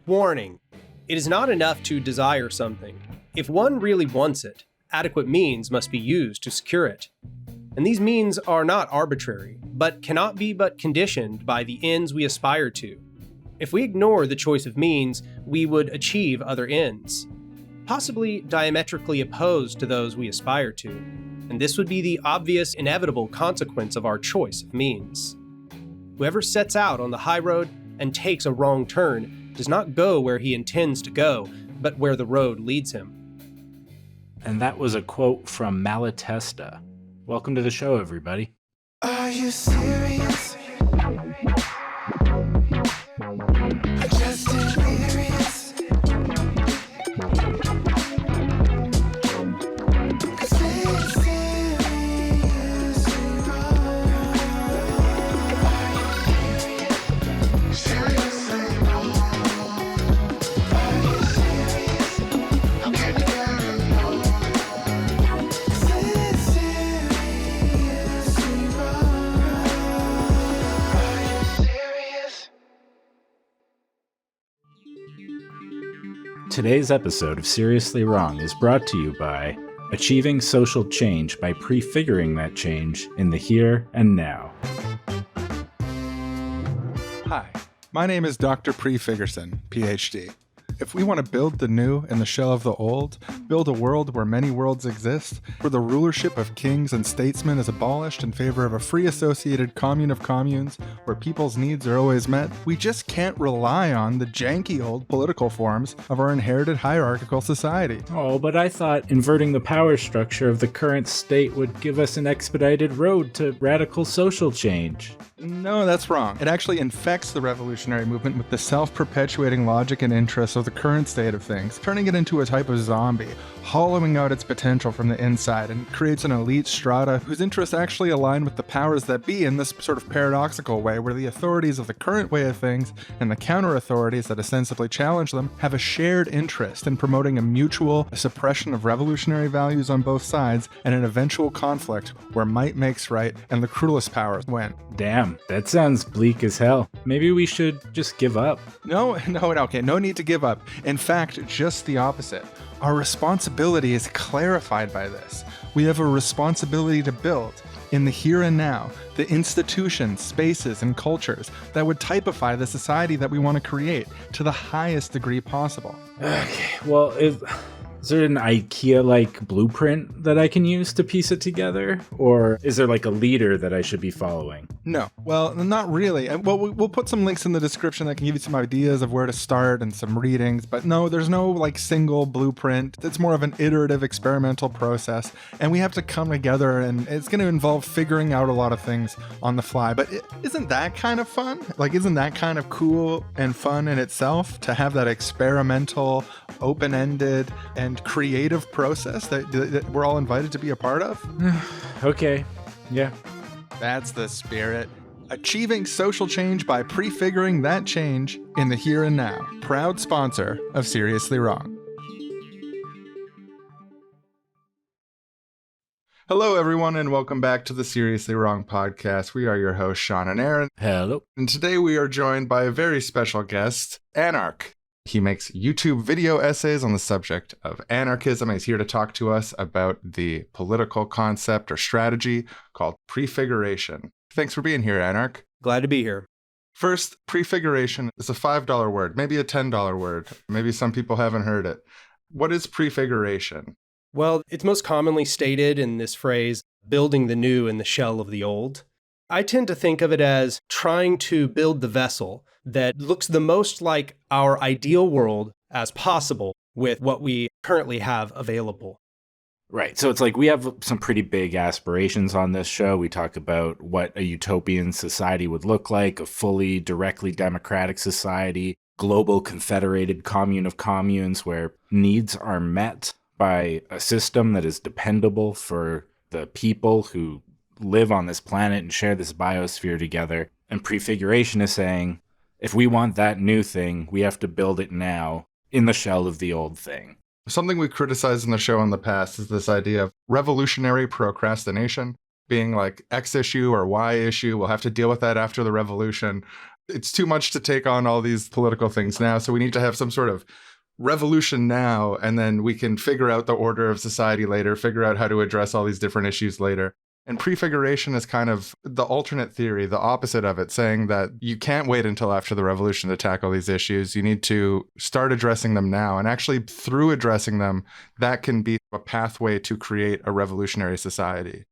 Warning: it is not enough to desire something. If one really wants it, adequate means must be used to secure it. And these means are not arbitrary, but cannot be but conditioned by the ends we aspire to. If we ignore the choice of means, we would achieve other ends, possibly diametrically opposed to those we aspire to, and this would be the obvious, inevitable consequence of our choice of means. Whoever sets out on the high road and takes a wrong turn does not go where he intends to go, but where the road leads him. And that was a quote from Malatesta. Welcome to the show, everybody. Are you serious? Just delirious. 'Cause it's seriously wrong. Seriously wrong. Are you serious? How can you ever know? 'Cause it's seriously wrong. Are you serious? Today's episode of Seriously Wrong is brought to you by Achieving Social Change by Prefiguring That Change in the Here and Now. Hi, my name is Dr. Prefiguration, PhD. If we want to build the new in the shell of the old, build a world where many worlds exist, where the rulership of kings and statesmen is abolished in favor of a free associated commune of communes, where people's needs are always met, we just can't rely on the janky old political forms of our inherited hierarchical society. Oh, but I thought inverting the power structure of the current state would give us an expedited road to radical social change. No, that's wrong. It actually infects the revolutionary movement with the self-perpetuating logic and interests of the current state of things, turning it into a type of zombie, hollowing out its potential from the inside, and creates an elite strata whose interests actually align with the powers that be in this sort of paradoxical way, where the authorities of the current way of things and the counter-authorities that ostensibly challenge them have a shared interest in promoting a mutual suppression of revolutionary values on both sides and an eventual conflict where might makes right and the cruelest powers win. Damn, that sounds bleak as hell. Maybe we should just give up. No, okay, no need to give up. In fact, just the opposite. Our responsibility is clarified by this. We have a responsibility to build, in the here and now, the institutions, spaces, and cultures that would typify the society that we want to create to the highest degree possible. Okay, well, is there an IKEA-like blueprint that I can use to piece it together? Or is there like a leader that I should be following? No, well, not really. Well, we'll put some links in the description that can give you some ideas of where to start and some readings, but no, there's no like single blueprint. It's more of an iterative experimental process, and we have to come together, and it's going to involve figuring out a lot of things on the fly. But isn't that kind of fun? Like, isn't that kind of cool and fun in itself to have that experimental, open-ended, and creative process that we're all invited to be a part of? Okay, yeah. That's the spirit. Achieving social change by prefiguring that change in the here and now. Proud sponsor of Seriously Wrong. Hello, everyone, and welcome back to the Seriously Wrong podcast. We are your hosts, Sean and Aaron. Hello. And today we are joined by a very special guest, Anark. He makes YouTube video essays on the subject of anarchism. He's here to talk to us about the political concept or strategy called prefiguration. Thanks for being here, Anark. Glad to be here. First, prefiguration is a $5 word, maybe a $10 word. Maybe some people haven't heard it. What is prefiguration? Well, it's most commonly stated in this phrase, building the new in the shell of the old. I tend to think of it as trying to build the vessel that looks the most like our ideal world as possible with what we currently have available. Right. So it's like we have some pretty big aspirations on this show. We talk about what a utopian society would look like, a fully directly democratic society, global confederated commune of communes where needs are met by a system that is dependable for the people who live on this planet and share this biosphere together. And prefiguration is saying, if we want that new thing, we have to build it now in the shell of the old thing. Something we criticized in the show in the past is this idea of revolutionary procrastination, being like X issue or Y issue. We'll have to deal with that after the revolution. It's too much to take on all these political things now. So we need to have some sort of revolution now, and then we can figure out the order of society later, figure out how to address all these different issues later. And prefiguration is kind of the alternate theory, the opposite of it, saying that you can't wait until after the revolution to tackle these issues. You need to start addressing them now. And actually, through addressing them, that can be a pathway to create a revolutionary society.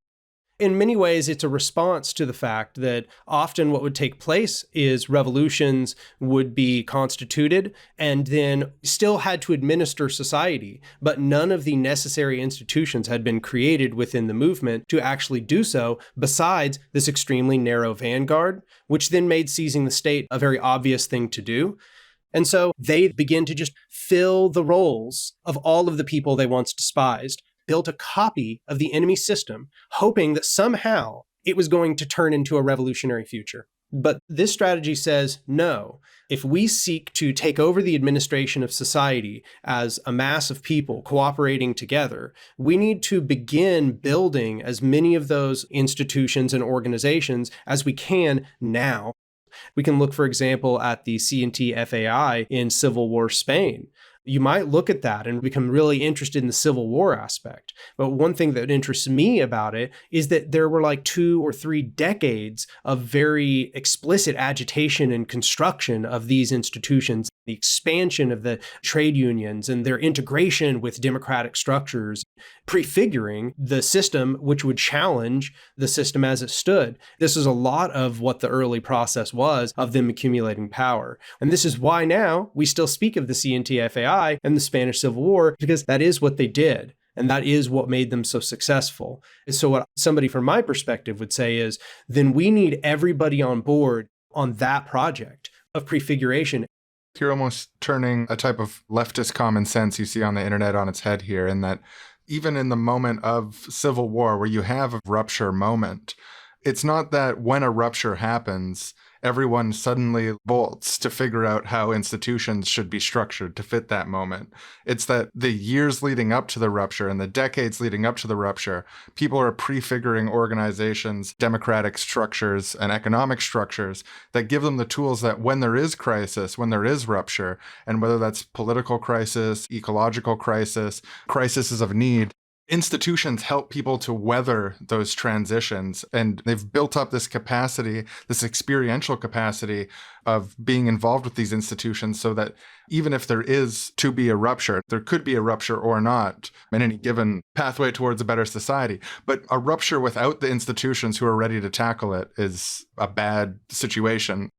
In many ways, it's a response to the fact that often what would take place is revolutions would be constituted and then still had to administer society, but none of the necessary institutions had been created within the movement to actually do so, besides this extremely narrow vanguard, which then made seizing the state a very obvious thing to do. And so they begin to just fill the roles of all of the people they once despised, built a copy of the enemy system, hoping that somehow it was going to turn into a revolutionary future. But this strategy says, no, if we seek to take over the administration of society as a mass of people cooperating together, we need to begin building as many of those institutions and organizations as we can now. We can look, for example, at the CNT-FAI in Civil War Spain. You might look at that and become really interested in the Civil War aspect. But one thing that interests me about it is that there were like 2 or 3 decades of very explicit agitation and construction of these institutions, the expansion of the trade unions and their integration with democratic structures, prefiguring the system which would challenge the system as it stood. This is a lot of what the early process was of them accumulating power. And this is why now we still speak of the CNT-FAI and the Spanish Civil War, because that is what they did. And that is what made them so successful. And so what somebody from my perspective would say is, then we need everybody on board on that project of prefiguration. You're almost turning a type of leftist common sense you see on the internet on its head here, in that even in the moment of civil war where you have a rupture moment, it's not that when a rupture happens, everyone suddenly bolts to figure out how institutions should be structured to fit that moment. It's that the years leading up to the rupture and the decades leading up to the rupture, people are prefiguring organizations, democratic structures, and economic structures that give them the tools that when there is crisis, when there is rupture, and whether that's political crisis, ecological crisis, crises of need, institutions help people to weather those transitions, and they've built up this capacity, this experiential capacity of being involved with these institutions, so that even if there is to be a rupture, there could be a rupture or not in any given pathway towards a better society. But a rupture without the institutions who are ready to tackle it is a bad situation.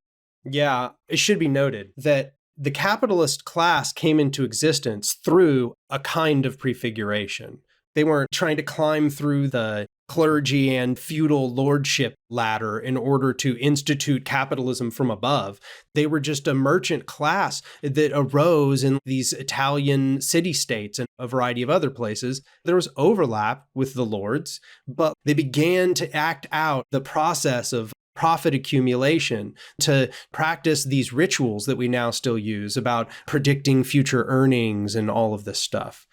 Yeah, it should be noted that the capitalist class came into existence through a kind of prefiguration. They weren't trying to climb through the clergy and feudal lordship ladder in order to institute capitalism from above. They were just a merchant class that arose in these Italian city-states and a variety of other places. There was overlap with the lords, but they began to act out the process of profit accumulation, to practice these rituals that we now still use about predicting future earnings and all of this stuff.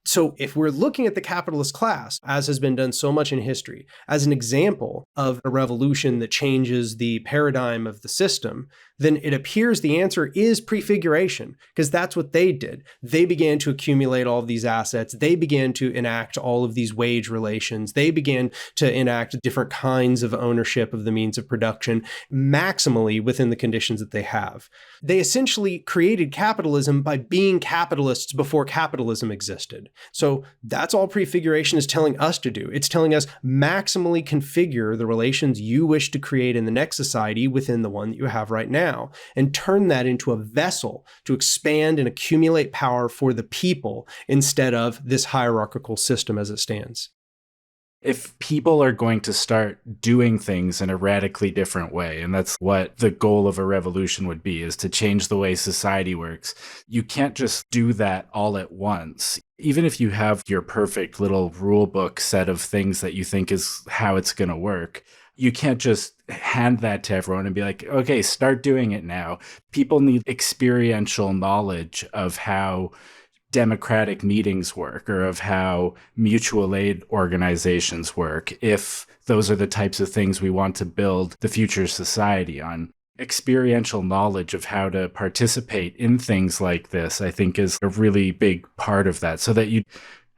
So if we're looking at the capitalist class, as has been done so much in history, as an example of a revolution that changes the paradigm of the system, then it appears the answer is prefiguration, because that's what they did. They began to accumulate all of these assets. They began to enact all of these wage relations. They began to enact different kinds of ownership of the means of production maximally within the conditions that they have. They essentially created capitalism by being capitalists before capitalism existed. So that's all prefiguration is telling us to do. It's telling us maximally configure the relations you wish to create in the next society within the one that you have right now, and turn that into a vessel to expand and accumulate power for the people instead of this hierarchical system as it stands. If people are going to start doing things in a radically different way, and that's what the goal of a revolution would be, is to change the way society works, you can't just do that all at once. Even if you have your perfect little rule book set of things that you think is how it's going to work, you can't just hand that to everyone and be like, okay, start doing it now. People need experiential knowledge of how democratic meetings work, or of how mutual aid organizations work, if those are the types of things we want to build the future society on. experiential knowledge of how to participate in things like this, I think, is a really big part of that, so that you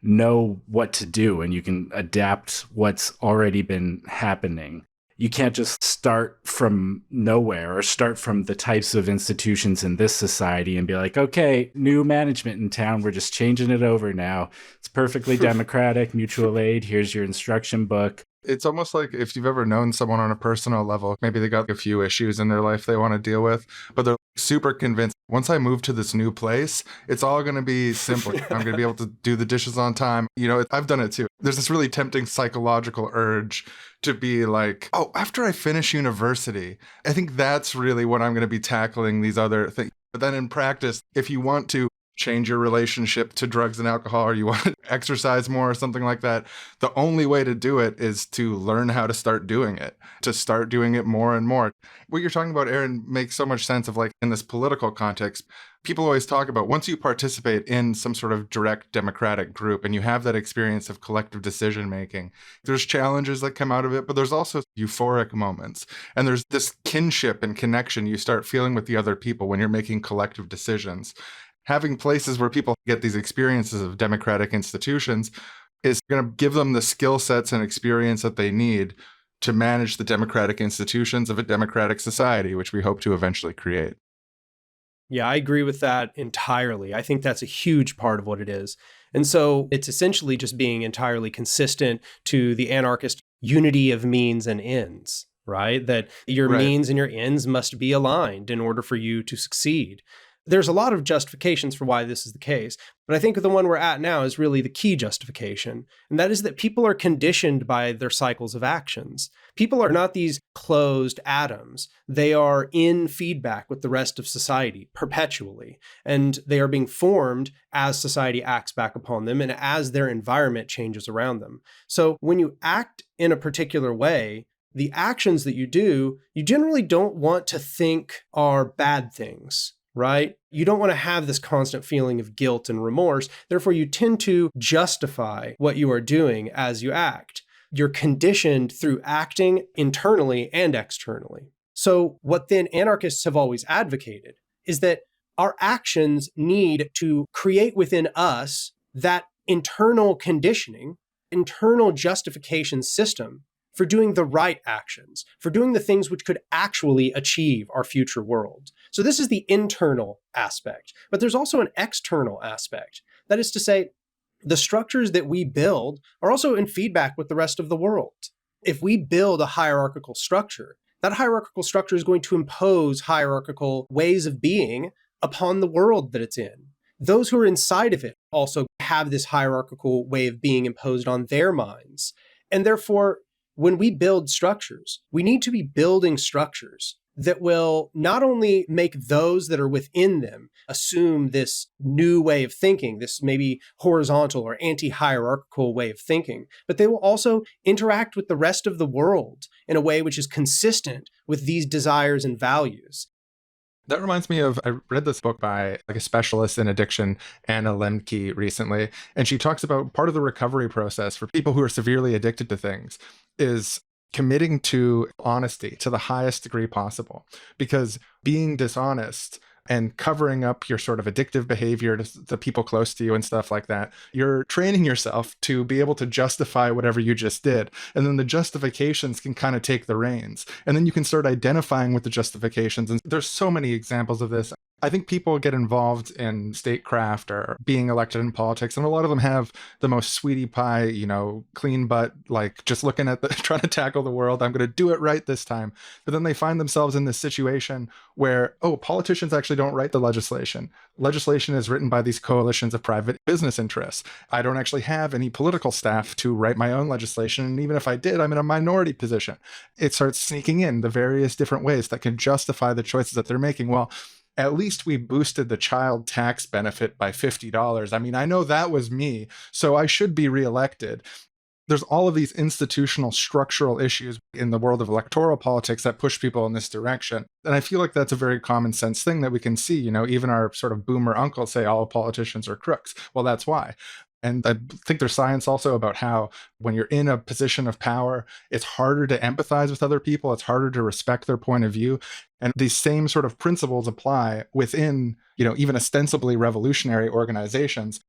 know what to do and you can adapt what's already been happening. You can't just start from nowhere or start from the types of institutions in this society and be like, okay, new management in town, we're just changing it over now. It's perfectly democratic, mutual aid. Here's your instruction book. It's almost like if you've ever known someone on a personal level, maybe they got a few issues in their life they want to deal with, but they're super convinced, once I move to this new place, it's all going to be simple. I'm going to be able to do the dishes on time. I've done it too. There's this really tempting psychological urge to be like, oh, after I finish university, I think that's really what I'm going to be tackling these other things. But then in practice, if you want to change your relationship to drugs and alcohol, or you want to exercise more or something like that, the only way to do it is to learn how to start doing it, to start doing it more and more. What you're talking about, Aaron, makes so much sense of like in this political context. People always talk about once you participate in some sort of direct democratic group and you have that experience of collective decision making, there's challenges that come out of it, but there's also euphoric moments. And there's this kinship and connection you start feeling with the other people when you're making collective decisions. Having places where people get these experiences of democratic institutions is going to give them the skill sets and experience that they need to manage the democratic institutions of a democratic society, which we hope to eventually create. Yeah, I agree with that entirely. I think that's a huge part of what it is. And so it's essentially just being entirely consistent to the anarchist unity of means and ends, right? That your means and your ends must be aligned in order for you to succeed. There's a lot of justifications for why this is the case, but I think the one we're at now is really the key justification, and that is that people are conditioned by their cycles of actions. People are not these closed atoms. They are in feedback with the rest of society perpetually, and they are being formed as society acts back upon them and as their environment changes around them. So when you act in a particular way, the actions that you do, you generally don't want to think are bad things. Right? You don't want to have this constant feeling of guilt and remorse. Therefore, you tend to justify what you are doing as you act. You're conditioned through acting internally and externally. So what then anarchists have always advocated is that our actions need to create within us that internal conditioning, internal justification system for doing the right actions, for doing the things which could actually achieve our future world. So this is the internal aspect, but there's also an external aspect. That is to say, the structures that we build are also in feedback with the rest of the world. If we build a hierarchical structure, that hierarchical structure is going to impose hierarchical ways of being upon the world that it's in. Those who are inside of it also have this hierarchical way of being imposed on their minds. And therefore, when we build structures, we need to be building structures that will not only make those that are within them assume this new way of thinking, this maybe horizontal or anti-hierarchical way of thinking, but they will also interact with the rest of the world in a way which is consistent with these desires and values. That reminds me of, I read this book by a specialist in addiction, Anna Lemke, recently, and she talks about part of the recovery process for people who are severely addicted to things is committing to honesty to the highest degree possible. Because being dishonest and covering up your sort of addictive behavior to the people close to you and stuff like that, you're training yourself to be able to justify whatever you just did. And then the justifications can kind of take the reins. And then you can start identifying with the justifications. And there's so many examples of this. I think people get involved in statecraft or being elected in politics, and a lot of them have the most sweetie pie, clean butt, like just looking at trying to tackle the world. I'm going to do it right this time. But then they find themselves in this situation where, politicians actually don't write the legislation. Legislation is written by these coalitions of private business interests. I don't actually have any political staff to write my own legislation. And even if I did, I'm in a minority position. It starts sneaking in the various different ways that can justify the choices that they're making. Well, at least we boosted the child tax benefit by $50. I mean, I know that was me, so I should be reelected. There's all of these institutional structural issues in the world of electoral politics that push people in this direction. And I feel like that's a very common sense thing that we can see, even our sort of boomer uncles say all politicians are crooks. Well, that's why. And I think there's science also about how when you're in a position of power, it's harder to empathize with other people. It's harder to respect their point of view. And these same sort of principles apply within, even ostensibly revolutionary organizations.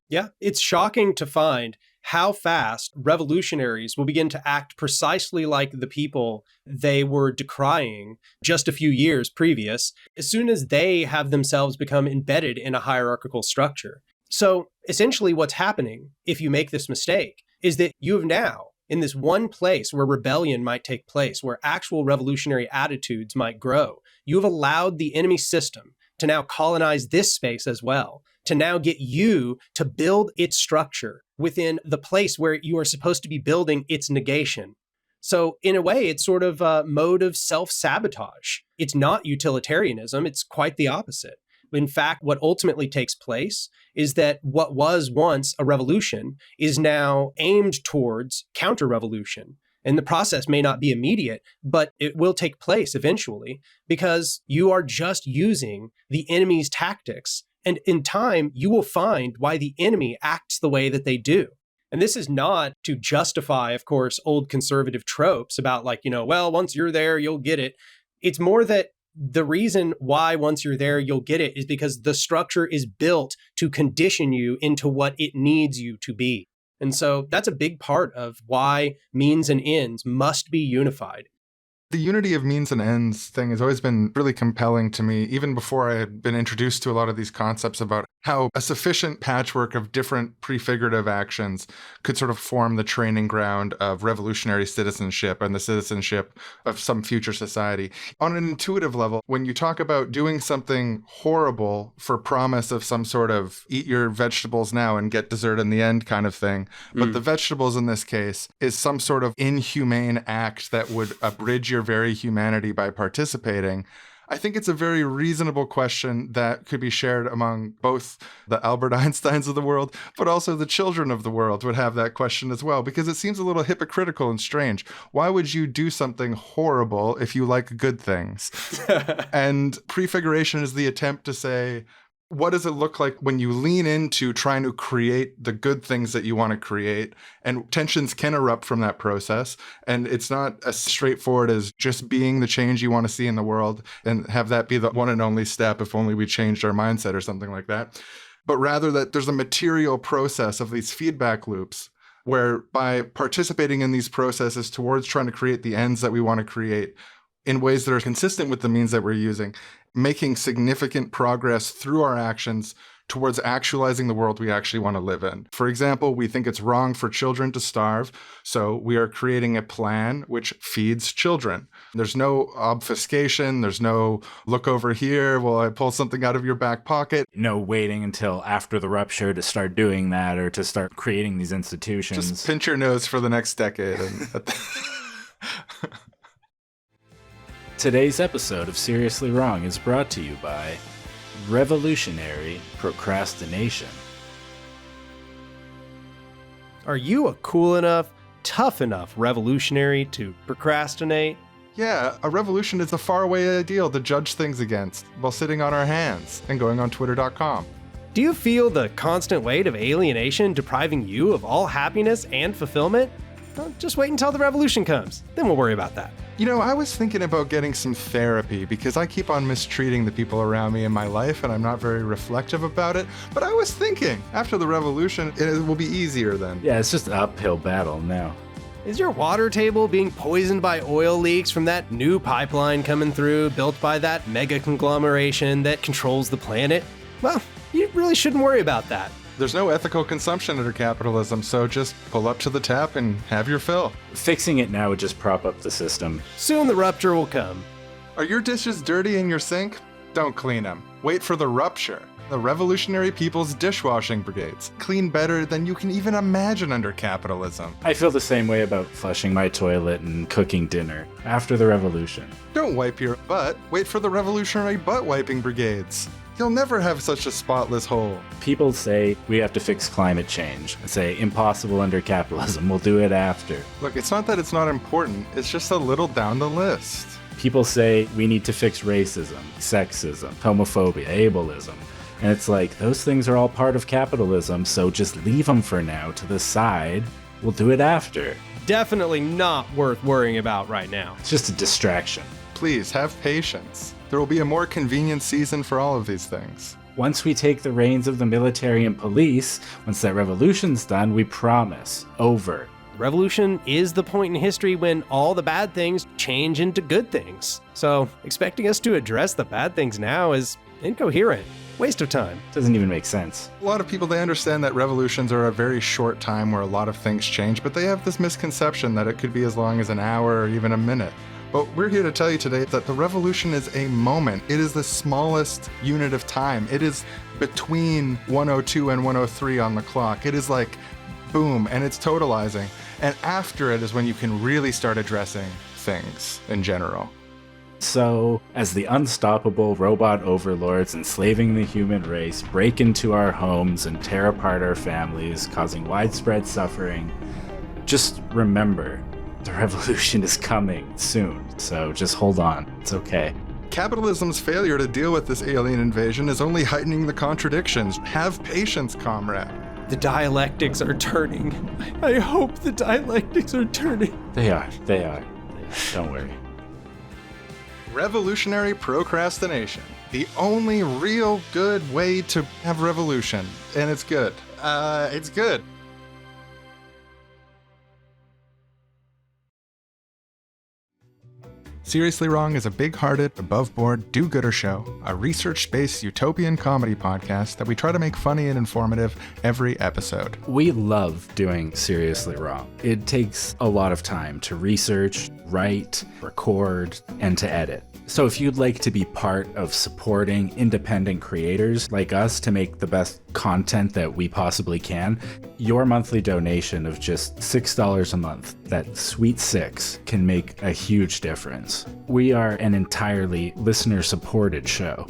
Yeah, it's shocking to find how fast revolutionaries will begin to act precisely like the people they were decrying just a few years previous, as soon as they have themselves become embedded in a hierarchical structure. So essentially what's happening, if you make this mistake, is that you have now, in this one place where rebellion might take place, where actual revolutionary attitudes might grow, you have allowed the enemy system to now colonize this space as well, to now get you to build its structure within the place where you are supposed to be building its negation. So in a way, it's sort of a mode of self-sabotage. It's not utilitarianism, it's quite the opposite. In fact, what ultimately takes place is that what was once a revolution is now aimed towards counter-revolution. And the process may not be immediate, but it will take place eventually because you are just using the enemy's tactics. And in time, you will find why the enemy acts the way that they do. And this is not to justify, of course, old conservative tropes about well, once you're there, you'll get it. It's more that the reason why once you're there, you'll get it is because the structure is built to condition you into what it needs you to be. And so that's a big part of why means and ends must be unified. The unity of means and ends thing has always been really compelling to me, even before I had been introduced to a lot of these concepts about how a sufficient patchwork of different prefigurative actions could sort of form the training ground of revolutionary citizenship and the citizenship of some future society. On an intuitive level, when you talk about doing something horrible for promise of some sort of eat your vegetables now and get dessert in the end kind of thing, but the vegetables in this case is some sort of inhumane act that would abridge your very humanity by participating, I think it's a very reasonable question that could be shared among both the Albert Einsteins of the world, but also the children of the world would have that question as well, because it seems a little hypocritical and strange. Why would you do something horrible if you like good things? And prefiguration is the attempt to say, what does it look like when you lean into trying to create the good things that you want to create? And tensions can erupt from that process. And it's not as straightforward as just being the change you want to see in the world and have that be the one and only step if only we changed our mindset or something like that. But rather that there's a material process of these feedback loops where by participating in these processes towards trying to create the ends that we want to create in ways that are consistent with the means that we're using, making significant progress through our actions towards actualizing the world we actually want to live in. For example, we think it's wrong for children to starve, so we are creating a plan which feeds children. There's no obfuscation, there's no look over here, will I pull something out of your back pocket? No waiting until after the rupture to start doing that or to start creating these institutions. Just pinch your nose for the next decade. Today's episode of Seriously Wrong is brought to you by revolutionary procrastination. Are you a cool enough, tough enough revolutionary to procrastinate? Yeah, a revolution is a faraway ideal to judge things against while sitting on our hands and going on twitter.com. Do you feel the constant weight of alienation depriving you of all happiness and fulfillment? Well, just wait until the revolution comes, then we'll worry about that. You know, I was thinking about getting some therapy because I keep on mistreating the people around me in my life and I'm not very reflective about it. But I was thinking, after the revolution, it will be easier then. Yeah, it's just an uphill battle now. Is your water table being poisoned by oil leaks from that new pipeline coming through, built by that mega conglomeration that controls the planet? Well, you really shouldn't worry about that. There's no ethical consumption under capitalism, so just pull up to the tap and have your fill. Fixing it now would just prop up the system. Soon the rupture will come. Are your dishes dirty in your sink? Don't clean them. Wait for the rupture. The Revolutionary People's Dishwashing Brigades. Clean better than you can even imagine under capitalism. I feel the same way about flushing my toilet and cooking dinner after the revolution. Don't wipe your butt. Wait for the Revolutionary Butt Wiping Brigades. You'll never have such a spotless hole. People say we have to fix climate change. I say impossible under capitalism. We'll do it after. Look, it's not that it's not important. It's just a little down the list. People say we need to fix racism, sexism, homophobia, ableism. And it's like, those things are all part of capitalism, so just leave them for now to the side. We'll do it after. Definitely not worth worrying about right now. It's just a distraction. Please have patience. There will be a more convenient season for all of these things. Once we take the reins of the military and police, once that revolution's done, we promise. Over. Revolution is the point in history when all the bad things change into good things. So expecting us to address the bad things now is incoherent. Waste of time. Doesn't even make sense. A lot of people, they understand that revolutions are a very short time where a lot of things change, but they have this misconception that it could be as long as an hour or even a minute. But we're here to tell you today that the revolution is a moment. It is the smallest unit of time. It is between 102 and 103 on the clock. It is like boom, and it's totalizing. And after it is when you can really start addressing things in general. So, as the unstoppable robot overlords enslaving the human race break into our homes and tear apart our families, causing widespread suffering, just remember, the revolution is coming soon. So just hold on. It's okay. Capitalism's failure to deal with this alien invasion is only heightening the contradictions. Have patience, comrade. The dialectics are turning. I hope the dialectics are turning. They are. Don't worry. Revolutionary procrastination. The only real good way to have revolution. And it's good. It's good. Seriously Wrong is a big-hearted, above-board, do-gooder show, a research-based utopian comedy podcast that we try to make funny and informative every episode. We love doing Seriously Wrong. It takes a lot of time to research, write, record, and to edit. So if you'd like to be part of supporting independent creators like us to make the best content that we possibly can, your monthly donation of just $6 a month, that sweet six, can make a huge difference. We are an entirely listener-supported show.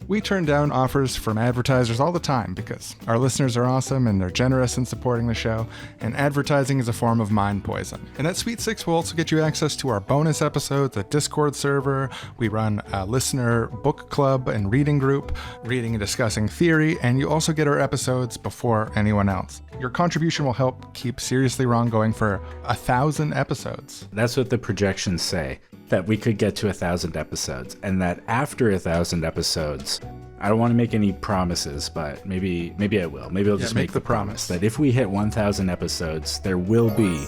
We turn down offers from advertisers all the time because our listeners are awesome and they're generous in supporting the show, and advertising is a form of mind poison. And that Sweet Six will also get you access to our bonus episodes, a Discord server. We run a listener book club and reading group, reading and discussing theory, and you also get our episodes before anyone else. Your contribution will help keep Seriously Wrong going for 1,000 episodes. That's what the projections say, that we could get to 1,000 episodes, and that after 1,000 episodes, I don't want to make any promises, but maybe I will. Maybe I'll just make the promise that if we hit 1,000 episodes, there will be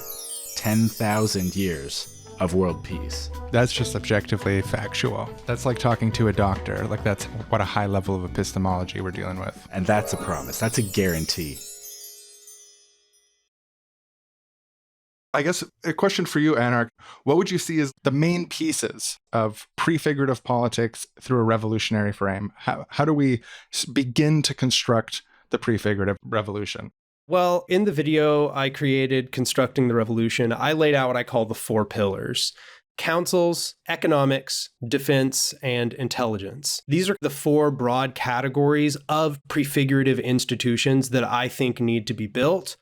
10,000 years of world peace. That's just objectively factual. That's like talking to a doctor. Like, that's what a high level of epistemology we're dealing with. And that's a promise. That's a guarantee. I guess a question for you, Anark. What would you see as the main pieces of prefigurative politics through a revolutionary frame? How do we begin to construct the prefigurative revolution? Well, in the video I created, Constructing the Revolution, I laid out what I call the 4 pillars: councils, economics, defense, and intelligence. These are the 4 broad categories of prefigurative institutions that I think need to be built.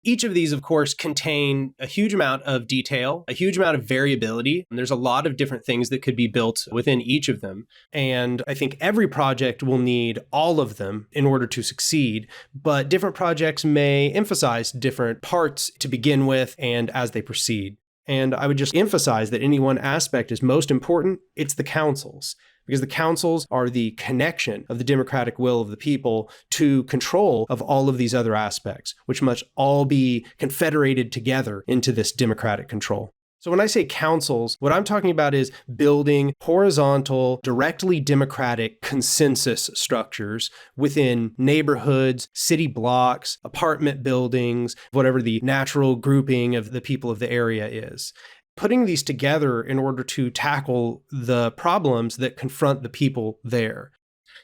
Each of these, of course, contain a huge amount of detail, a huge amount of variability, and there's a lot of different things that could be built within each of them. And I think every project will need all of them in order to succeed, but different projects may emphasize different parts to begin with and as they proceed. And I would just emphasize that any one aspect is most important. It's the councils, because the councils are the connection of the democratic will of the people to control of all of these other aspects, which must all be confederated together into this democratic control. So when I say councils, what I'm talking about is building horizontal, directly democratic consensus structures within neighborhoods, city blocks, apartment buildings, whatever the natural grouping of the people of the area is. Putting these together in order to tackle the problems that confront the people there.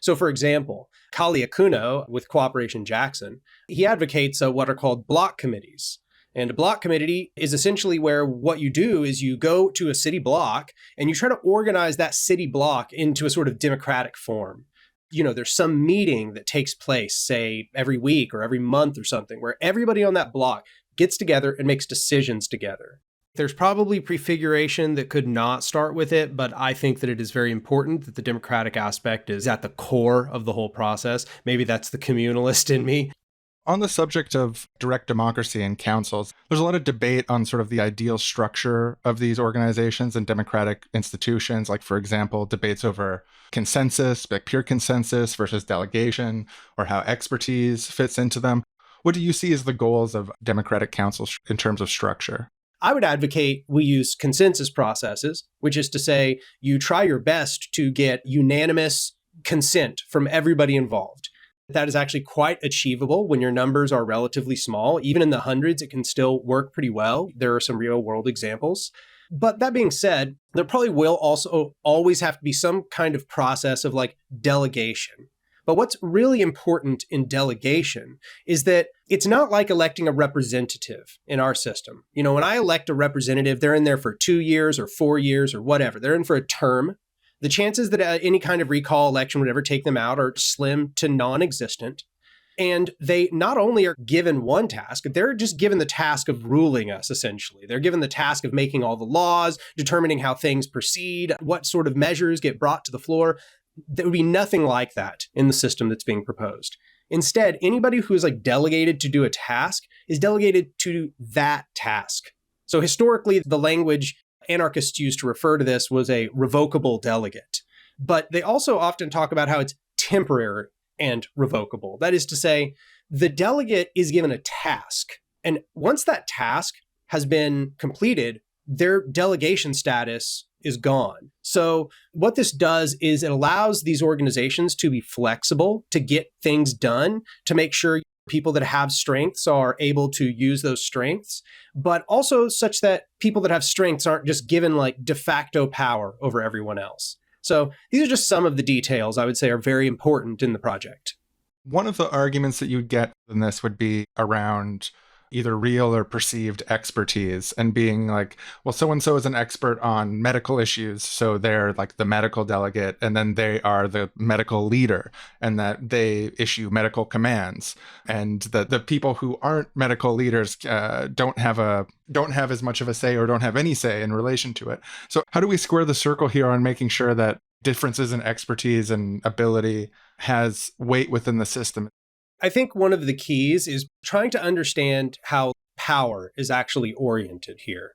So for example, Kali Akuno with Cooperation Jackson, he advocates what are called block committees. And a block committee is essentially where what you do is you go to a city block and you try to organize that city block into a sort of democratic form. You know, there's some meeting that takes place, say, every week or every month or something, where everybody on that block gets together and makes decisions together. There's probably prefiguration that could not start with it, but I think that it is very important that the democratic aspect is at the core of the whole process. Maybe that's the communalist in me. On the subject of direct democracy and councils, there's a lot of debate on sort of the ideal structure of these organizations and democratic institutions. Like, for example, debates over consensus, like pure consensus versus delegation, or how expertise fits into them. What do you see as the goals of democratic councils in terms of structure? I would advocate we use consensus processes, which is to say you try your best to get unanimous consent from everybody involved. That is actually quite achievable when your numbers are relatively small. Even in the hundreds, it can still work pretty well. There are some real world examples. But that being said, there probably will also always have to be some kind of process of like delegation. But what's really important in delegation is that it's not like electing a representative in our system. You know, when I elect a representative, they're in there for 2 years or 4 years or whatever. They're in for a term. The chances that any kind of recall election would ever take them out are slim to non-existent. And they not only are given one task, they're just given the task of ruling us, essentially. They're given the task of making all the laws, determining how things proceed, what sort of measures get brought to the floor. There would be nothing like that in the system that's being proposed. Instead, anybody who is like delegated to do a task is delegated to that task. So historically, the language anarchists used to refer to this was a revocable delegate. But they also often talk about how it's temporary and revocable. That is to say, the delegate is given a task. And once that task has been completed, their delegation status is gone. So what this does is it allows these organizations to be flexible, to get things done, to make sure people that have strengths are able to use those strengths, but also such that people that have strengths aren't just given like de facto power over everyone else. So these are just some of the details I would say are very important in the project. One of the arguments that you'd get in this would be around either real or perceived expertise and being like, well, so-and-so is an expert on medical issues, so they're like the medical delegate, and then they are the medical leader, and that they issue medical commands. And the people who aren't medical leaders don't have as much of a say or don't have any say in relation to it. So how do we square the circle here on making sure that differences in expertise and ability has weight within the system? I think one of the keys is trying to understand how power is actually oriented here.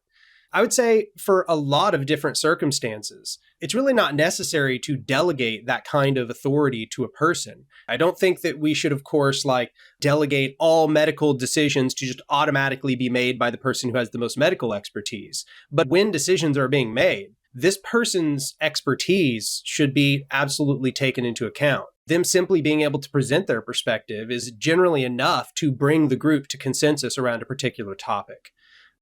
I would say for a lot of different circumstances, it's really not necessary to delegate that kind of authority to a person. I don't think that we should, of course, like delegate all medical decisions to just automatically be made by the person who has the most medical expertise. But when decisions are being made, this person's expertise should be absolutely taken into account. Them simply being able to present their perspective is generally enough to bring the group to consensus around a particular topic.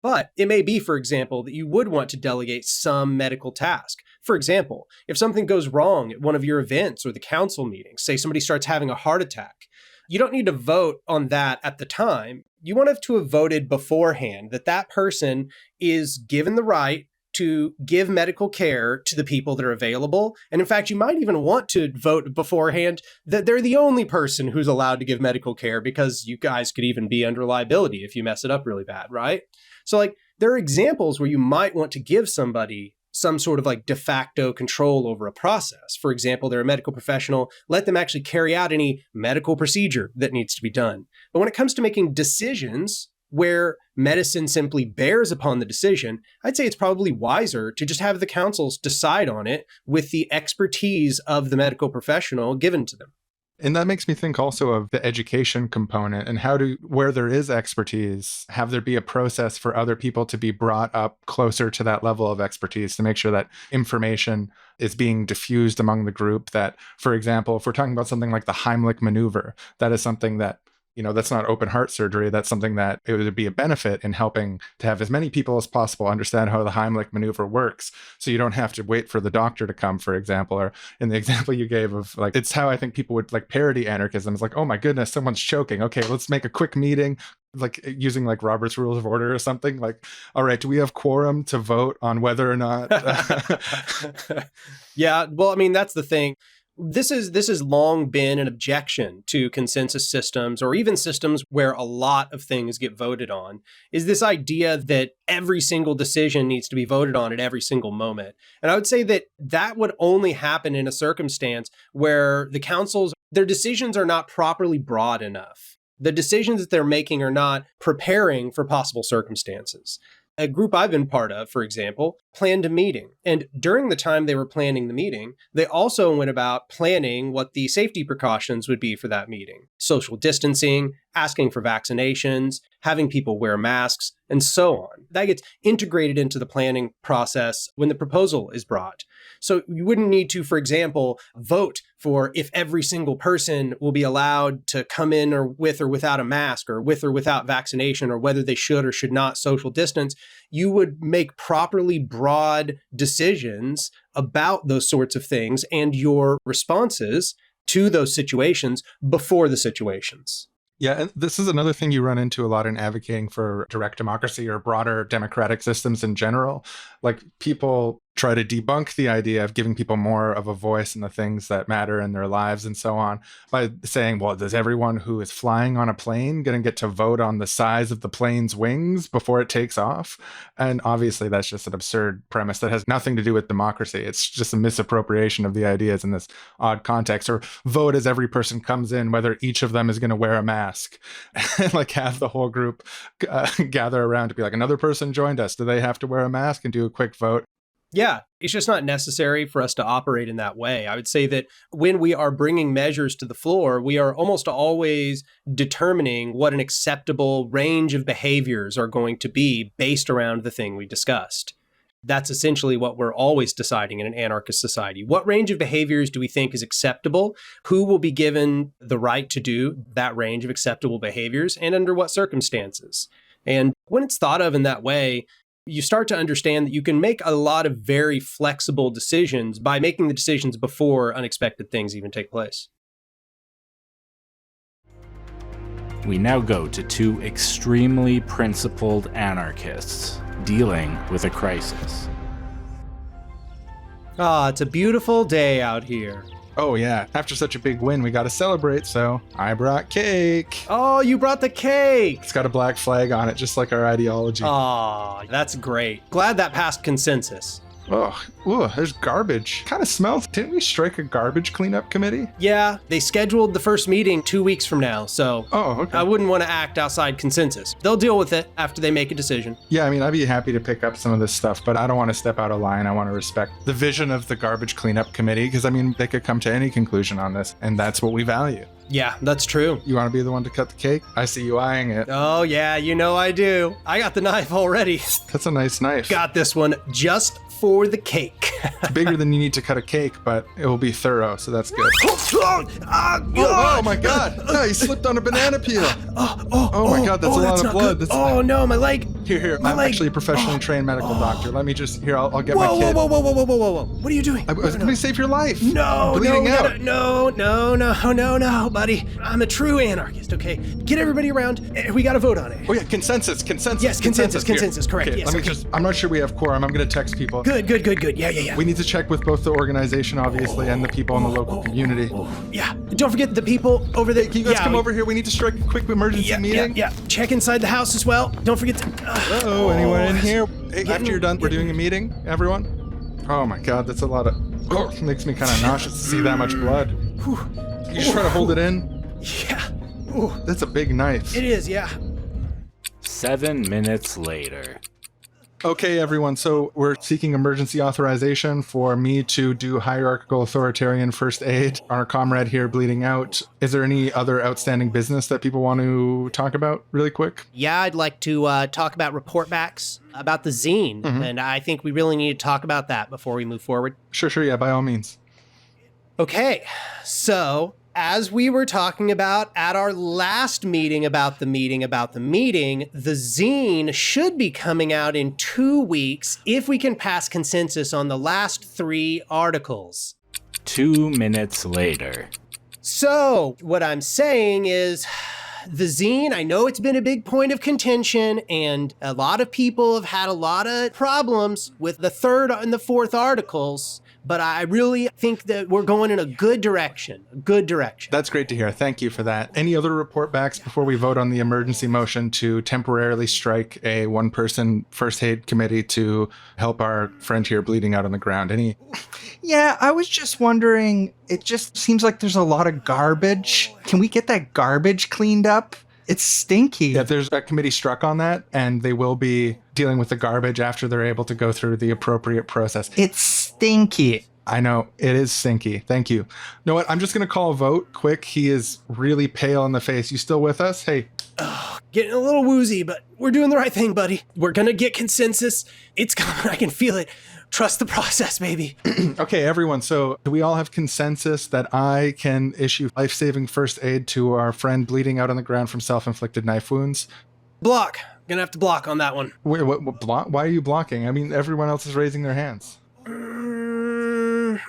But it may be, for example, that you would want to delegate some medical task. For example, if something goes wrong at one of your events or the council meetings, say somebody starts having a heart attack, you don't need to vote on that at the time. You want to have voted beforehand that that person is given the right to give medical care to the people that are available. And in fact, you might even want to vote beforehand that they're the only person who's allowed to give medical care, because you guys could even be under liability if you mess it up really bad, right? So like there are examples where you might want to give somebody some sort of like de facto control over a process. For example, they're a medical professional, let them actually carry out any medical procedure that needs to be done. But when it comes to making decisions where medicine simply bears upon the decision, I'd say it's probably wiser to just have the councils decide on it with the expertise of the medical professional given to them. And that makes me think also of the education component and where there is expertise, have there be a process for other people to be brought up closer to that level of expertise to make sure that information is being diffused among the group. That, for example, if we're talking about something like the Heimlich maneuver, that is something that, that's not open heart surgery. That's something that it would be a benefit in helping to have as many people as possible understand how the Heimlich maneuver works. So you don't have to wait for the doctor to come, for example, or in the example you gave of like, it's how I think people would like parody anarchism. It's like, oh my goodness, someone's choking. Okay, let's make a quick meeting, like using like Robert's Rules of Order or something. Like, all right, do we have quorum to vote on whether or not? Yeah, well, I mean, that's the thing. This has long been an objection to consensus systems, or even systems where a lot of things get voted on, is this idea that every single decision needs to be voted on at every single moment. And I would say that that would only happen in a circumstance where the councils, their decisions are not properly broad enough. The decisions that they're making are not preparing for possible circumstances. A group I've been part of, for example, planned a meeting. And during the time they were planning the meeting, they also went about planning what the safety precautions would be for that meeting. Social distancing, asking for vaccinations, having people wear masks, and so on. That gets integrated into the planning process when the proposal is brought. So you wouldn't need to, for example, vote for if every single person will be allowed to come in or without a mask, or with or without vaccination, or whether they should or should not social distance. You would make properly broad decisions about those sorts of things and your responses to those situations before the situations. Yeah, and this is another thing you run into a lot in advocating for direct democracy or broader democratic systems in general. Like, people try to debunk the idea of giving people more of a voice in the things that matter in their lives and so on by saying, well, does everyone who is flying on a plane going to get to vote on the size of the plane's wings before it takes off? And obviously that's just an absurd premise that has nothing to do with democracy. It's just a misappropriation of the ideas in this odd context. Or vote as every person comes in, whether each of them is going to wear a mask, and like have the whole group gather around to be like, another person joined us. Do they have to wear a mask? And do a quick vote. Yeah, it's just not necessary for us to operate in that way. I would say that when we are bringing measures to the floor, we are almost always determining what an acceptable range of behaviors are going to be based around the thing we discussed. That's essentially what we're always deciding in an anarchist society. What range of behaviors do we think is acceptable? Who will be given the right to do that range of acceptable behaviors, and under what circumstances? And when it's thought of in that way, you start to understand that you can make a lot of very flexible decisions by making the decisions before unexpected things even take place. We now go to two extremely principled anarchists dealing with a crisis. Ah, it's a beautiful day out here. Oh yeah, after such a big win, we got to celebrate, so I brought cake. Oh, you brought the cake! It's got a black flag on it, just like our ideology. Aw, that's great. Glad that passed consensus. Oh, ooh, there's garbage. Kind of smells. Didn't we strike a garbage cleanup committee? Yeah, they scheduled the first meeting 2 weeks from now, so Oh, okay. I wouldn't want to act outside consensus. They'll deal with it after they make a decision. Yeah, I mean, I'd be happy to pick up some of this stuff, but I don't want to step out of line. I want to respect the vision of the garbage cleanup committee, because, I mean, they could come to any conclusion on this, and that's what we value. Yeah, that's true. You want to be the one to cut the cake? I see you eyeing it. Oh, yeah, you know I do. I got the knife already. That's a nice knife. Got this one just for the cake. It's bigger than you need to cut a cake, but it will be thorough, so that's good. Oh my god! No, he slipped on a banana peel. Oh my god, that's a lot of blood. Oh no, my leg. Here. I'm actually a professionally trained medical doctor. Let me just, here, I'll get my Whoa, kid. whoa. What are you doing? I was going to save your life. No, Bleeding out. No, buddy. I'm a true anarchist, okay? Get everybody around. We got to vote on it. Oh yeah, consensus. Yes, consensus, correct. Okay, Yes, let me just, I'm not sure we have quorum. I'm going to text people. Good. Yeah. We need to check with both the organization, obviously, and the people in the local community. Yeah. Don't forget the people over there. Can you guys come over here? We need to strike a quick emergency meeting. Yeah. Check inside the house as well. Don't forget to... Hello, anyone in here? Hey, after you're done, we're doing a meeting, everyone? Oh my god, that's a lot of... Oh, it makes me kind of nauseous to see that much blood. You just try to hold it in? Yeah. That's a big knife. It is, yeah. 7 minutes later. Okay, everyone, so we're seeking emergency authorization for me to do hierarchical authoritarian first aid on our comrade here bleeding out. Is there any other outstanding business that people want to talk about really quick? Yeah, I'd like to talk about report backs about the zine, and I think we really need to talk about that before we move forward. Sure, yeah, by all means. Okay, so as we were talking about at our last meeting about the meeting, the zine should be coming out in 2 weeks if we can pass consensus on the last 3 articles. 2 minutes later. So what I'm saying is the zine, I know it's been a big point of contention, and a lot of people have had a lot of problems with the third and the fourth articles, but I really think that we're going in a good direction. That's great to hear. Thank you for that. Any other report backs before we vote on the emergency motion to temporarily strike a one-person first aid committee to help our friend here bleeding out on the ground? Any? Yeah, I was just wondering, it just seems like there's a lot of garbage. Can we get that garbage cleaned up? It's stinky. Yeah, there's a committee struck on that, and they will be dealing with the garbage after they're able to go through the appropriate process. It's stinky. I know, it is stinky. Thank you. You know what? I'm just going to call a vote quick. He is really pale in the face. You still with us? Hey. Getting a little woozy, but we're doing the right thing, buddy. We're gonna get consensus. It's coming. I can feel it. Trust the process, baby. Okay, everyone. So do we all have consensus that I can issue life-saving first aid to our friend bleeding out on the ground from self-inflicted knife wounds? Block. Gonna have to block on that one. Wait, what block? Why are you blocking? I mean, everyone else is raising their hands.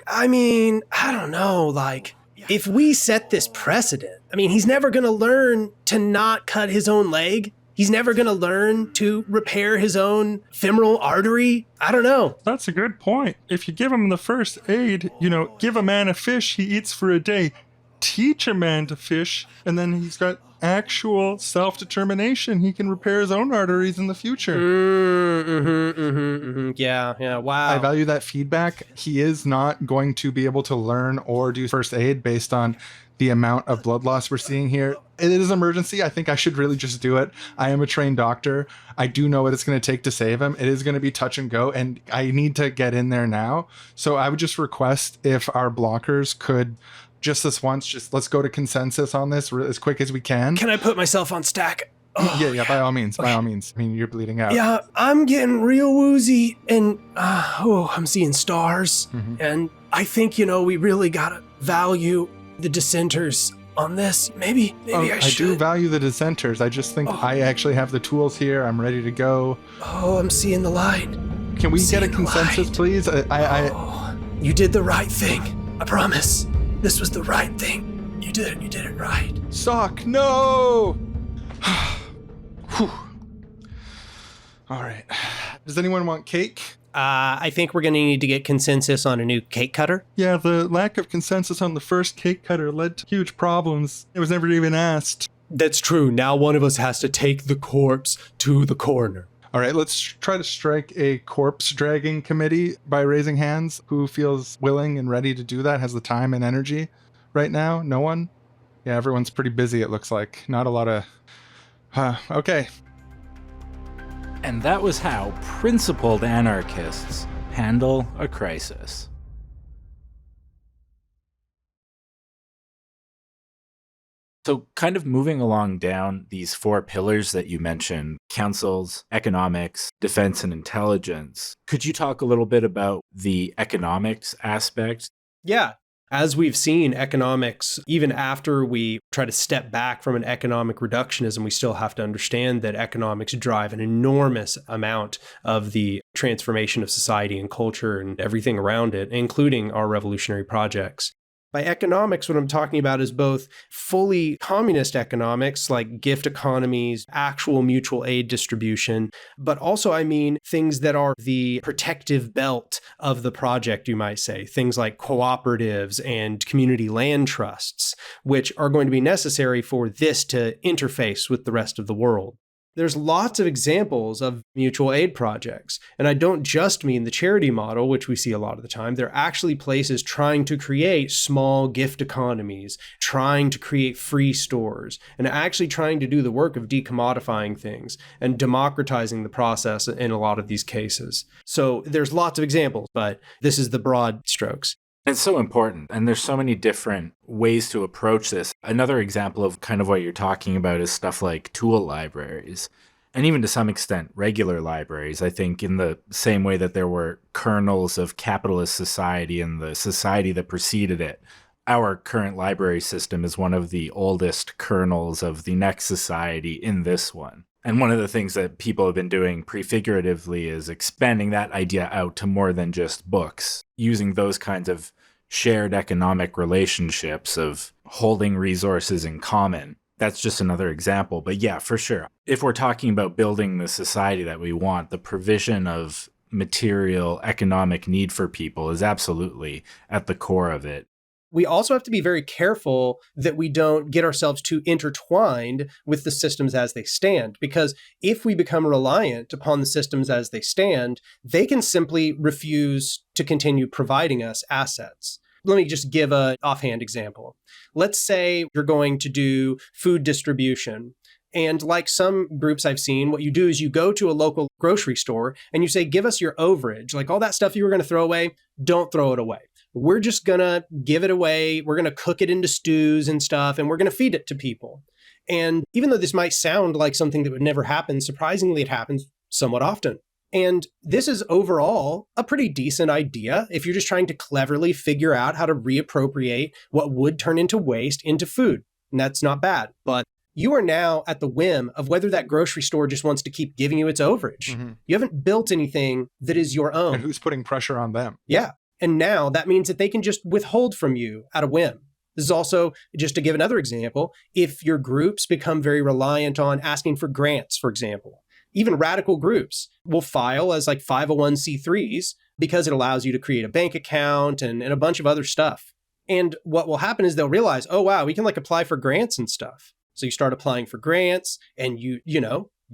I mean, I don't know, like, if we set this precedent, I mean, he's never gonna learn to not cut his own leg. He's never gonna learn to repair his own femoral artery. I don't know. That's a good point. If you give him the first aid, give a man a fish he eats for a day. Teach a man to fish, and then he's got actual self-determination. He can repair his own arteries in the future. Yeah, wow. I value that feedback. He is not going to be able to learn or do first aid based on the amount of blood loss we're seeing here. It is emergency. I think I should really just do it. I am a trained doctor. I do know what it's going to take to save him. It is going to be touch and go, and I need to get in there now. So I would just request if our blockers could just this once, just let's go to consensus on this as quick as we can. Can I put myself on stack? Oh, yeah, by all means, by all means. I mean, you're bleeding out. Yeah, I'm getting real woozy, and I'm seeing stars. And I think, we really gotta value the dissenters on this. Maybe I should. I do value the dissenters. I just think I actually have the tools here. I'm ready to go. Oh, I'm seeing the light. Can we get a consensus, please? You did the right thing. I promise. This was the right thing. You did it right. Sock, no! Whew. All right. Does anyone want cake? I think we're going to need to get consensus on a new cake cutter. Yeah, the lack of consensus on the first cake cutter led to huge problems. It was never even asked. That's true. Now one of us has to take the corpse to the coroner. All right, let's try to strike a corpse dragging committee by raising hands. Who feels willing and ready to do that, has the time and energy right now? No one? Yeah, everyone's pretty busy, it looks like. Not a lot of... okay. And that was how principled anarchists handle a crisis. So kind of moving along down these four pillars that you mentioned, councils, economics, defense, and intelligence, could you talk a little bit about the economics aspect? Yeah. As we've seen, economics, even after we try to step back from an economic reductionism, we still have to understand that economics drive an enormous amount of the transformation of society and culture and everything around it, including our revolutionary projects. By economics, what I'm talking about is both fully communist economics, like gift economies, actual mutual aid distribution, but also I mean things that are the protective belt of the project, you might say, things like cooperatives and community land trusts, which are going to be necessary for this to interface with the rest of the world. There's lots of examples of mutual aid projects. And I don't just mean the charity model, which we see a lot of the time. They're actually places trying to create small gift economies, trying to create free stores, and actually trying to do the work of decommodifying things and democratizing the process in a lot of these cases. So there's lots of examples, but this is the broad strokes. It's so important, and there's so many different ways to approach this. Another example of kind of what you're talking about is stuff like tool libraries, and even to some extent, regular libraries. I think in the same way that there were kernels of capitalist society and the society that preceded it, our current library system is one of the oldest kernels of the next society in this one. And one of the things that people have been doing prefiguratively is expanding that idea out to more than just books, using those kinds of shared economic relationships of holding resources in common That's just another example. But yeah, for sure. If we're talking about building the society that we want, the provision of material economic need for people is absolutely at the core of it. We also have to be very careful that we don't get ourselves too intertwined with the systems as they stand, because if we become reliant upon the systems as they stand, they can simply refuse to continue providing us assets. Let me just give an offhand example. Let's say you're going to do food distribution. And like some groups I've seen, what you do is you go to a local grocery store and you say, give us your overage. Like all that stuff you were going to throw away, don't throw it away. We're just going to give it away. We're going to cook it into stews and stuff, and we're going to feed it to people. And even though this might sound like something that would never happen, surprisingly, it happens somewhat often. And this is overall a pretty decent idea if you're just trying to cleverly figure out how to reappropriate what would turn into waste into food. And that's not bad. But you are now at the whim of whether that grocery store just wants to keep giving you its overage. Mm-hmm. You haven't built anything that is your own. And who's putting pressure on them? Yeah. And now that means that they can just withhold from you at a whim. This is also, just to give another example, if your groups become very reliant on asking for grants, for example, even radical groups will file as like 501c3s because it allows you to create a bank account and a bunch of other stuff. And what will happen is they'll realize, oh, wow, we can like apply for grants and stuff. So you start applying for grants and you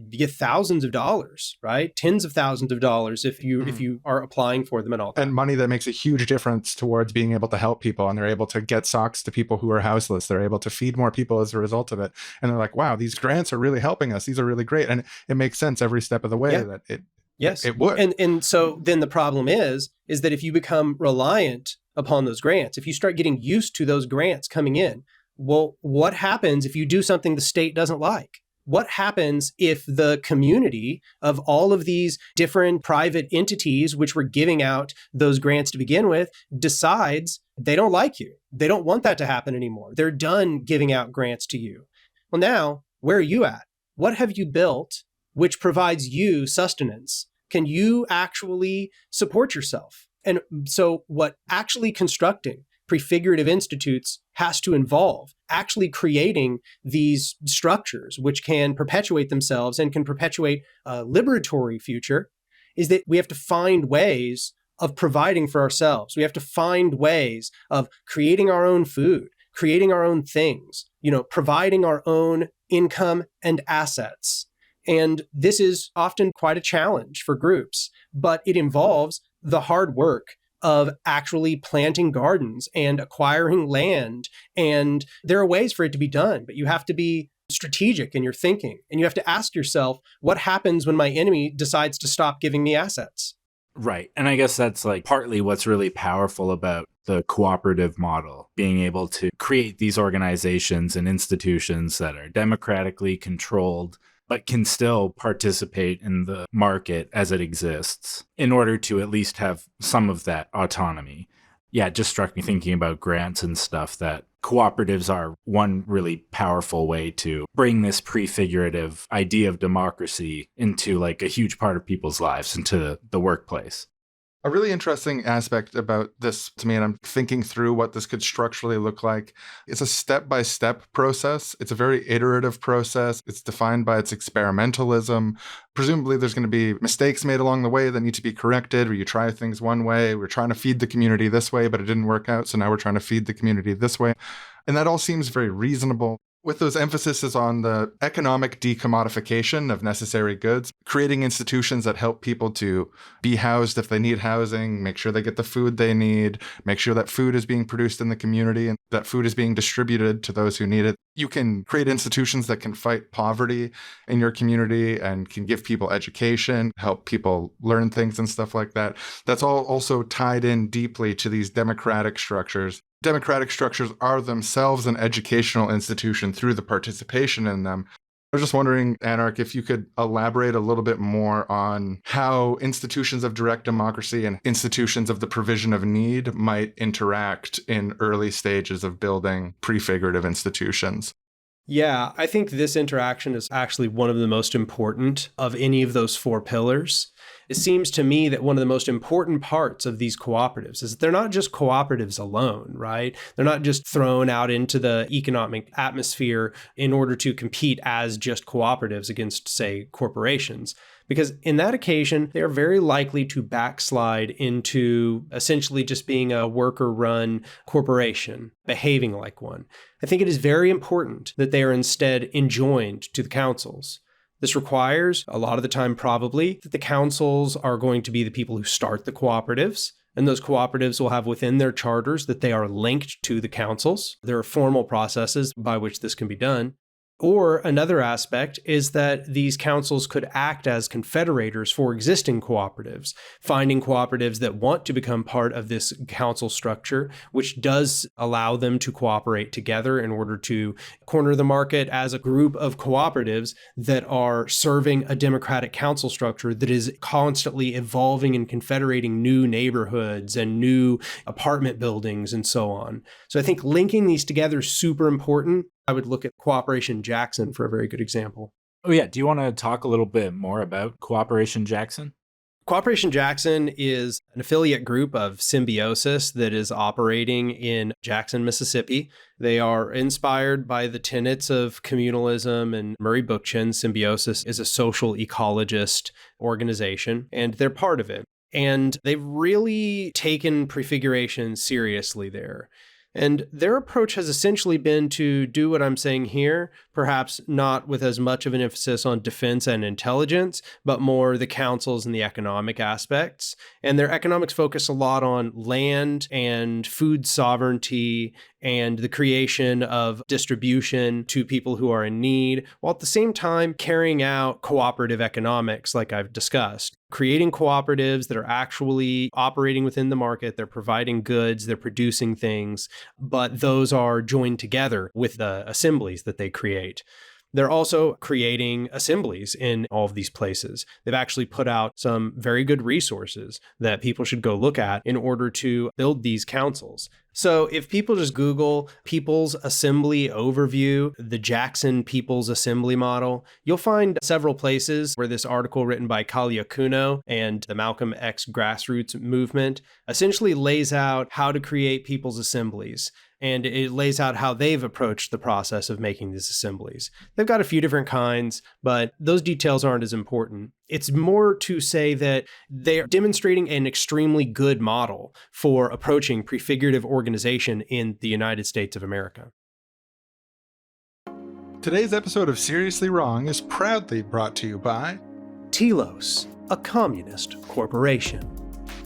get thousands of dollars, right? Tens of thousands of dollars if you are applying for them and all that. And money that makes a huge difference towards being able to help people. And they're able to get socks to people who are houseless. They're able to feed more people as a result of it. And they're like, wow, these grants are really helping us. These are really great. And it makes sense every step of the way that it would. And so then the problem is that if you become reliant upon those grants, if you start getting used to those grants coming in, well, what happens if you do something the state doesn't like? What happens if the community of all of these different private entities, which were giving out those grants to begin with, decides they don't like you? They don't want that to happen anymore. They're done giving out grants to you. Well, now, where are you at? What have you built which provides you sustenance? Can you actually support yourself? And so what actually constructing prefigurative institutes has to involve actually creating these structures which can perpetuate themselves and can perpetuate a liberatory future is that we have to find ways of providing for ourselves. We have to find ways of creating our own food, creating our own things, providing our own income and assets. And this is often quite a challenge for groups, but it involves the hard work of actually planting gardens and acquiring land. And there are ways for it to be done, but you have to be strategic in your thinking. And you have to ask yourself, what happens when my enemy decides to stop giving me assets? Right. And I guess that's like partly what's really powerful about the cooperative model, being able to create these organizations and institutions that are democratically controlled, but can still participate in the market as it exists in order to at least have some of that autonomy. Yeah, it just struck me thinking about grants and stuff that cooperatives are one really powerful way to bring this prefigurative idea of democracy into like a huge part of people's lives, into the workplace. A really interesting aspect about this to me, and I'm thinking through what this could structurally look like, it's a step-by-step process. It's a very iterative process. It's defined by its experimentalism. Presumably there's going to be mistakes made along the way that need to be corrected, or you try things one way. We're trying to feed the community this way, but it didn't work out, so now we're trying to feed the community this way. And that all seems very reasonable. With those emphases on the economic decommodification of necessary goods, creating institutions that help people to be housed if they need housing, make sure they get the food they need, make sure that food is being produced in the community and that food is being distributed to those who need it. You can create institutions that can fight poverty in your community and can give people education, help people learn things and stuff like that. That's all also tied in deeply to these democratic structures. Democratic structures are themselves an educational institution through the participation in them. I was just wondering, Anark, if you could elaborate a little bit more on how institutions of direct democracy and institutions of the provision of need might interact in early stages of building prefigurative institutions. Yeah, I think this interaction is actually one of the most important of any of those four pillars. it seems to me that one of the most important parts of these cooperatives is that they're not just cooperatives alone, right? They're not just thrown out into the economic atmosphere in order to compete as just cooperatives against, say, corporations. Because in that occasion, they are very likely to backslide into essentially just being a worker-run corporation, behaving like one. I think it is very important that they are instead enjoined to the councils. This requires, a lot of the time probably, that the councils are going to be the people who start the cooperatives, and those cooperatives will have within their charters that they are linked to the councils. There are formal processes by which this can be done. Or another aspect is that these councils could act as confederators for existing cooperatives, finding cooperatives that want to become part of this council structure, which does allow them to cooperate together in order to corner the market as a group of cooperatives that are serving a democratic council structure that is constantly evolving and confederating new neighborhoods and new apartment buildings and so on. So I think linking these together is super important. I would look at Cooperation Jackson for a very good example. Oh, yeah. Do you want to talk a little bit more about Cooperation Jackson? Cooperation Jackson is an affiliate group of Symbiosis that is operating in Jackson, Mississippi. They are inspired by the tenets of communalism and Murray Bookchin. Symbiosis is a social ecologist organization, and they're part of it. And they've really taken prefiguration seriously there. And their approach has essentially been to do what I'm saying here, perhaps not with as much of an emphasis on defense and intelligence, but more the councils and the economic aspects. And their economics focus a lot on land and food sovereignty and the creation of distribution to people who are in need, while at the same time carrying out cooperative economics like I've discussed. Creating cooperatives that are actually operating within the market, they're providing goods, they're producing things, but those are joined together with the assemblies that they create. They're also creating assemblies in all of these places. They've actually put out some very good resources that people should go look at in order to build these councils. So if people just Google People's Assembly Overview, the Jackson People's Assembly model, you'll find several places where this article written by Kalia Kuno and the Malcolm X grassroots movement essentially lays out how to create people's assemblies. And it lays out how they've approached the process of making these assemblies. They've got a few different kinds, but those details aren't as important. It's more to say that they're demonstrating an extremely good model for approaching prefigurative organization in the United States of America. Today's episode of Seriously Wrong is proudly brought to you by Telos, a communist corporation.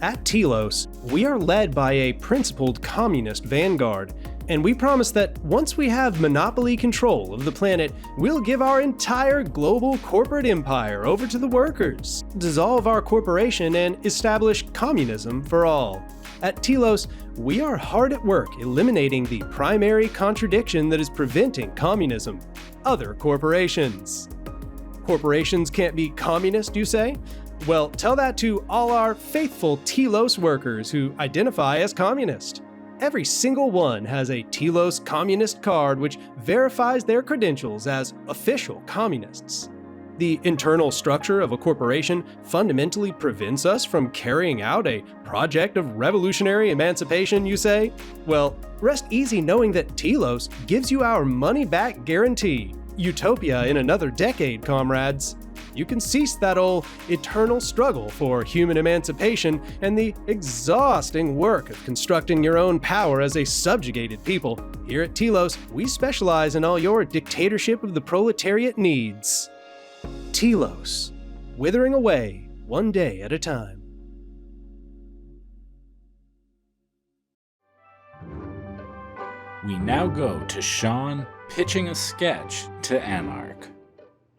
At Telos, we are led by a principled communist vanguard, and we promise that once we have monopoly control of the planet, we'll give our entire global corporate empire over to the workers, dissolve our corporation, and establish communism for all. At Telos, we are hard at work eliminating the primary contradiction that is preventing communism: other corporations. Corporations can't be communist, you say? Well, tell that to all our faithful Telos workers who identify as communist. Every single one has a Telos communist card which verifies their credentials as official communists. The internal structure of a corporation fundamentally prevents us from carrying out a project of revolutionary emancipation, you say? Well, rest easy knowing that Telos gives you our money-back guarantee. Utopia in another decade, comrades. You can cease that old eternal struggle for human emancipation and the exhausting work of constructing your own power as a subjugated people. Here at Telos, we specialize in all your dictatorship of the proletariat needs. Telos, withering away one day at a time. We now go to Sean pitching a sketch to Anark.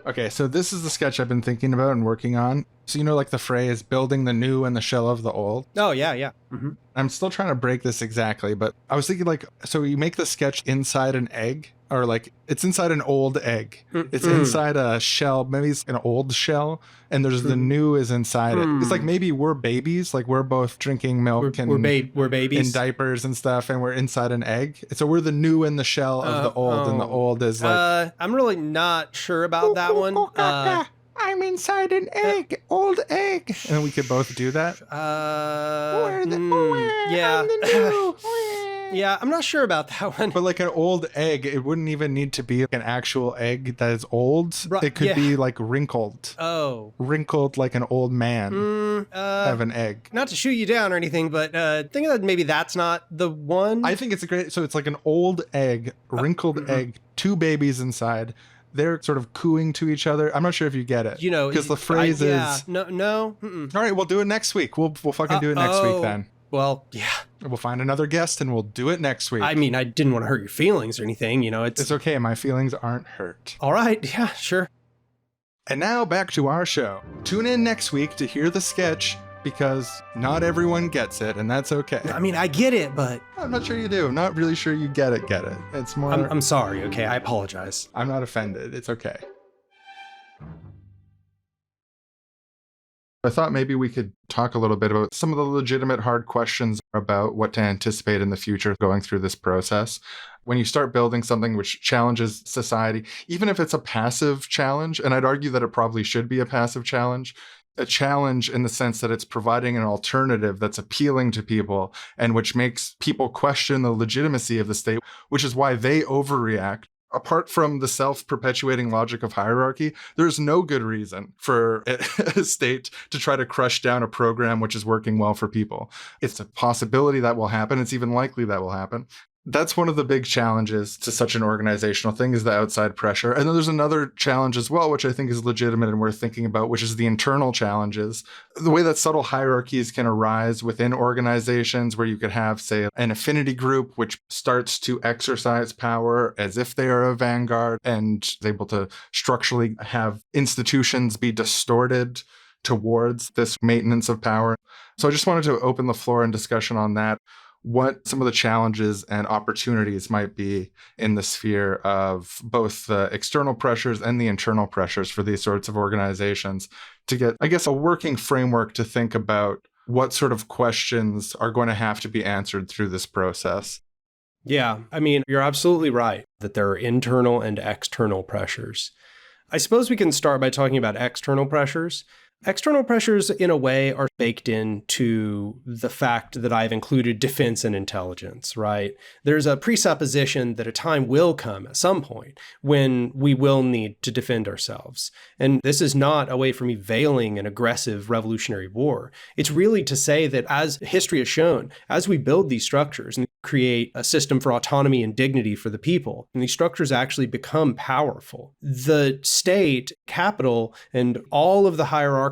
Okay, so this is the sketch I've been thinking about and working on. So, you know, like the phrase, building the new in the shell of the old? Oh, yeah. Mm-hmm. I'm still trying to break this exactly, but I was thinking like, so you make the sketch inside an egg, or like it's inside an old egg. It's inside a shell, maybe it's an old shell, and there's the new is inside it. It's like maybe we're babies, like we're both drinking milk and we're babies in diapers and stuff, and we're inside an egg. So we're the new in the shell of the old, and the old is like... I'm really not sure about that one. I'm inside an egg, old egg. And then we could both do that. Yeah. I'm the new. Yeah, I'm not sure about that one. But like an old egg, it wouldn't even need to be an actual egg that is old. Right, It could yeah. be like wrinkled. Oh. Wrinkled like an old man have an egg. Not to shoot you down or anything, but think that maybe that's not the one. I think it's a great. So it's like an old egg, wrinkled egg, two babies inside. They're sort of cooing to each other. I'm not sure if you get it. You know, because the phrase is. no. Mm-mm. All right, we'll do it next week. We'll fucking do it next week then. Well, yeah. We'll find another guest and we'll do it next week. I mean, I didn't want to hurt your feelings or anything. You know, It's okay. My feelings aren't hurt. all right. Yeah, sure. And now back to our show. Tune in next week to hear the sketch because not everyone gets it, and that's okay. I mean, I get it, but I'm not sure you do. I'm not really sure you get it. It's more. I'm sorry. Okay, I apologize. I'm not offended. It's okay. I thought maybe we could talk a little bit about some of the legitimate hard questions about what to anticipate in the future going through this process. When you start building something which challenges society, even if it's a passive challenge, and I'd argue that it probably should be a passive challenge, a challenge in the sense that it's providing an alternative that's appealing to people and which makes people question the legitimacy of the state, which is why they overreact. Apart from the self-perpetuating logic of hierarchy, there's no good reason for a state to try to crush down a program which is working well for people. It's a possibility that will happen. It's even likely that will happen. That's one of the big challenges to such an organizational thing is the outside pressure. And then there's another challenge as well, which I think is legitimate and worth thinking about, which is the internal challenges. The way that subtle hierarchies can arise within organizations where you could have, say, an affinity group, which starts to exercise power as if they are a vanguard and is able to structurally have institutions be distorted towards this maintenance of power. So I just wanted to open the floor and discussion on that. What some of the challenges and opportunities might be in the sphere of both the external pressures and the internal pressures for these sorts of organizations to get, I guess, a working framework to think about what sort of questions are going to have to be answered through this process. Yeah, I mean, you're absolutely right that there are internal and external pressures. I suppose we can start by talking about external pressures. External pressures, in a way, are baked into the fact that I've included defense and intelligence, right? There's a presupposition that a time will come at some point when we will need to defend ourselves. And this is not a way for me veiling an aggressive revolutionary war. It's really to say that, as history has shown, as we build these structures and create a system for autonomy and dignity for the people, and these structures actually become powerful, the state, capital, and all of the hierarchical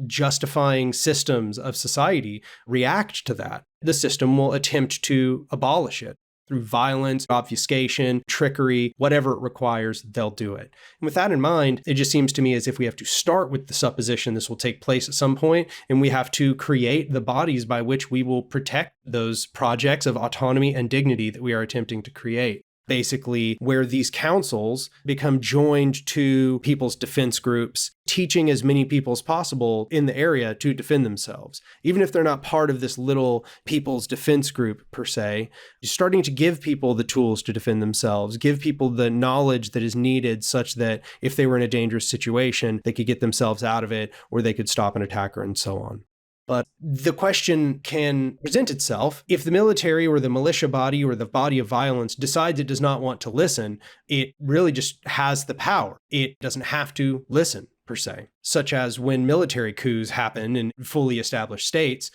justifying systems of society react to that. The system will attempt to abolish it through violence, obfuscation, trickery, whatever it requires, they'll do it. And with that in mind, it just seems to me as if we have to start with the supposition this will take place at some point, and we have to create the bodies by which we will protect those projects of autonomy and dignity that we are attempting to create. Basically, where these councils become joined to people's defense groups, teaching as many people as possible in the area to defend themselves. Even if they're not part of this little people's defense group per se, you're starting to give people the tools to defend themselves, give people the knowledge that is needed such that if they were in a dangerous situation, they could get themselves out of it, or they could stop an attacker and so on. But the question can present itself if the military or the militia body or the body of violence decides it does not want to listen, it really just has the power. It doesn't have to listen, per se, such as when military coups happen in fully established states.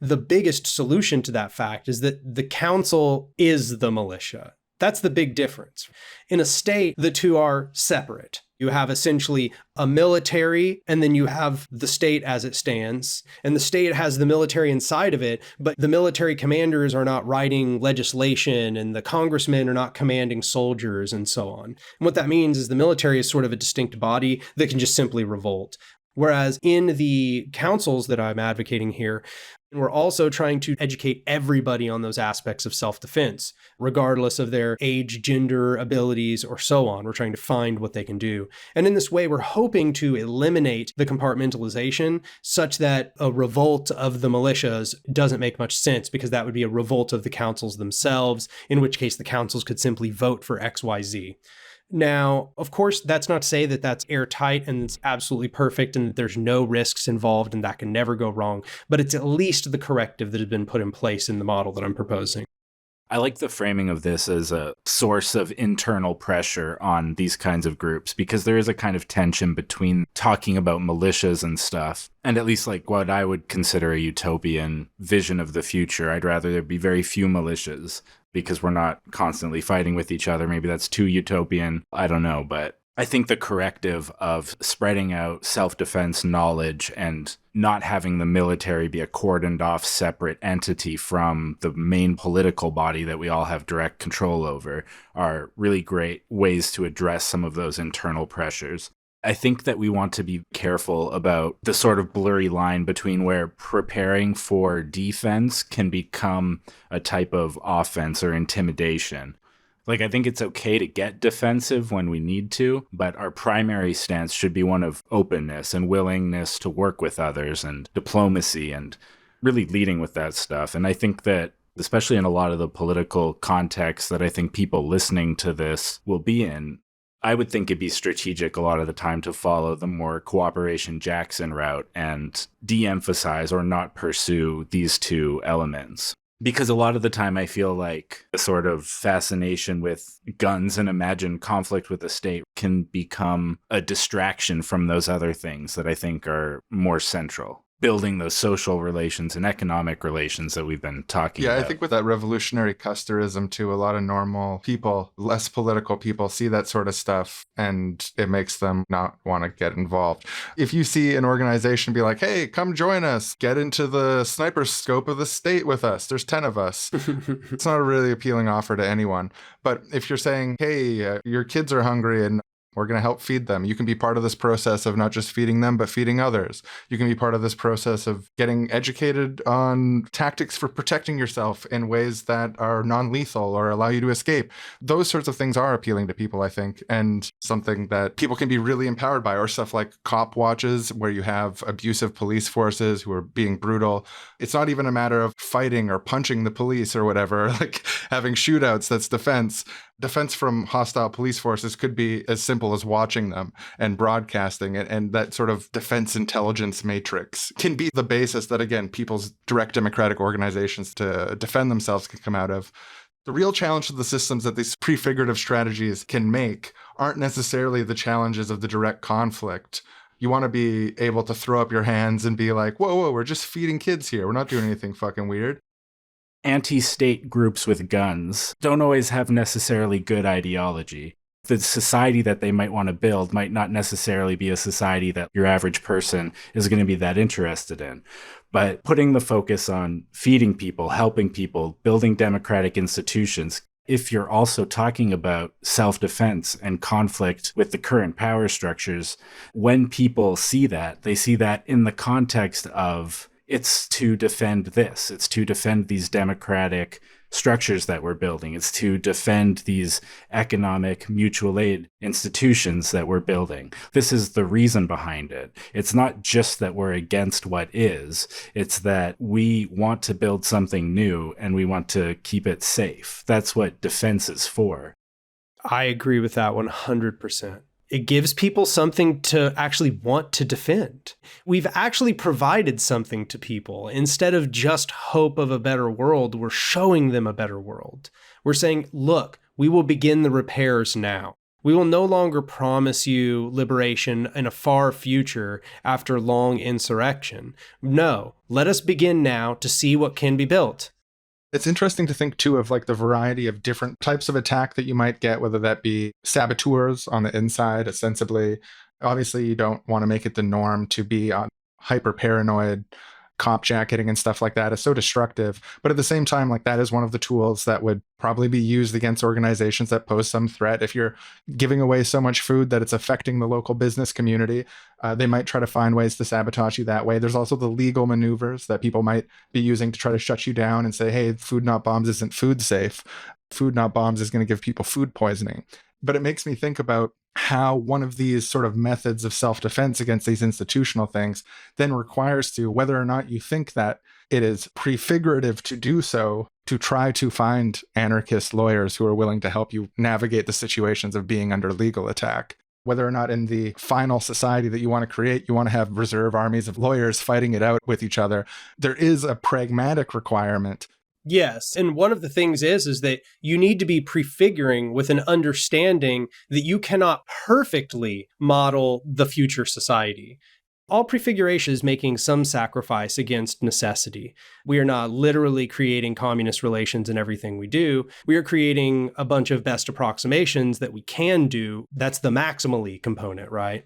The biggest solution to that fact is that the council is the militia. That's the big difference. In a state, the two are separate. You have essentially a military, and then you have the state as it stands. And the state has the military inside of it, but the military commanders are not writing legislation, and the congressmen are not commanding soldiers, and so on. And what that means is the military is sort of a distinct body that can just simply revolt. Whereas in the councils that I'm advocating here, we're also trying to educate everybody on those aspects of self-defense, regardless of their age, gender, abilities, or so on. We're trying to find what they can do. And in this way, we're hoping to eliminate the compartmentalization such that a revolt of the militias doesn't make much sense, because that would be a revolt of the councils themselves, in which case the councils could simply vote for XYZ. Now, of course, that's not to say that that's airtight and it's absolutely perfect and that there's no risks involved and that can never go wrong, but it's at least the corrective that has been put in place in the model that I'm proposing. I like the framing of this as a source of internal pressure on these kinds of groups, because there is a kind of tension between talking about militias and stuff, and at least like what I would consider a utopian vision of the future. I'd rather there be very few militias because we're not constantly fighting with each other. Maybe that's too utopian. I don't know, but I think the corrective of spreading out self-defense knowledge and not having the military be a cordoned off separate entity from the main political body that we all have direct control over are really great ways to address some of those internal pressures. I think that we want to be careful about the sort of blurry line between where preparing for defense can become a type of offense or intimidation. Like, I think it's okay to get defensive when we need to, but our primary stance should be one of openness and willingness to work with others and diplomacy and really leading with that stuff. And I think that, especially in a lot of the political contexts that I think people listening to this will be in, I would think it'd be strategic a lot of the time to follow the more cooperation Jackson route and de-emphasize or not pursue these two elements. Because a lot of the time I feel like a sort of fascination with guns and imagined conflict with the state can become a distraction from those other things that I think are more central. Building those social relations and economic relations that we've been talking about. Yeah, I think with that revolutionary Custerism too, a lot of normal people, less political people, see that sort of stuff and it makes them not want to get involved. If you see an organization be like, hey, come join us, get into the sniper scope of the state with us, there's 10 of us. It's not a really appealing offer to anyone. But if you're saying, hey, your kids are hungry and we're going to help feed them. You can be part of this process of not just feeding them, but feeding others. You can be part of this process of getting educated on tactics for protecting yourself in ways that are non-lethal or allow you to escape. Those sorts of things are appealing to people, I think, and something that people can be really empowered by, or stuff like cop watches, where you have abusive police forces who are being brutal. It's not even a matter of fighting or punching the police or whatever, like having shootouts, that's defense. Defense from hostile police forces could be as simple as watching them and broadcasting it. And that sort of defense intelligence matrix can be the basis that, again, people's direct democratic organizations to defend themselves can come out of. The real challenge to the systems that these prefigurative strategies can make aren't necessarily the challenges of the direct conflict. You want to be able to throw up your hands and be like, whoa, we're just feeding kids here. We're not doing anything fucking weird. Anti-state groups with guns don't always have necessarily good ideology. The society that they might want to build might not necessarily be a society that your average person is going to be that interested in. But putting the focus on feeding people, helping people, building democratic institutions, if you're also talking about self-defense and conflict with the current power structures, when people see that, they see that in the context of it's to defend this. It's to defend these democratic structures that we're building. It's to defend these economic mutual aid institutions that we're building. This is the reason behind it. It's not just that we're against what is. It's that we want to build something new and we want to keep it safe. That's what defense is for. I agree with that 100%. It gives people something to actually want to defend. We've actually provided something to people. Instead of just hope of a better world, we're showing them a better world. We're saying, look, we will begin the repairs now. We will no longer promise you liberation in a far future after long insurrection. No, let us begin now to see what can be built. It's interesting to think, too, of like the variety of different types of attack that you might get, whether that be saboteurs on the inside, ostensibly. Obviously, you don't want to make it the norm to be on hyper-paranoid cop jacketing and stuff like that. Is so destructive. But at the same time, like that is one of the tools that would probably be used against organizations that pose some threat. If you're giving away so much food that it's affecting the local business community, they might try to find ways to sabotage you that way. There's also the legal maneuvers that people might be using to try to shut you down and say, hey, food not bombs isn't food safe. Food not bombs is going to give people food poisoning. But it makes me think about how one of these sort of methods of self-defense against these institutional things then requires to, whether or not you think that it is prefigurative to do so, to try to find anarchist lawyers who are willing to help you navigate the situations of being under legal attack. Whether or not in the final society that you want to create, you want to have reserve armies of lawyers fighting it out with each other, there is a pragmatic requirement. Yes, and one of the things is that you need to be prefiguring with an understanding that you cannot perfectly model the future society. All prefiguration is making some sacrifice against necessity. We are not literally creating communist relations in everything we do. We are creating a bunch of best approximations that we can do. That's the maximally component, right?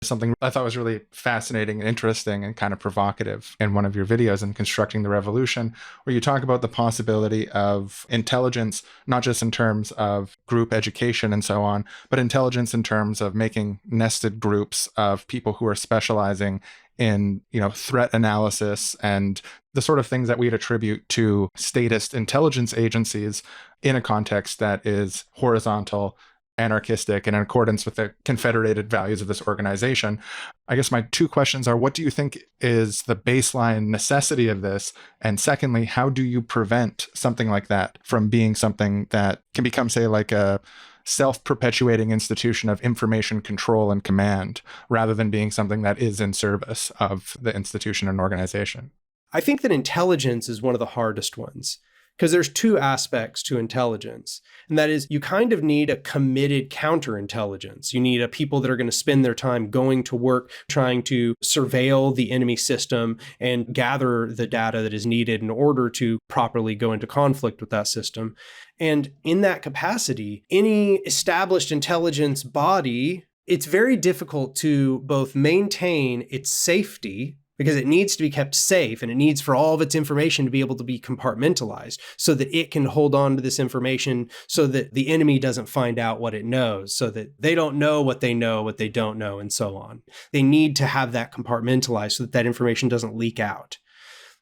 Something I thought was really fascinating and interesting and kind of provocative in one of your videos in Constructing the Revolution, where you talk about the possibility of intelligence, not just in terms of group education and so on, but intelligence in terms of making nested groups of people who are specializing in, threat analysis and the sort of things that we'd attribute to statist intelligence agencies in a context that is horizontal, anarchistic, and in accordance with the confederated values of this organization. I guess my two questions are, what do you think is the baseline necessity of this? And secondly, how do you prevent something like that from being something that can become, say, like a self-perpetuating institution of information control and command, rather than being something that is in service of the institution and organization? I think that intelligence is one of the hardest ones. Because there's two aspects to intelligence. And that is, you kind of need a committed counterintelligence. You need a people that are going to spend their time going to work, trying to surveil the enemy system and gather the data that is needed in order to properly go into conflict with that system. And in that capacity, any established intelligence body, it's very difficult to both maintain its safety, because it needs to be kept safe, and it needs for all of its information to be able to be compartmentalized so that it can hold on to this information so that the enemy doesn't find out what it knows, so that they don't know, what they don't know, and so on. They need to have that compartmentalized so that that information doesn't leak out.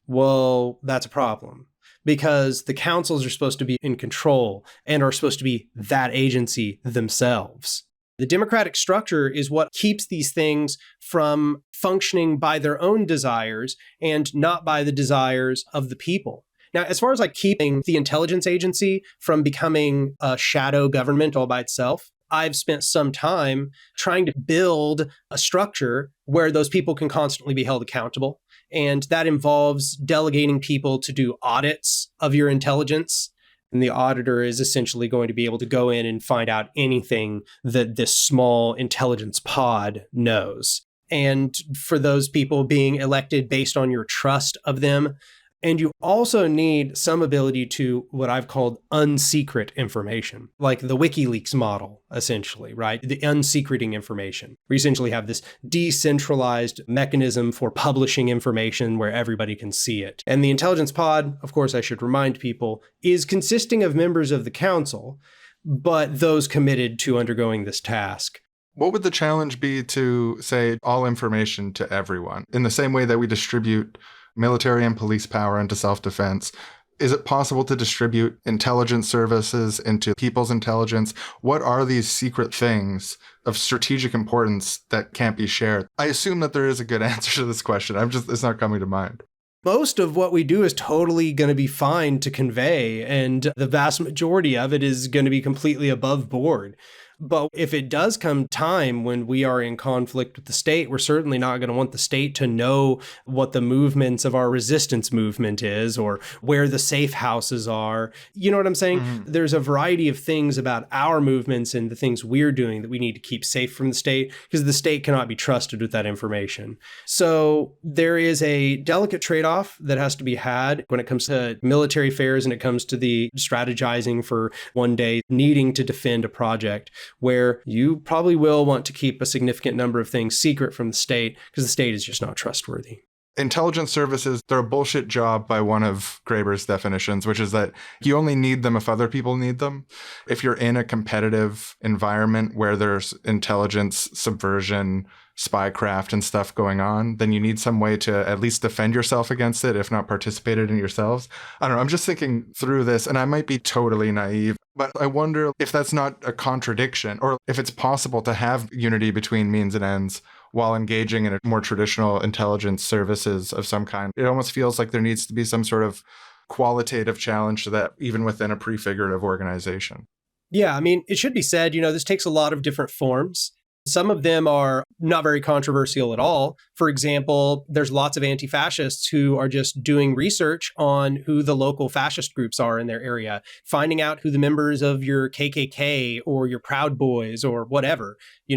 Well, that's a problem, because the councils are supposed to be in control and are supposed to be that agency themselves. The democratic structure is what keeps these things from functioning by their own desires and not by the desires of the people. Now, as far as like keeping the intelligence agency from becoming a shadow government all by itself, I've spent some time trying to build a structure where those people can constantly be held accountable. And that involves delegating people to do audits of your intelligence. And the auditor is essentially going to be able to go in and find out anything that this small intelligence pod knows. And for those people being elected based on your trust of them. And you also need some ability to what I've called unsecret information, like the WikiLeaks model, essentially, right? The unsecreting information. We essentially have this decentralized mechanism for publishing information where everybody can see it. And the intelligence pod, of course, I should remind people, is consisting of members of the council, but those committed to undergoing this task. What would the challenge be to say all information to everyone in the same way that we distribute military and police power into self-defense? Is it possible to distribute intelligence services into people's intelligence? What are these secret things of strategic importance that can't be shared? I assume that there is a good answer to this question. It's not coming to mind. Most of what we do is totally going to be fine to convey, and the vast majority of it is going to be completely above board. But if it does come time when we are in conflict with the state, we're certainly not going to want the state to know what the movements of our resistance movement is or where the safe houses are. You know what I'm saying? Mm-hmm. There's a variety of things about our movements and the things we're doing that we need to keep safe from the state, because the state cannot be trusted with that information. So there is a delicate trade-off that has to be had when it comes to military affairs and it comes to the strategizing for one day needing to defend a project, where you probably will want to keep a significant number of things secret from the state because the state is just not trustworthy. Intelligence services, they're a bullshit job by one of Graeber's definitions, which is that you only need them if other people need them. If you're in a competitive environment where there's intelligence, subversion, spycraft and stuff going on, then you need some way to at least defend yourself against it, if not participate in it yourselves. I don't know. I'm just thinking through this, and I might be totally naive. But I wonder if that's not a contradiction, or if it's possible to have unity between means and ends while engaging in a more traditional intelligence services of some kind. It almost feels like there needs to be some sort of qualitative challenge to that, even within a prefigurative organization. Yeah, I mean, it should be said, this takes a lot of different forms. Some of them are not very controversial at all. For example, there's lots of anti-fascists who are just doing research on who the local fascist groups are in their area, finding out who the members of your KKK or your Proud Boys or whatever,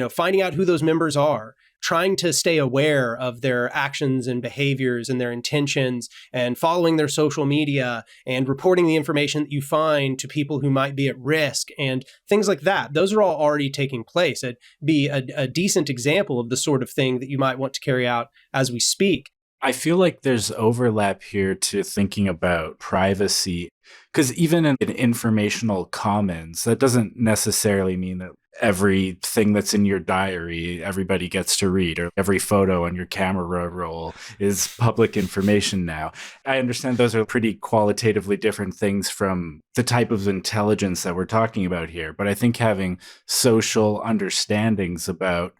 finding out who those members are, trying to stay aware of their actions and behaviors and their intentions and following their social media and reporting the information that you find to people who might be at risk and things like that. Those are all already taking place. It'd be a decent example of the sort of thing that you might want to carry out as we speak. I feel like there's overlap here to thinking about privacy, because even in informational commons, that doesn't necessarily mean that everything that's in your diary everybody gets to read, or every photo on your camera roll is public information now. I understand those are pretty qualitatively different things from the type of intelligence that we're talking about here, but I think having social understandings about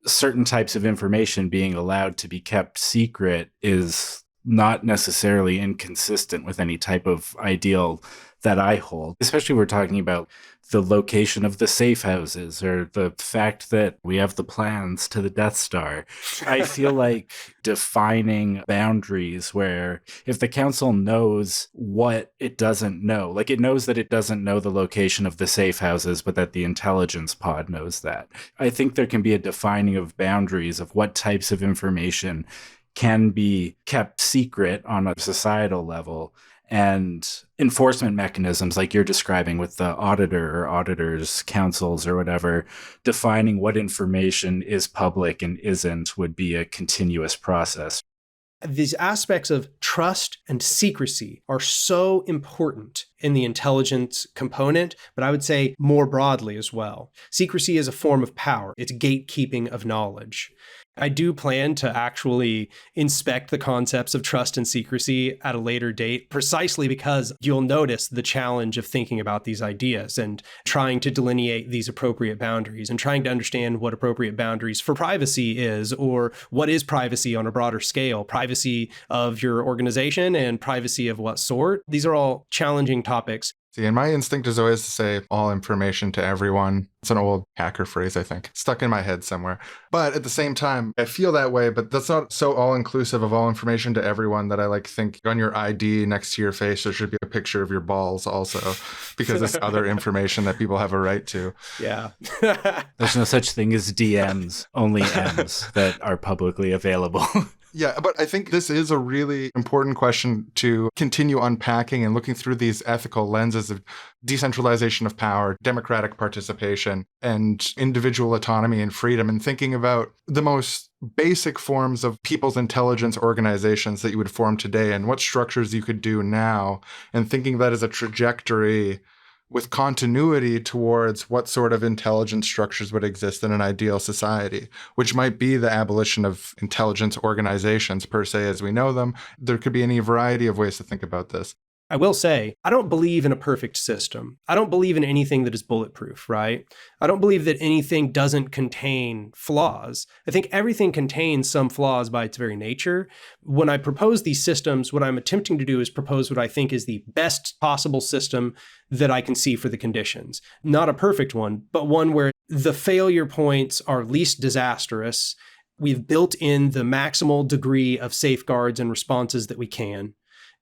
certain types of information being allowed to be kept secret is not necessarily inconsistent with any type of ideal that I hold, especially we're talking about the location of the safe houses or the fact that we have the plans to the Death Star. I feel like defining boundaries where if the council knows what it doesn't know, like it knows that it doesn't know the location of the safe houses, but that the intelligence pod knows that. I think there can be a defining of boundaries of what types of information can be kept secret on a societal level, and enforcement mechanisms like you're describing with the auditor or auditors, councils or whatever, defining what information is public and isn't would be a continuous process. These aspects of trust and secrecy are so important in the intelligence component, but I would say more broadly as well. Secrecy is a form of power. It's gatekeeping of knowledge. I do plan to actually inspect the concepts of trust and secrecy at a later date, precisely because you'll notice the challenge of thinking about these ideas and trying to delineate these appropriate boundaries and trying to understand what appropriate boundaries for privacy is, or what is privacy on a broader scale, privacy of your organization and privacy of what sort. These are all challenging topics. See, and my instinct is always to say all information to everyone. It's an old hacker phrase, I think, stuck in my head somewhere. But at the same time, I feel that way, but that's not so all-inclusive of all information to everyone that I think on your ID next to your face, there should be a picture of your balls also, because it's other information that people have a right to. Yeah. There's no such thing as DMs, only M's that are publicly available. Yeah, but I think this is a really important question to continue unpacking and looking through these ethical lenses of decentralization of power, democratic participation, and individual autonomy and freedom, and thinking about the most basic forms of people's intelligence organizations that you would form today and what structures you could do now, and thinking of that as a trajectory with continuity towards what sort of intelligence structures would exist in an ideal society, which might be the abolition of intelligence organizations per se as we know them. There could be any variety of ways to think about this. I will say, I don't believe in a perfect system. I don't believe in anything that is bulletproof, right? I don't believe that anything doesn't contain flaws. I think everything contains some flaws by its very nature. When I propose these systems, what I'm attempting to do is propose what I think is the best possible system that I can see for the conditions. Not a perfect one, but one where the failure points are least disastrous. We've built in the maximal degree of safeguards and responses that we can.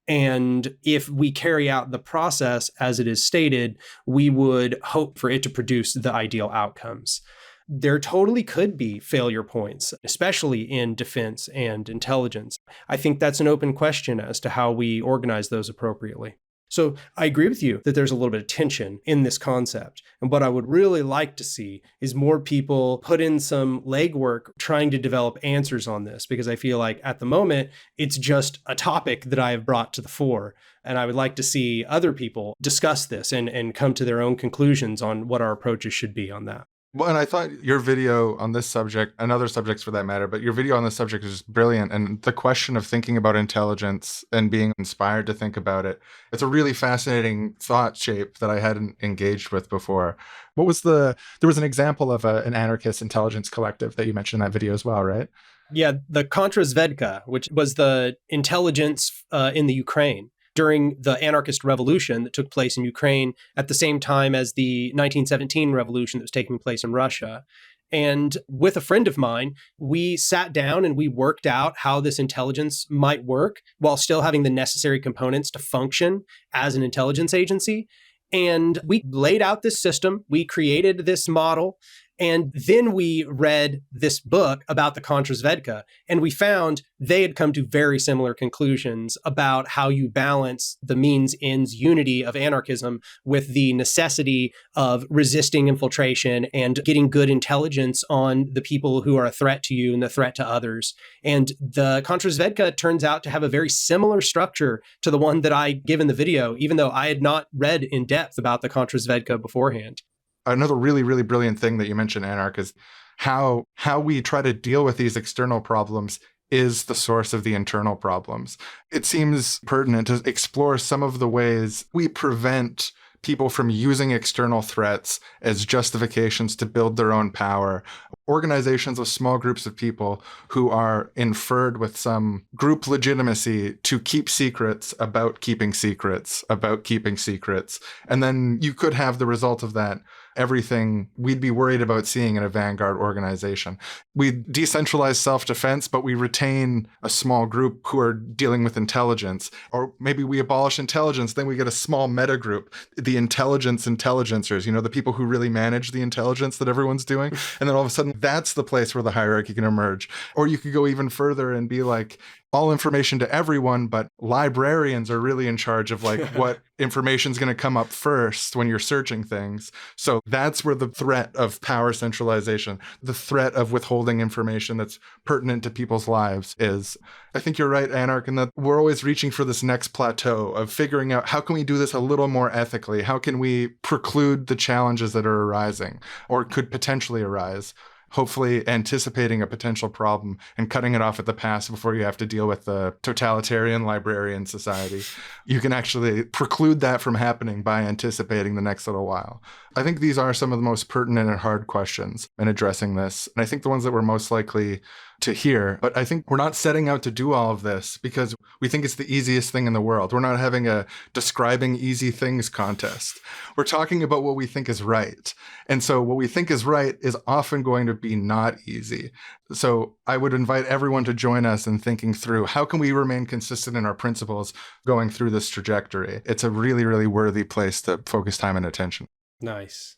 And if we carry out the process as it is stated, we would hope for it to produce the ideal outcomes. There totally could be failure points, especially in defense and intelligence. I think that's an open question as to how we organize those appropriately. So I agree with you that there's a little bit of tension in this concept. And what I would really like to see is more people put in some legwork trying to develop answers on this, because I feel like at the moment, it's just a topic that I have brought to the fore. And I would like to see other people discuss this and come to their own conclusions on what our approaches should be on that. Well, and I thought your video on this subject, and other subjects for that matter, but your video on this subject is just brilliant. And the question of thinking about intelligence and being inspired to think about it, it's a really fascinating thought shape that I hadn't engaged with before. What was there was an example of an anarchist intelligence collective that you mentioned in that video as well, right? Yeah, the Kontrrazvedka, which was the intelligence in the Ukraine during the anarchist revolution that took place in Ukraine at the same time as the 1917 revolution that was taking place in Russia. And with a friend of mine, we sat down and we worked out how this intelligence might work while still having the necessary components to function as an intelligence agency. And we laid out this system, we created this model, and then we read this book about the Kontrrazvedka, and we found they had come to very similar conclusions about how you balance the means-ends unity of anarchism with the necessity of resisting infiltration and getting good intelligence on the people who are a threat to you and the threat to others. And the Kontrrazvedka turns out to have a very similar structure to the one that I give in the video, even though I had not read in depth about the Kontrrazvedka beforehand. Another really, really brilliant thing that you mentioned, Anark, is how we try to deal with these external problems is the source of the internal problems. It seems pertinent to explore some of the ways we prevent people from using external threats as justifications to build their own power. Organizations of small groups of people who are inferred with some group legitimacy to keep secrets about keeping secrets, about keeping secrets. And then you could have the result of that everything we'd be worried about seeing in a vanguard organization. We decentralize self-defense, but we retain a small group who are dealing with intelligence. Or maybe we abolish intelligence, then we get a small meta group, the intelligence intelligencers, the people who really manage the intelligence that everyone's doing. And then all of a sudden, that's the place where the hierarchy can emerge. Or you could go even further and be like, all information to everyone, but librarians are really in charge of what information is going to come up first when you're searching things. So that's where the threat of power centralization, the threat of withholding information that's pertinent to people's lives is. I think you're right, Anark, in that we're always reaching for this next plateau of figuring out how can we do this a little more ethically? How can we preclude the challenges that are arising or could potentially arise? Hopefully anticipating a potential problem and cutting it off at the pass before you have to deal with the totalitarian librarian society. You can actually preclude that from happening by anticipating the next little while. I think these are some of the most pertinent and hard questions in addressing this. And I think the ones that we're most likely to hear. But I think we're not setting out to do all of this because we think it's the easiest thing in the world. We're not having a describing easy things contest. We're talking about what we think is right. And so what we think is right is often going to be not easy. So I would invite everyone to join us in thinking through how can we remain consistent in our principles going through this trajectory. It's a really, really worthy place to focus time and attention. Nice.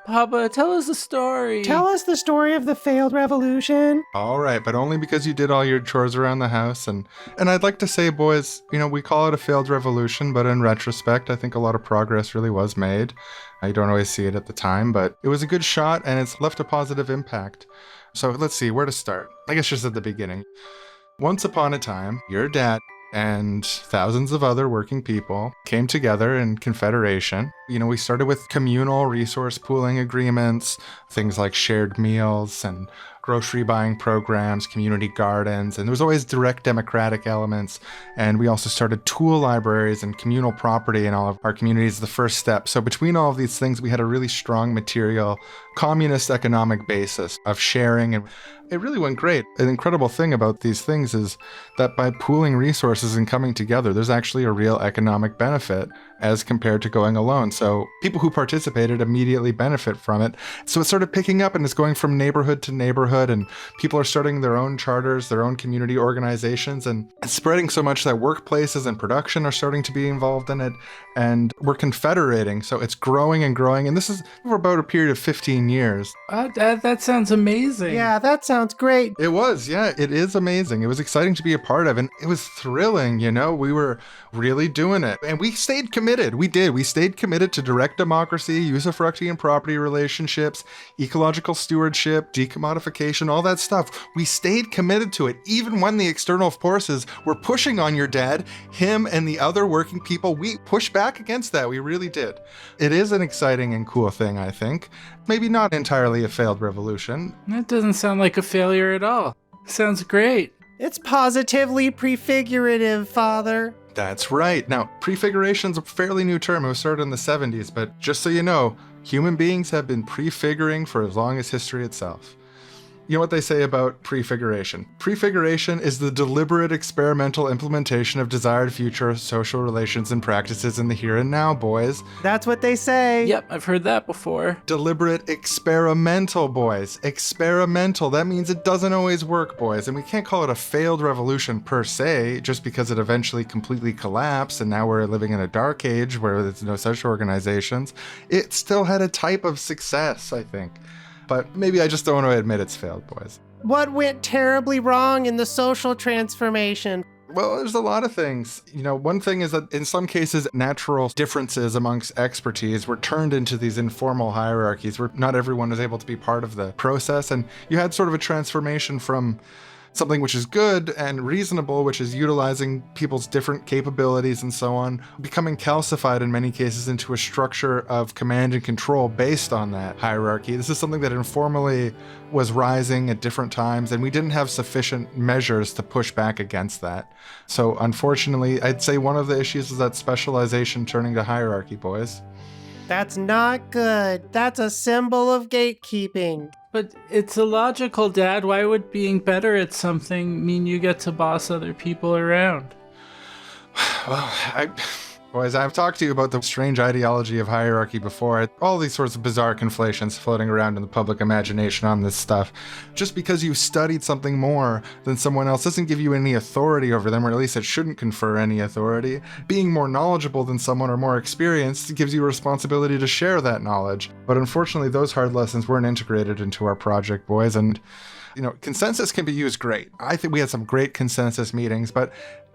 Papa, tell us a story. Tell us the story of the failed revolution. All right, but only because you did all your chores around the house. And I'd like to say, boys, we call it a failed revolution, but in retrospect, I think a lot of progress really was made. You don't always see it at the time, but it was a good shot and it's left a positive impact. So let's see where to start. I guess just at the beginning. Once upon a time, your dad and thousands of other working people came together in Confederation. We started with communal resource pooling agreements, things like shared meals and grocery buying programs, community gardens, and there was always direct democratic elements. And we also started tool libraries and communal property in all of our communities, the first step. So between all of these things, we had a really strong material communist economic basis of sharing, and it really went great. An incredible thing about these things is that by pooling resources and coming together, there's actually a real economic benefit as compared to going alone. So people who participated immediately benefit from it. So it's sort of picking up and it's going from neighborhood to neighborhood, and people are starting their own charters, their own community organizations, and it's spreading so much that workplaces and production are starting to be involved in it, and we're confederating. So it's growing and growing, and this is for about a period of 15 years. That sounds amazing. Yeah, that sounds great. It was, yeah, it is amazing. It was exciting to be a part of, and it was thrilling, we were really doing it. And we stayed committed. We did. We stayed committed to direct democracy, usufructian property relationships, ecological stewardship, decommodification unification, all that stuff. We stayed committed to it, even when the external forces were pushing on your dad, him and the other working people. We pushed back against that. We really did. It is an exciting and cool thing, I think. Maybe not entirely a failed revolution. That doesn't sound like a failure at all. Sounds great. It's positively prefigurative, Father. That's right. Now, prefiguration's a fairly new term. It was started in the 70s, but just so you know, human beings have been prefiguring for as long as history itself. You know what they say about prefiguration? Prefiguration is the deliberate experimental implementation of desired future social relations and practices in the here and now, boys. That's what they say. Yep, I've heard that before. Deliberate experimental, boys. Experimental. That means it doesn't always work, boys. And we can't call it a failed revolution per se, just because it eventually completely collapsed and now we're living in a dark age where there's no such organizations. It still had a type of success, I think. But maybe I just don't want to admit it's failed, boys. What went terribly wrong in the social transformation? Well, there's a lot of things. You know, one thing is that in some cases, natural differences amongst expertise were turned into these informal hierarchies where not everyone was able to be part of the process. And you had sort of a transformation from something which is good and reasonable, which is utilizing people's different capabilities and so on, becoming calcified in many cases into a structure of command and control based on that hierarchy. This is something that informally was rising at different times, and we didn't have sufficient measures to push back against that. So unfortunately, I'd say one of the issues is that specialization turning to hierarchy, boys. That's not good. That's a symbol of gatekeeping. But it's illogical, Dad. Why would being better at something mean you get to boss other people around? Well, boys, I've talked to you about the strange ideology of hierarchy before. All these sorts of bizarre conflations floating around in the public imagination on this stuff. Just because you studied something more than someone else doesn't give you any authority over them, or at least it shouldn't confer any authority. Being more knowledgeable than someone or more experienced gives you a responsibility to share that knowledge. But unfortunately, those hard lessons weren't integrated into our project, boys, and you know, consensus can be used great. I think we had some great consensus meetings, but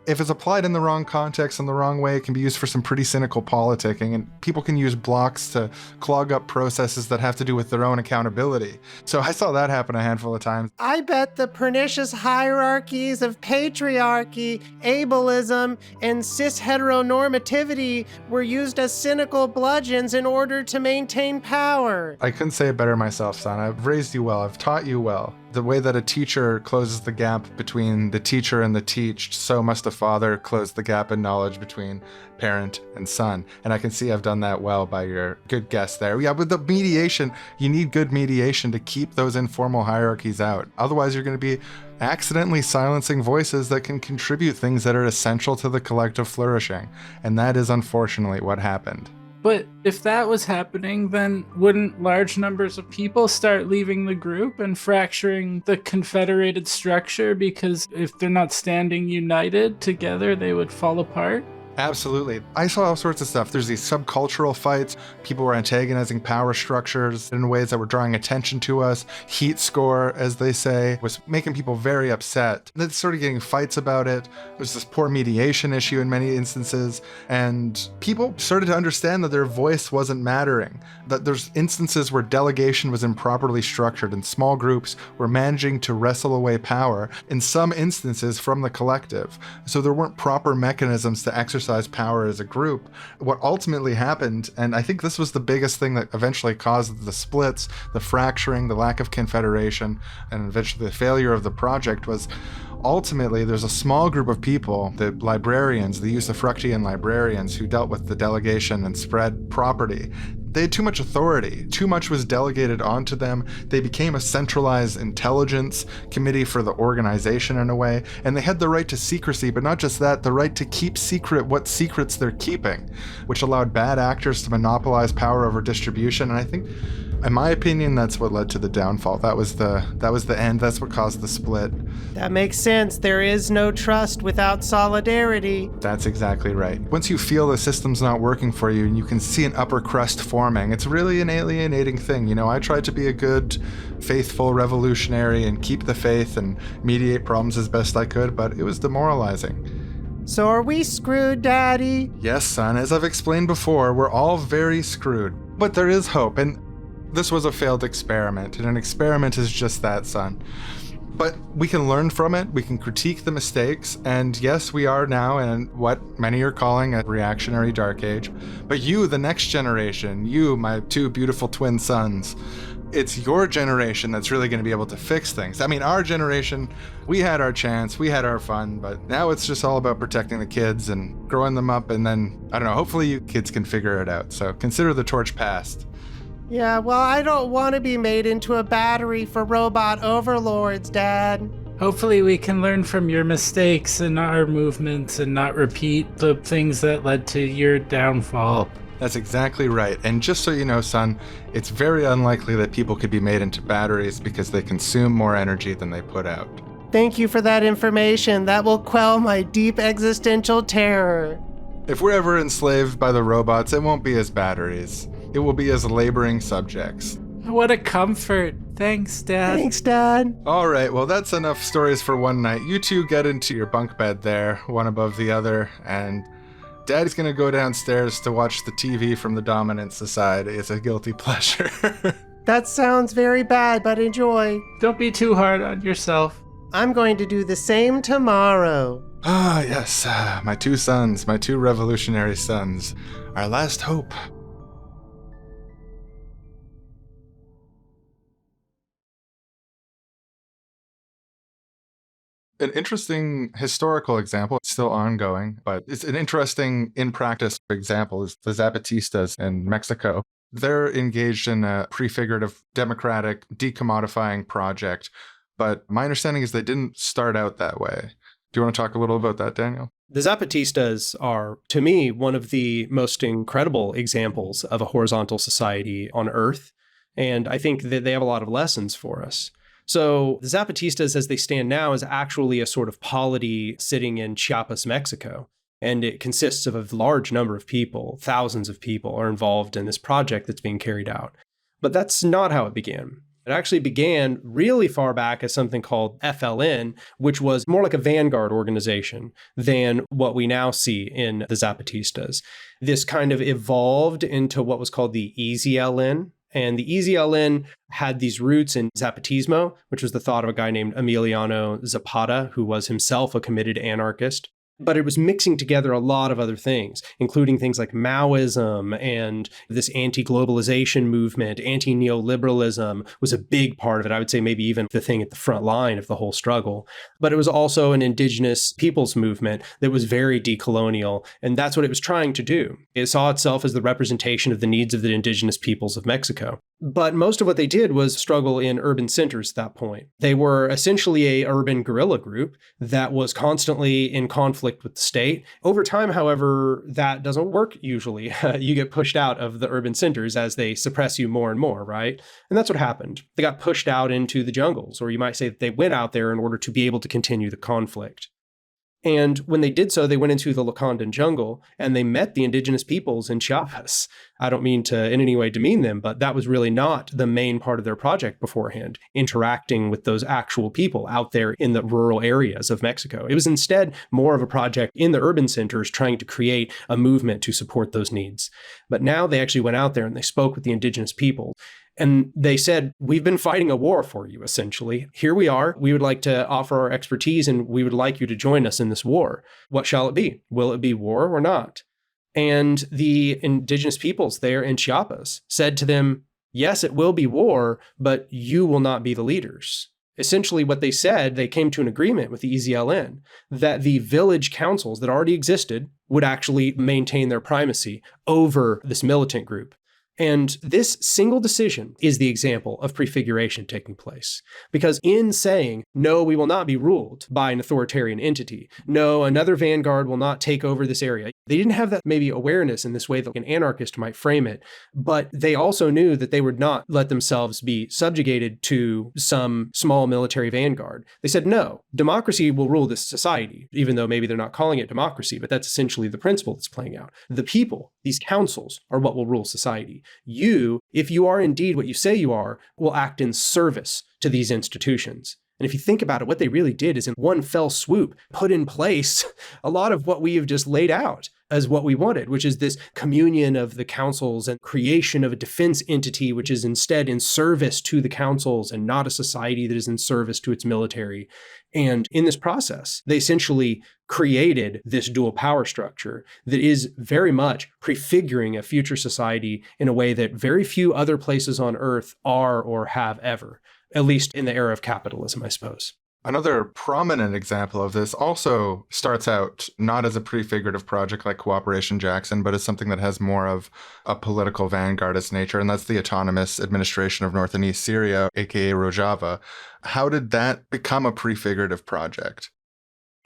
if it's applied in the wrong context and the wrong way, it can be used for some pretty cynical politicking, and people can use blocks to clog up processes that have to do with their own accountability. So I saw that happen a handful of times. I bet the pernicious hierarchies of patriarchy, ableism, and cis-heteronormativity were used as cynical bludgeons in order to maintain power. I couldn't say it better myself, son. I've raised you well. I've taught you well. The way that a teacher closes the gap between the teacher and the teached, so must a father close the gap in knowledge between parent and son. And I can see I've done that well by your good guess there. Yeah, with the mediation, you need good mediation to keep those informal hierarchies out. Otherwise, you're going to be accidentally silencing voices that can contribute things that are essential to the collective flourishing. And that is unfortunately what happened. But if that was happening, then wouldn't large numbers of people start leaving the group and fracturing the confederated structure? Because if they're not standing united together, they would fall apart? Absolutely. I saw all sorts of stuff. There's these subcultural fights. People were antagonizing power structures in ways that were drawing attention to us. Heat score, as they say, was making people very upset. They started getting fights about it. There was this poor mediation issue in many instances. And people started to understand that their voice wasn't mattering. That there's instances where delegation was improperly structured and small groups were managing to wrestle away power, in some instances from the collective. So there weren't proper mechanisms to exercise power as a group. What ultimately happened, and I think this was the biggest thing that eventually caused the splits, the fracturing, the lack of confederation, and eventually the failure of the project, was ultimately there's a small group of people, the librarians, the Usufructian librarians, who dealt with the delegation and spread property. They had too much authority. Too much was delegated onto them. They became a centralized intelligence committee for the organization in a way, and they had the right to secrecy, but not just that, the right to keep secret what secrets they're keeping, which allowed bad actors to monopolize power over distribution. And I think, in my opinion, that's what led to the downfall. That was the end. That's what caused the split. That makes sense. There is no trust without solidarity. That's exactly right. Once you feel the system's not working for you and you can see an upper crust forming, it's really an alienating thing. You know, I tried to be a good, faithful revolutionary and keep the faith and mediate problems as best I could, but it was demoralizing. So are we screwed, Daddy? Yes, son. As I've explained before, we're all very screwed. But there is hope, and This was a failed experiment, and an experiment is just that, son. But we can learn from it, we can critique the mistakes, and yes, we are now in what many are calling a reactionary dark age. But you, the next generation, you, my two beautiful twin sons, it's your generation that's really going to be able to fix things. I mean, our generation, we had our chance, we had our fun, but now it's just all about protecting the kids and growing them up, and then, I don't know, hopefully you kids can figure it out. So consider the torch passed. Yeah, well, I don't want to be made into a battery for robot overlords, Dad. Hopefully we can learn from your mistakes and our movements and not repeat the things that led to your downfall. That's exactly right. And just so you know, son, it's very unlikely that people could be made into batteries because they consume more energy than they put out. Thank you for that information. That will quell my deep existential terror. If we're ever enslaved by the robots, it won't be as batteries. It will be as laboring subjects. What a comfort. Thanks, Dad. Thanks, Dad. All right, well, that's enough stories for one night. You two get into your bunk bed there, one above the other, and Daddy's gonna go downstairs to watch the TV from the dominant society. It's a guilty pleasure. That sounds very bad, but enjoy. Don't be too hard on yourself. I'm going to do the same tomorrow. Ah, yes, my two sons, my two revolutionary sons, our last hope. An interesting historical example, it's still ongoing, but it's an interesting in practice example is the Zapatistas in Mexico. They're engaged in a prefigurative democratic decommodifying project, but my understanding is they didn't start out that way. Do you want to talk a little about that, Daniel? The Zapatistas are, to me, one of the most incredible examples of a horizontal society on Earth, and I think that they have a lot of lessons for us. So the Zapatistas, as they stand now, is actually a sort of polity sitting in Chiapas, Mexico. And it consists of a large number of people. Thousands of people are involved in this project that's being carried out. But that's not how it began. It actually began really far back as something called FLN, which was more like a vanguard organization than what we now see in the Zapatistas. This kind of evolved into what was called the EZLN. And the EZLN had these roots in Zapatismo, which was the thought of a guy named Emiliano Zapata, who was himself a committed anarchist. But it was mixing together a lot of other things, including things like Maoism and this anti-globalization movement. Anti-neoliberalism was a big part of it. I would say maybe even the thing at the front line of the whole struggle. But it was also an indigenous peoples movement that was very decolonial. And that's what it was trying to do. It saw itself as the representation of the needs of the indigenous peoples of Mexico. But most of what they did was struggle in urban centers at that point. They were essentially an urban guerrilla group that was constantly in conflict with the state. Over time, however, that doesn't work usually. You get pushed out of the urban centers as they suppress you more and more, right? And that's what happened. They got pushed out into the jungles, or you might say that they went out there in order to be able to continue the conflict. And when they did so, they went into the Lacandan jungle and they met the indigenous peoples in Chiapas. I don't mean to in any way demean them, but that was really not the main part of their project beforehand, interacting with those actual people out there in the rural areas of Mexico. It was instead more of a project in the urban centers trying to create a movement to support those needs. But now they actually went out there and they spoke with the indigenous people. And they said, we've been fighting a war for you, essentially. Here we are. We would like to offer our expertise and we would like you to join us in this war. What shall it be? Will it be war or not? And the indigenous peoples there in Chiapas said to them, yes, it will be war, but you will not be the leaders. Essentially what they said, they came to an agreement with the EZLN that the village councils that already existed would actually maintain their primacy over this militant group. And this single decision is the example of prefiguration taking place. Because in saying, no, we will not be ruled by an authoritarian entity. No, another vanguard will not take over this area. They didn't have that maybe awareness in this way that an anarchist might frame it. But they also knew that they would not let themselves be subjugated to some small military vanguard. They said, no, democracy will rule this society, even though maybe they're not calling it democracy, but that's essentially the principle that's playing out. The people, these councils, are what will rule society. You, if you are indeed what you say you are, will act in service to these institutions. And if you think about it, what they really did is in one fell swoop, put in place a lot of what we have just laid out. as what we wanted, which is this communion of the councils and creation of a defense entity, which is instead in service to the councils and not a society that is in service to its military. And in this process, they essentially created this dual power structure that is very much prefiguring a future society in a way that very few other places on Earth are or have ever, at least in the era of capitalism, I suppose. Another prominent example of this also starts out not as a prefigurative project like Cooperation Jackson, but as something that has more of a political vanguardist nature, and that's the Autonomous Administration of North and East Syria, aka Rojava. How did that become a prefigurative project?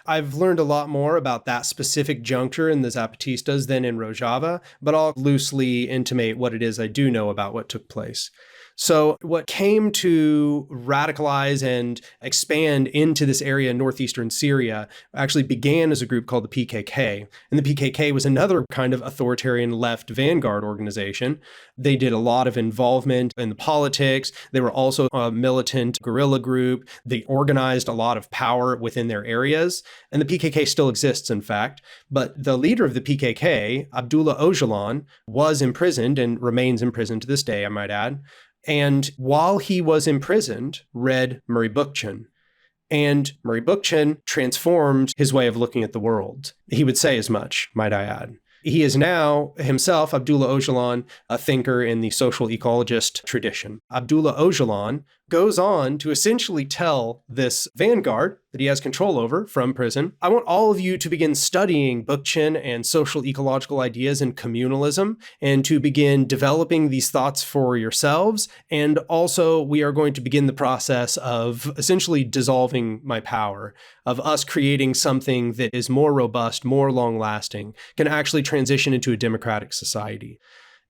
I've learned a lot more about that specific juncture in the Zapatistas than in Rojava, but I'll loosely intimate what it is I do know about what took place. So what came to radicalize and expand into this area in northeastern Syria actually began as a group called the PKK. And the PKK was another kind of authoritarian left vanguard organization. They did a lot of involvement in the politics. They were also a militant guerrilla group. They organized a lot of power within their areas. And the PKK still exists, in fact. But the leader of the PKK, Abdullah Öcalan, was imprisoned and remains imprisoned to this day, I might add. And while he was imprisoned, read Murray Bookchin. And Murray Bookchin transformed his way of looking at the world. He would say as much, might I add. He is now himself, Abdullah Öcalan, a thinker in the social ecologist tradition. Abdullah Öcalan goes on to essentially tell this vanguard that he has control over from prison, I want all of you to begin studying Bookchin and social ecological ideas and communalism, and to begin developing these thoughts for yourselves. And also, we are going to begin the process of essentially dissolving my power, of us creating something that is more robust, more long-lasting, can actually transition into a democratic society.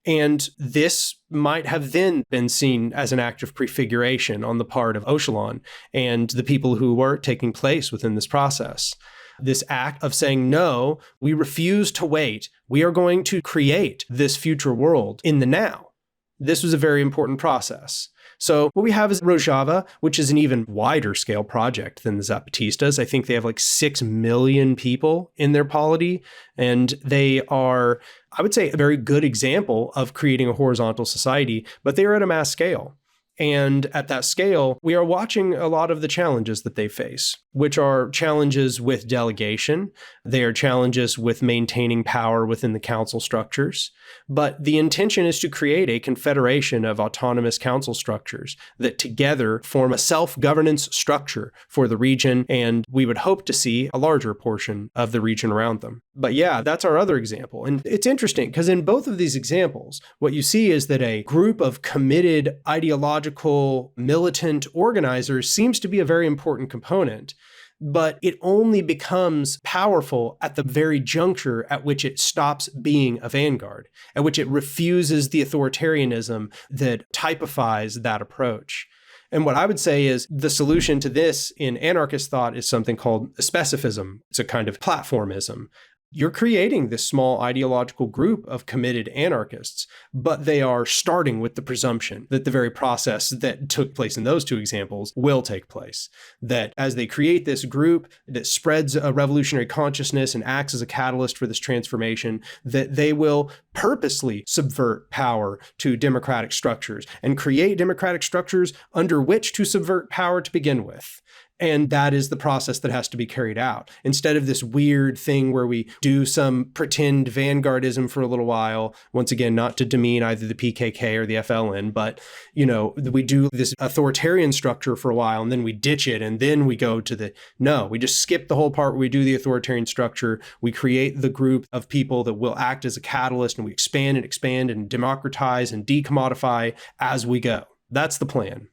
And this might have then been seen as an act of prefiguration on the part of Öcalan and the people who were taking place within this process. This act of saying, no, we refuse to wait. We are going to create this future world in the now. This was a very important process. So what we have is Rojava, which is an even wider scale project than the Zapatistas. I think they have like 6 million people in their polity, and they are, I would say, a very good example of creating a horizontal society, but they are at a mass scale. And at that scale, we are watching a lot of the challenges that they face, which are challenges with delegation. They are challenges with maintaining power within the council structures. But the intention is to create a confederation of autonomous council structures that together form a self-governance structure for the region. And we would hope to see a larger portion of the region around them. But yeah, that's our other example. And it's interesting because in both of these examples, what you see is that a group of committed ideological militant organizers seems to be a very important component, but it only becomes powerful at the very juncture at which it stops being a vanguard, at which it refuses the authoritarianism that typifies that approach. And what I would say is the solution to this in anarchist thought is something called specificism. It's a kind of platformism. You're creating this small ideological group of committed anarchists, but they are starting with the presumption that the very process that took place in those two examples will take place. That as they create this group that spreads a revolutionary consciousness and acts as a catalyst for this transformation, that they will purposely subvert power to democratic structures and create democratic structures under which to subvert power to begin with. And that is the process that has to be carried out. Instead of this weird thing where we do some pretend vanguardism for a little while, once again, not to demean either the PKK or the FLN, but, we do this authoritarian structure for a while and then we ditch it and then we go to we just skip the whole part where we do the authoritarian structure. We create the group of people that will act as a catalyst and we expand and democratize and decommodify as we go. That's the plan.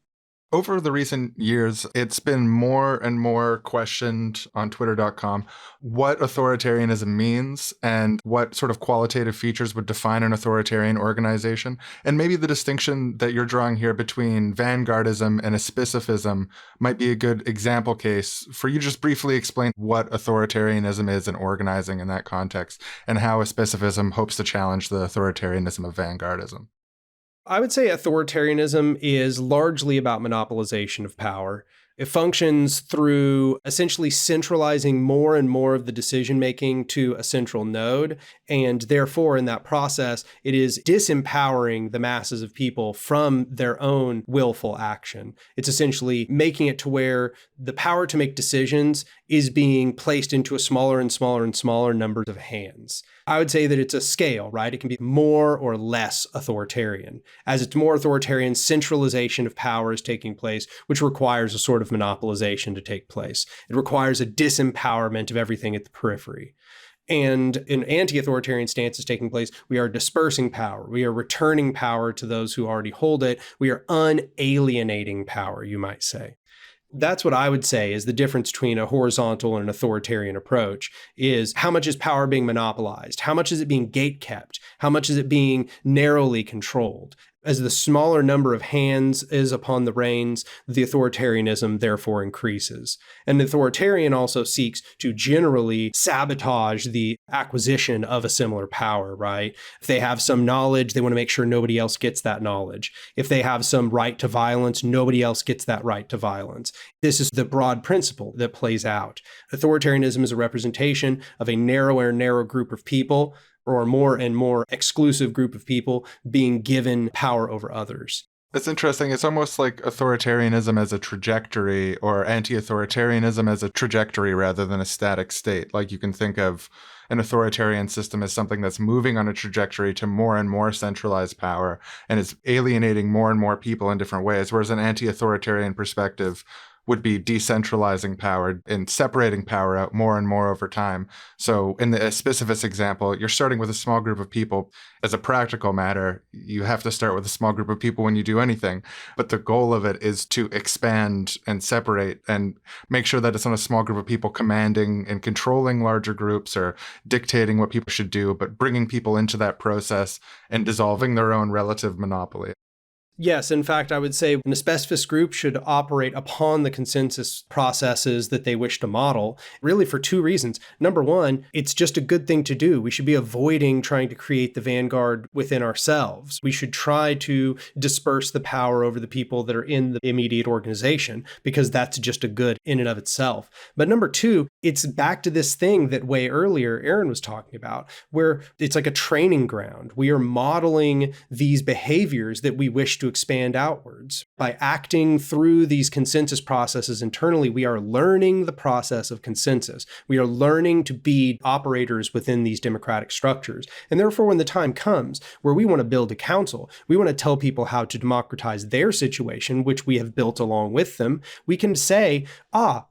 Over the recent years, it's been more and more questioned on Twitter.com what authoritarianism means and what sort of qualitative features would define an authoritarian organization. And maybe the distinction that you're drawing here between vanguardism and specificism might be a good example case for you to just briefly explain what authoritarianism is and organizing in that context and how specificism hopes to challenge the authoritarianism of vanguardism. I would say authoritarianism is largely about monopolization of power. It functions through essentially centralizing more and more of the decision making to a central node. And therefore, in that process, it is disempowering the masses of people from their own willful action. It's essentially making it to where the power to make decisions is being placed into a smaller and smaller and smaller number of hands. I would say that it's a scale, right? It can be more or less authoritarian. As it's more authoritarian, centralization of power is taking place, which requires a sort of monopolization to take place. It requires a disempowerment of everything at the periphery. And an anti-authoritarian stance is taking place. We are dispersing power. We are returning power to those who already hold it. We are unalienating power, you might say. That's what I would say is the difference between a horizontal and an authoritarian approach is how much is power being monopolized? How much is it being gatekept? How much is it being narrowly controlled? As the smaller number of hands is upon the reins, the authoritarianism therefore increases. And the authoritarian also seeks to generally sabotage the acquisition of a similar power, right? If they have some knowledge, they want to make sure nobody else gets that knowledge. If they have some right to violence, nobody else gets that right to violence. This is the broad principle that plays out. Authoritarianism is a representation of a narrower and narrower group of people, or a more and more exclusive group of people being given power over others. It's interesting. It's almost like authoritarianism as a trajectory or anti-authoritarianism as a trajectory rather than a static state. Like you can think of an authoritarian system as something that's moving on a trajectory to more and more centralized power and is alienating more and more people in different ways, whereas an anti-authoritarian perspective would be decentralizing power and separating power out more and more over time. So in the specific example, you're starting with a small group of people. As a practical matter, you have to start with a small group of people when you do anything. But the goal of it is to expand and separate and make sure that it's not a small group of people commanding and controlling larger groups or dictating what people should do, but bringing people into that process and dissolving their own relative monopoly. Yes, in fact, I would say an specificist group should operate upon the consensus processes that they wish to model, really for two reasons. Number one, it's just a good thing to do. We should be avoiding trying to create the vanguard within ourselves. We should try to disperse the power over the people that are in the immediate organization, because that's just a good in and of itself. But number two, it's back to this thing that way earlier Aaron was talking about, where it's like a training ground. We are modeling these behaviors that we wish to expand outwards. By acting through these consensus processes internally, we are learning the process of consensus. We are learning to be operators within these democratic structures. And therefore, when the time comes where we want to build a council, we want to tell people how to democratize their situation, which we have built along with them, we can say,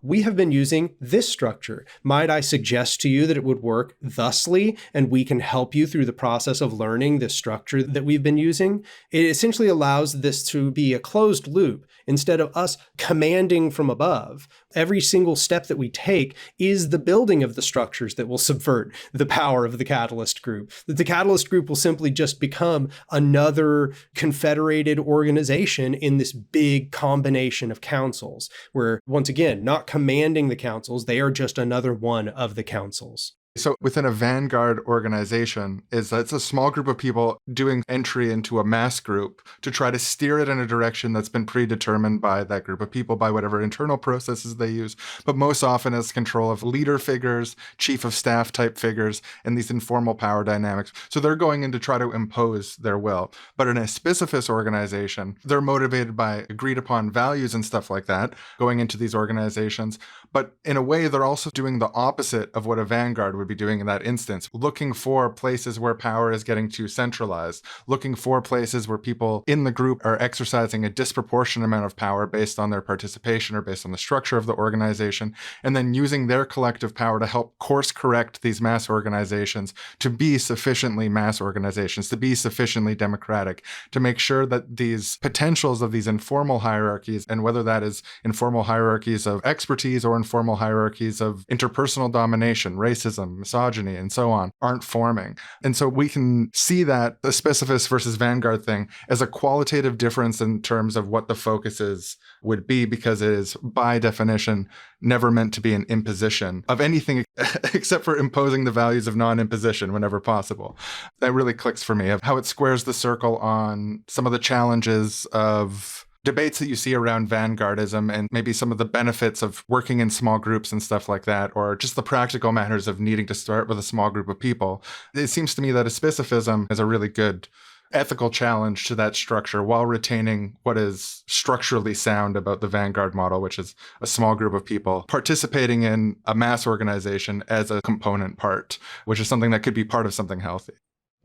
we have been using this structure. Might I suggest to you that it would work thusly, and we can help you through the process of learning this structure that we've been using? It essentially allows this to be a closed loop. Instead of us commanding from above, every single step that we take is the building of the structures that will subvert the power of the catalyst group. That the catalyst group will simply just become another confederated organization in this big combination of councils, where, once again, not commanding the councils, they are just another one of the councils. So within a vanguard organization, it's a small group of people doing entry into a mass group to try to steer it in a direction that's been predetermined by that group of people, by whatever internal processes they use, but most often as control of leader figures, chief of staff type figures, and these informal power dynamics. So they're going in to try to impose their will. But in a specificist organization, they're motivated by agreed upon values and stuff like that, going into these organizations. But in a way, they're also doing the opposite of what a vanguard would be doing in that instance, looking for places where power is getting too centralized, looking for places where people in the group are exercising a disproportionate amount of power based on their participation or based on the structure of the organization, and then using their collective power to help course correct these mass organizations to be sufficiently mass organizations, to be sufficiently democratic, to make sure that these potentials of these informal hierarchies, and whether that is informal hierarchies of expertise or informal hierarchies of interpersonal domination, racism, misogyny, and so on, aren't forming. And so we can see that the specificist versus vanguard thing as a qualitative difference in terms of what the focuses would be, because it is, by definition, never meant to be an imposition of anything except for imposing the values of non-imposition whenever possible. That really clicks for me, of how it squares the circle on some of the challenges of debates that you see around vanguardism and maybe some of the benefits of working in small groups and stuff like that, or just the practical matters of needing to start with a small group of people, it seems to me that a specificism is a really good ethical challenge to that structure while retaining what is structurally sound about the vanguard model, which is a small group of people participating in a mass organization as a component part, which is something that could be part of something healthy.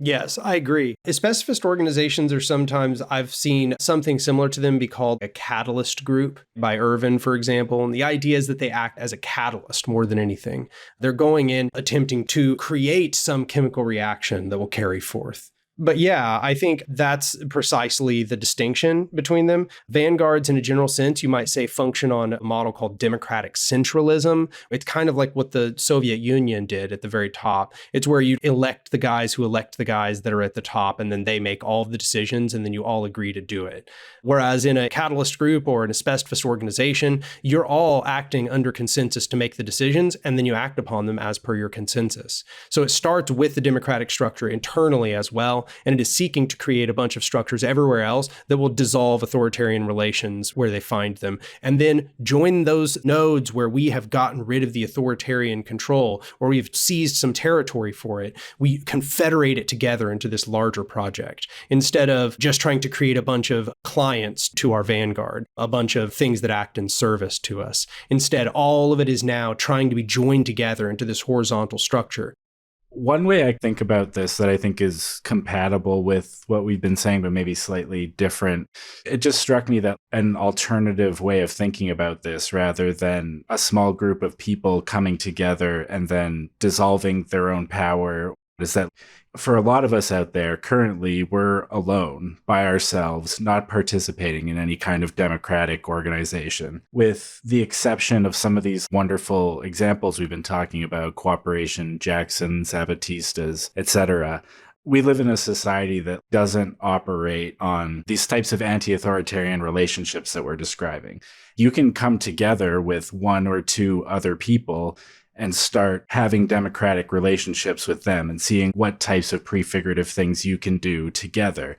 Yes, I agree. Specificist organizations are sometimes, I've seen something similar to them be called a catalyst group by Irvin, for example. And the idea is that they act as a catalyst more than anything. They're going in attempting to create some chemical reaction that will carry forth. But yeah, I think that's precisely the distinction between them. Vanguards, in a general sense, you might say, function on a model called democratic centralism. It's kind of like what the Soviet Union did at the very top. It's where you elect the guys who elect the guys that are at the top, and then they make all of the decisions, and then you all agree to do it. Whereas in a catalyst group or an specificist organization, you're all acting under consensus to make the decisions, and then you act upon them as per your consensus. So it starts with the democratic structure internally as well, and it is seeking to create a bunch of structures everywhere else that will dissolve authoritarian relations where they find them, and then join those nodes where we have gotten rid of the authoritarian control, or we've seized some territory for it. We confederate it together into this larger project, instead of just trying to create a bunch of clients to our vanguard, a bunch of things that act in service to us. Instead, all of it is now trying to be joined together into this horizontal structure. One way I think about this that I think is compatible with what we've been saying, but maybe slightly different, it just struck me that an alternative way of thinking about this, rather than a small group of people coming together and then dissolving their own power, is that for a lot of us out there, currently, we're alone by ourselves, not participating in any kind of democratic organization, with the exception of some of these wonderful examples we've been talking about, cooperation, Jackson, Zapatistas, etc. We live in a society that doesn't operate on these types of anti-authoritarian relationships that we're describing. You can come together with one or two other people and start having democratic relationships with them and seeing what types of prefigurative things you can do together.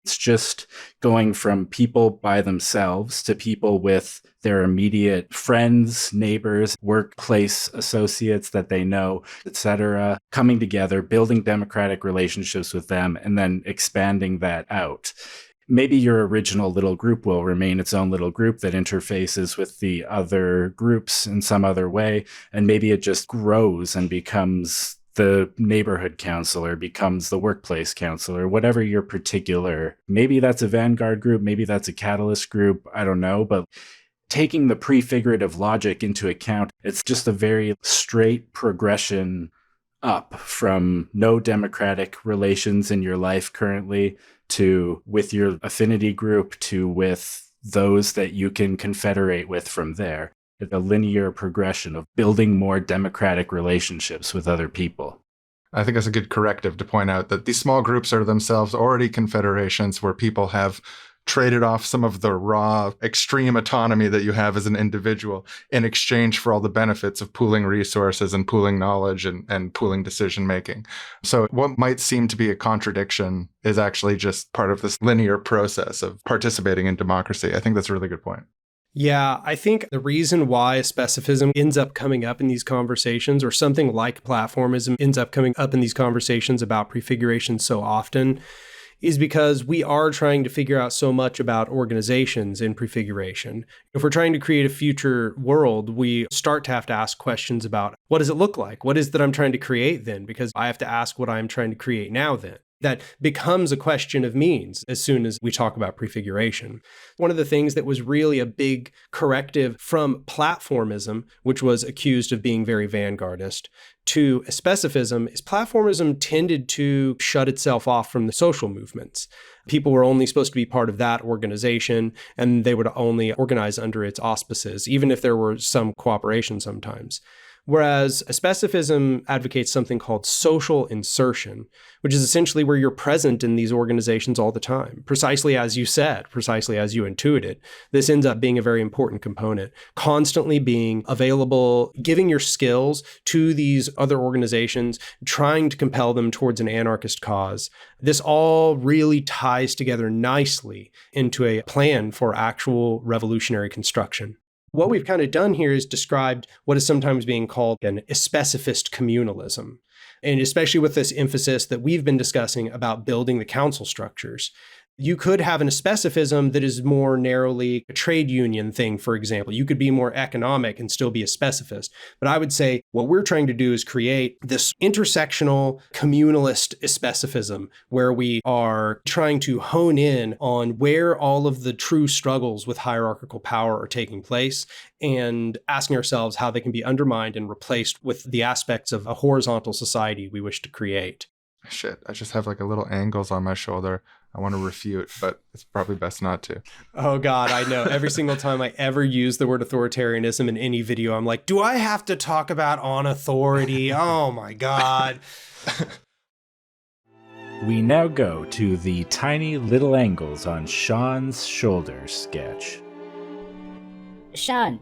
It's just going from people by themselves to people with their immediate friends, neighbors, workplace associates that they know, etc., coming together, building democratic relationships with them, and then expanding that out. Maybe your original little group will remain its own little group that interfaces with the other groups in some other way, and maybe it just grows and becomes the neighborhood council, becomes the workplace council, or whatever your particular, maybe that's a vanguard group, maybe that's a catalyst group, I don't know, but taking the prefigurative logic into account, it's just a very straight progression up from no democratic relations in your life currently to with your affinity group to with those that you can confederate with from there. It's a linear progression of building more democratic relationships with other people. I think that's a good corrective to point out that these small groups are themselves already confederations where people have traded off some of the raw, extreme autonomy that you have as an individual in exchange for all the benefits of pooling resources and pooling knowledge and pooling decision making. So what might seem to be a contradiction is actually just part of this linear process of participating in democracy. I think that's a really good point. Yeah, I think the reason why specificism ends up coming up in these conversations, or something like platformism ends up coming up in these conversations about prefiguration so often, is because we are trying to figure out so much about organizations in prefiguration. If we're trying to create a future world, we start to have to ask questions about, what does it look like? What is that I'm trying to create then? Because I have to ask what I'm trying to create now then. That becomes a question of means as soon as we talk about prefiguration. One of the things that was really a big corrective from platformism, which was accused of being very vanguardist, to specificism is platformism tended to shut itself off from the social movements. People were only supposed to be part of that organization, and they would only organize under its auspices, even if there were some cooperation sometimes. Whereas a specificism advocates something called social insertion, which is essentially where you're present in these organizations all the time, precisely as you said, precisely as you intuited. This ends up being a very important component, constantly being available, giving your skills to these other organizations, trying to compel them towards an anarchist cause. This all really ties together nicely into a plan for actual revolutionary construction. What we've kind of done here is described what is sometimes being called an specificist communalism, and especially with this emphasis that we've been discussing about building the council structures. You could have an specificism that is more narrowly a trade union thing, for example. You could be more economic and still be a specificist. But I would say what we're trying to do is create this intersectional communalist specificism where we are trying to hone in on where all of the true struggles with hierarchical power are taking place and asking ourselves how they can be undermined and replaced with the aspects of a horizontal society we wish to create. Shit, I just have like a little angles on my shoulder. I want to refute, but it's probably best not to. Oh God, I know. Every single time I ever use the word authoritarianism in any video, I'm like, do I have to talk about on authority? Oh my God. We now go to the tiny little angles on Sean's shoulder sketch. Sean,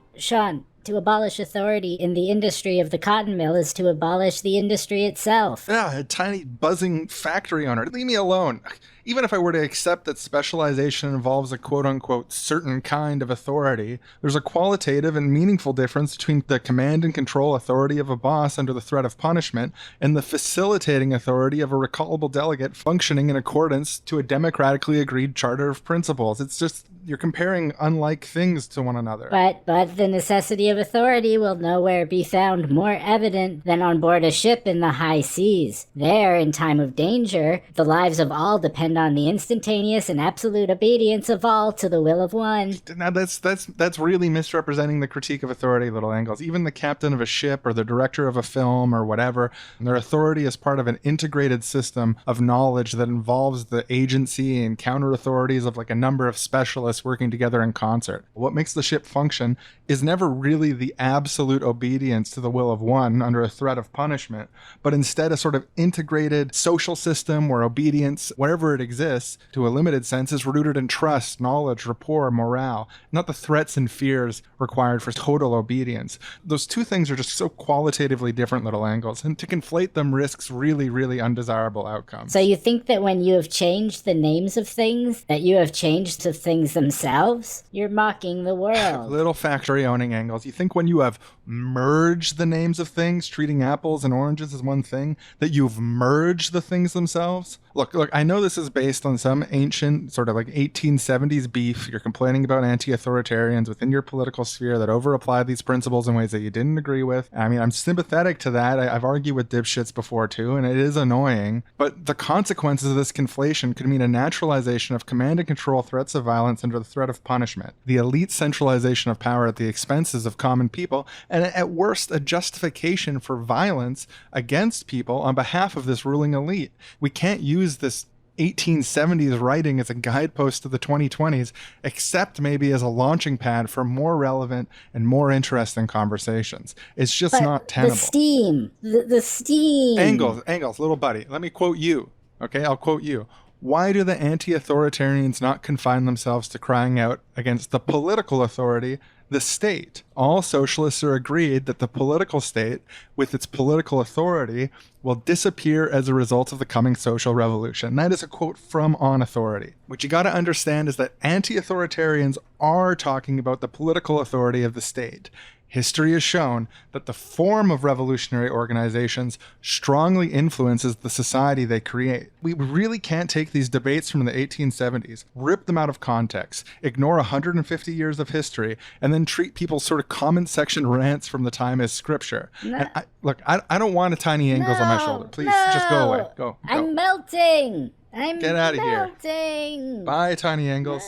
to abolish authority in the industry of the cotton mill is to abolish the industry itself. Yeah, a tiny buzzing factory owner. Leave me alone. Even if I were to accept that specialization involves a quote-unquote certain kind of authority, there's a qualitative and meaningful difference between the command and control authority of a boss under the threat of punishment and the facilitating authority of a recallable delegate functioning in accordance to a democratically agreed charter of principles. It's just, you're comparing unlike things to one another. But the necessity of authority will nowhere be found more evident than on board a ship in the high seas. There, in time of danger, the lives of all depend on the instantaneous and absolute obedience of all to the will of one. Now that's really misrepresenting the critique of authority, little angles. Even the captain of a ship or the director of a film or whatever, their authority is part of an integrated system of knowledge that involves the agency and counter authorities of like a number of specialists working together in concert. What makes the ship function is never really the absolute obedience to the will of one under a threat of punishment, but instead a sort of integrated social system where obedience, wherever it exists, to a limited sense, is rooted in trust, knowledge, rapport, morale, not the threats and fears required for total obedience. Those two things are just so qualitatively different, little angles, and to conflate them risks really, really undesirable outcomes. So you think that when you have changed the names of things, that you have changed the things themselves? You're mocking the world. Little factory owning angles. You think when you have merged the names of things, treating apples and oranges as one thing, that you've merged the things themselves? Look, I know this is based on some ancient sort of like 1870s beef. You're complaining about anti-authoritarians within your political sphere that over-apply these principles in ways that you didn't agree with. I mean, I'm sympathetic to that. I've argued with dipshits before too, and it is annoying. But the consequences of this conflation could mean a naturalization of command and control threats of violence under the threat of punishment, the elite centralization of power at the expenses of common people, and at worst, a justification for violence against people on behalf of this ruling elite. We can't use this 1870s writing as a guidepost to the 2020s, except maybe as a launching pad for more relevant and more interesting conversations. It's just not tenable. The steam. Angles, little buddy. Let me quote you. Okay, I'll quote you. Why do the anti-authoritarians not confine themselves to crying out against the political authority, the state? All socialists are agreed that the political state, with its political authority, will disappear as a result of the coming social revolution. That is a quote from On Authority. What you got to understand is that anti-authoritarians are talking about the political authority of the state. History has shown that the form of revolutionary organizations strongly influences the society they create. We really can't take these debates from the 1870s, rip them out of context, ignore 150 years of history, and then treat people's sort of comment section rants from the time as scripture. No. And I don't want a tiny angles on my shoulder. Please, just go away. Go. I'm melting. I'm Get out of here. melting. Bye, tiny angles.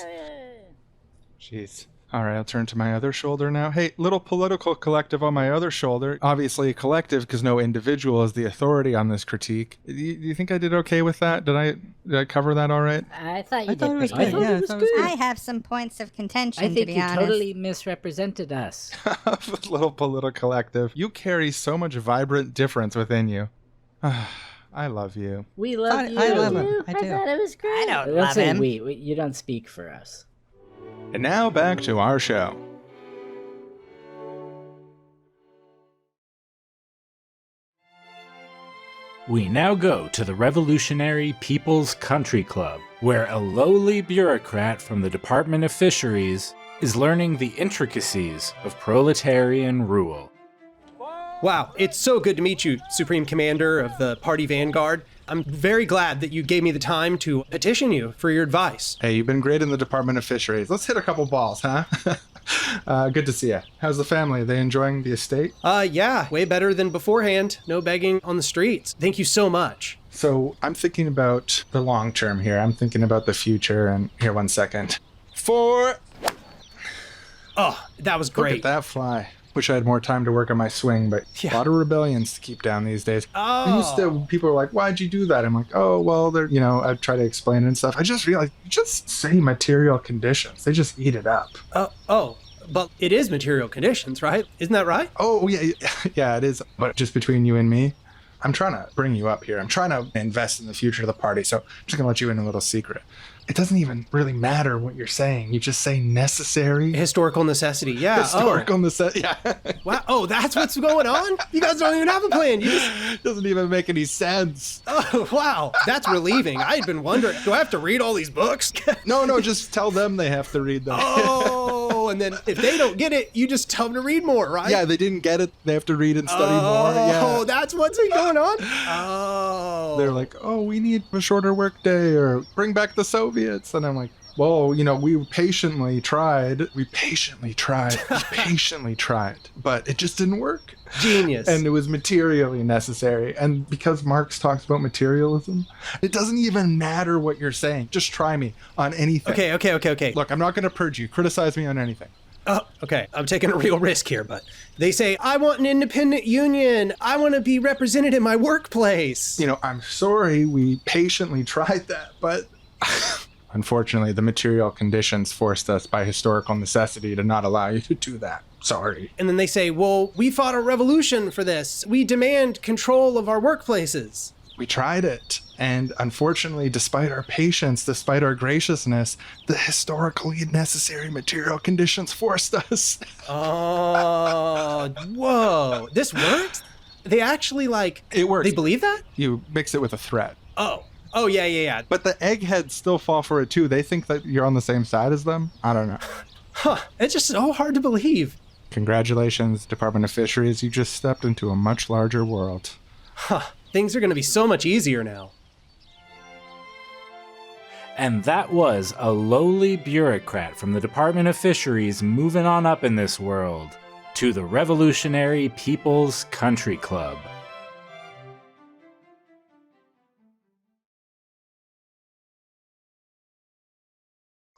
Jeez. All right, I'll turn to my other shoulder now. Hey, little political collective on my other shoulder. Obviously a collective because no individual is the authority on this critique. Do you think I did okay with that? Did I cover that all right? I thought you I did thought it was pretty good. good. Yeah, I thought it was good. I have some points of contention, I to think be you honest. totally misrepresented us. Little political collective. You carry so much vibrant difference within you. I love you. We love you. I love him. I I do. thought it was great. I don't Don't love say him. we. You don't speak for us. And now back to our show. We now go to the Revolutionary People's Country Club, where a lowly bureaucrat from the Department of Fisheries is learning the intricacies of proletarian rule. Wow, it's so good to meet you, Supreme Commander of the Party Vanguard. I'm very glad that you gave me the time to petition you for your advice. Hey, you've been great in the Department of Fisheries. Let's hit a couple balls, huh? Good to see you. How's the family? Are they enjoying the estate? Yeah, way better than beforehand. No begging on the streets. Thank you so much. So I'm thinking about the long term here. I'm thinking about the future. And here, 1 second. Oh, that was look great. at that fly. Wish I had more time to work on my swing, but Yeah. a lot of rebellions to keep down these days. Oh. Used to, people are like, "Why'd you do that?" I'm like, "Oh, well, they're, I try to explain it and stuff." I just realized, just say material conditions. They just eat it up. But it is material conditions, right? Isn't that right? Oh, yeah, yeah, it is. But just between you and me, I'm trying to bring you up here. I'm trying to invest in the future of the party. So I'm just going to let you in a little secret. It doesn't even really matter what you're saying. You just say necessary. Historical necessity, yeah. Historical necessity. Yeah. Wow. Oh, that's what's going on? You guys don't even have a plan. You just... Doesn't even make any sense. Oh, wow. That's relieving. I had been wondering, do I have to read all these books? No, just tell them they have to read them. Oh, and then if they don't get it, you just tell them to read more, right? Yeah, they didn't get it. They have to read and study more. Yeah. Oh, that's what's been going on? Oh. They're like, "Oh, we need a shorter work day or bring back the Soviets." And I'm like, well, we patiently tried, but it just didn't work. Genius. And it was materially necessary. And because Marx talks about materialism, it doesn't even matter what you're saying. Just try me on anything. Okay. Look, I'm not going to purge you. Criticize me on anything. Oh, okay. I'm taking a real risk here, but they say, I want an independent union. I want to be represented in my workplace. I'm sorry we patiently tried that, but unfortunately, the material conditions forced us by historical necessity to not allow you to do that. Sorry. And then they say, well, we fought a revolution for this. We demand control of our workplaces. We tried it. And unfortunately, despite our patience, despite our graciousness, the historically necessary material conditions forced us. Oh, whoa. This works? They actually It works. They believe that? You mix it with a threat. Oh, yeah. But the eggheads still fall for it too. They think that you're on the same side as them. I don't know. Huh. It's just so hard to believe. Congratulations, Department of Fisheries. You just stepped into a much larger world. Things are going to be so much easier now. And that was a lowly bureaucrat from the Department of Fisheries moving on up in this world to the Revolutionary People's Country Club.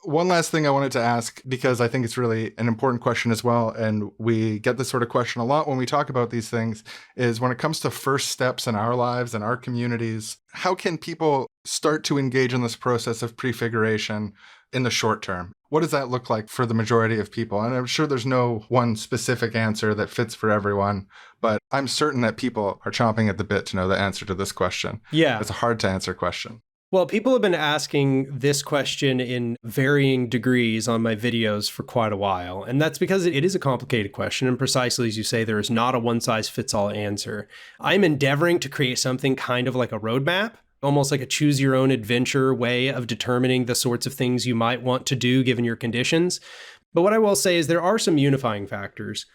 One last thing I wanted to ask, because I think it's really an important question as well, and we get this sort of question a lot when we talk about these things, is when it comes to first steps in our lives and our communities, how can people start to engage in this process of prefiguration in the short term? What does that look like for the majority of people? And I'm sure there's no one specific answer that fits for everyone, but I'm certain that people are chomping at the bit to know the answer to this question. Yeah. It's a hard to answer question. Well, people have been asking this question in varying degrees on my videos for quite a while. And that's because it is a complicated question. And precisely as you say, there is not a one-size-fits-all answer. I'm endeavoring to create something kind of like a roadmap, almost like a choose-your-own-adventure way of determining the sorts of things you might want to do given your conditions. But what I will say is there are some unifying factors.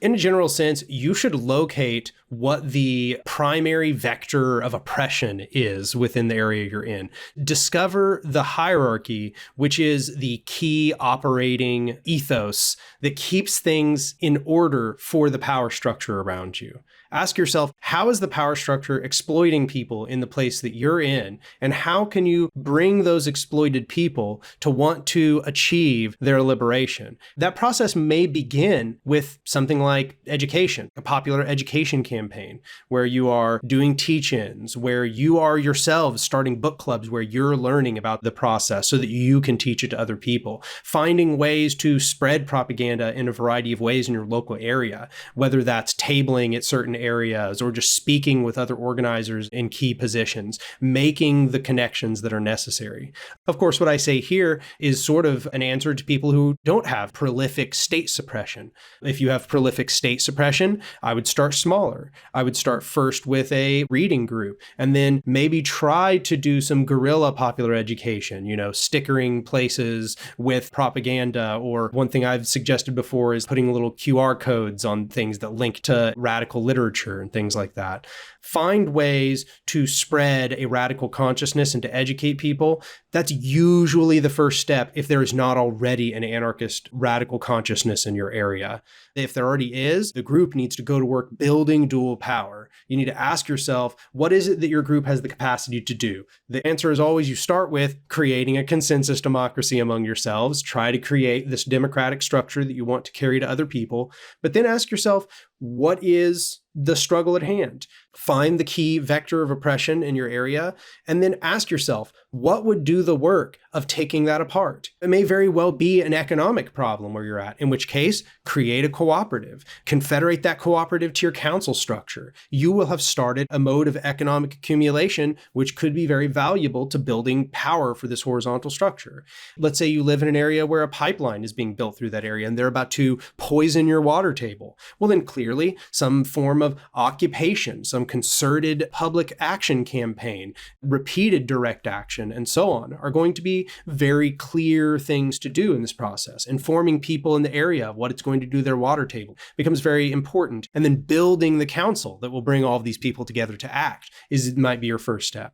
In a general sense, you should locate what the primary vector of oppression is within the area you're in. Discover the hierarchy, which is the key operating ethos that keeps things in order for the power structure around you. Ask yourself, how is the power structure exploiting people in the place that you're in? And how can you bring those exploited people to want to achieve their liberation? That process may begin with something like education, a popular education campaign, where you are doing teach-ins, where you are yourselves starting book clubs where you're learning about the process so that you can teach it to other people. Finding ways to spread propaganda in a variety of ways in your local area, whether that's tabling at certain areas or just speaking with other organizers in key positions, making the connections that are necessary. Of course, what I say here is sort of an answer to people who don't have prolific state suppression. If you have prolific state suppression, I would start smaller. I would start first with a reading group and then maybe try to do some guerrilla popular education, stickering places with propaganda. Or one thing I've suggested before is putting little QR codes on things that link to radical literature and things like that. Find ways to spread a radical consciousness and to educate people. That's usually the first step if there is not already an anarchist radical consciousness in your area. If there already is, the group needs to go to work building dual power. You need to ask yourself, what is it that your group has the capacity to do? The answer is always you start with creating a consensus democracy among yourselves. Try to create this democratic structure that you want to carry to other people. But then ask yourself, what is the struggle at hand? Find the key vector of oppression in your area, and then ask yourself, what would do the work of taking that apart? It may very well be an economic problem where you're at, in which case, create a cooperative. Confederate that cooperative to your council structure. You will have started a mode of economic accumulation, which could be very valuable to building power for this horizontal structure. Let's say you live in an area where a pipeline is being built through that area, and they're about to poison your water table. Well, then clearly, some form of occupation, some concerted public action campaign, repeated direct action, and so on are going to be very clear things to do in this process. Informing people in the area of what it's going to do to their water table becomes very important. And then building the council that will bring all of these people together to act might be your first step.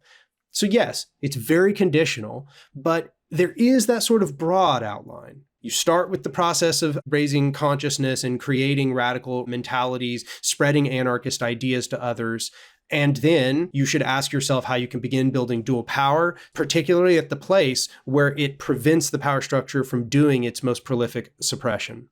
So yes, it's very conditional, but there is that sort of broad outline. You start with the process of raising consciousness and creating radical mentalities, spreading anarchist ideas to others. And then you should ask yourself how you can begin building dual power, particularly at the place where it prevents the power structure from doing its most prolific suppression.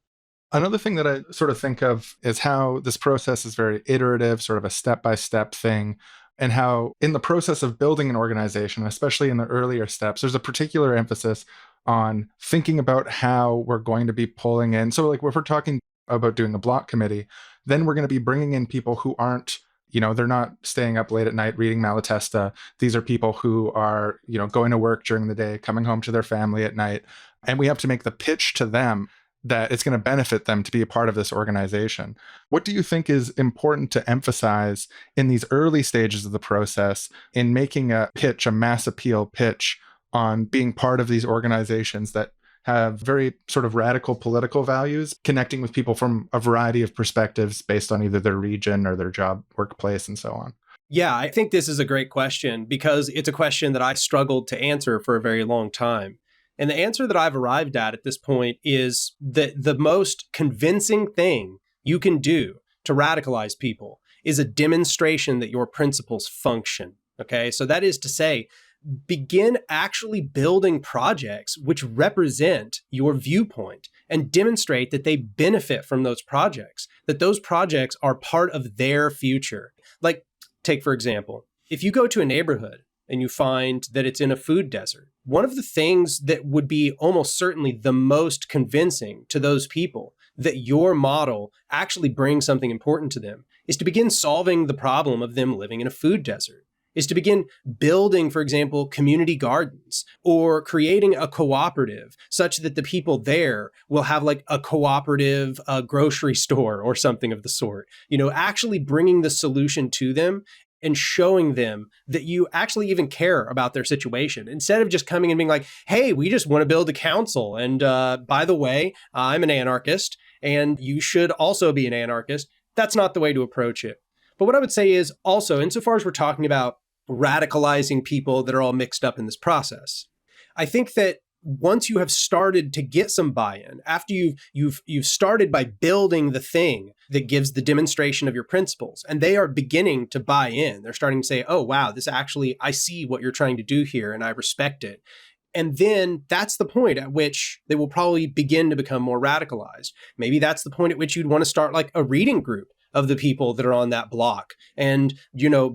Another thing that I sort of think of is how this process is very iterative, sort of a step-by-step thing, and how in the process of building an organization, especially in the earlier steps, there's a particular emphasis on thinking about how we're going to be pulling in. So like if we're talking about doing a block committee, then we're going to be bringing in people who aren't, they're not staying up late at night reading Malatesta. These are people who are, going to work during the day, coming home to their family at night. And we have to make the pitch to them that it's going to benefit them to be a part of this organization. What do you think is important to emphasize in these early stages of the process in making a pitch, a mass appeal pitch, on being part of these organizations that have very sort of radical political values, connecting with people from a variety of perspectives based on either their region or their job, workplace, and so on? Yeah, I think this is a great question because it's a question that I struggled to answer for a very long time. And the answer that I've arrived at this point is that the most convincing thing you can do to radicalize people is a demonstration that your principles function. Okay, so that is to say, begin actually building projects which represent your viewpoint and demonstrate that they benefit from those projects, that those projects are part of their future. Like, take for example, if you go to a neighborhood and you find that it's in a food desert, one of the things that would be almost certainly the most convincing to those people that your model actually brings something important to them is to begin solving the problem of them living in a food desert. Is to begin building, for example, community gardens or creating a cooperative such that the people there will have like a cooperative grocery store or something of the sort. Actually bringing the solution to them and showing them that you actually even care about their situation instead of just coming and being like, hey, we just want to build a council. And by the way, I'm an anarchist and you should also be an anarchist. That's not the way to approach it. But what I would say is also, insofar as we're talking about radicalizing people that are all mixed up in this process, I think that once you have started to get some buy-in, after you've started by building the thing that gives the demonstration of your principles, and they are beginning to buy in, they're starting to say, oh, wow, this actually, I see what you're trying to do here and I respect it. And then that's the point at which they will probably begin to become more radicalized. Maybe that's the point at which you'd want to start like a reading group of the people that are on that block and,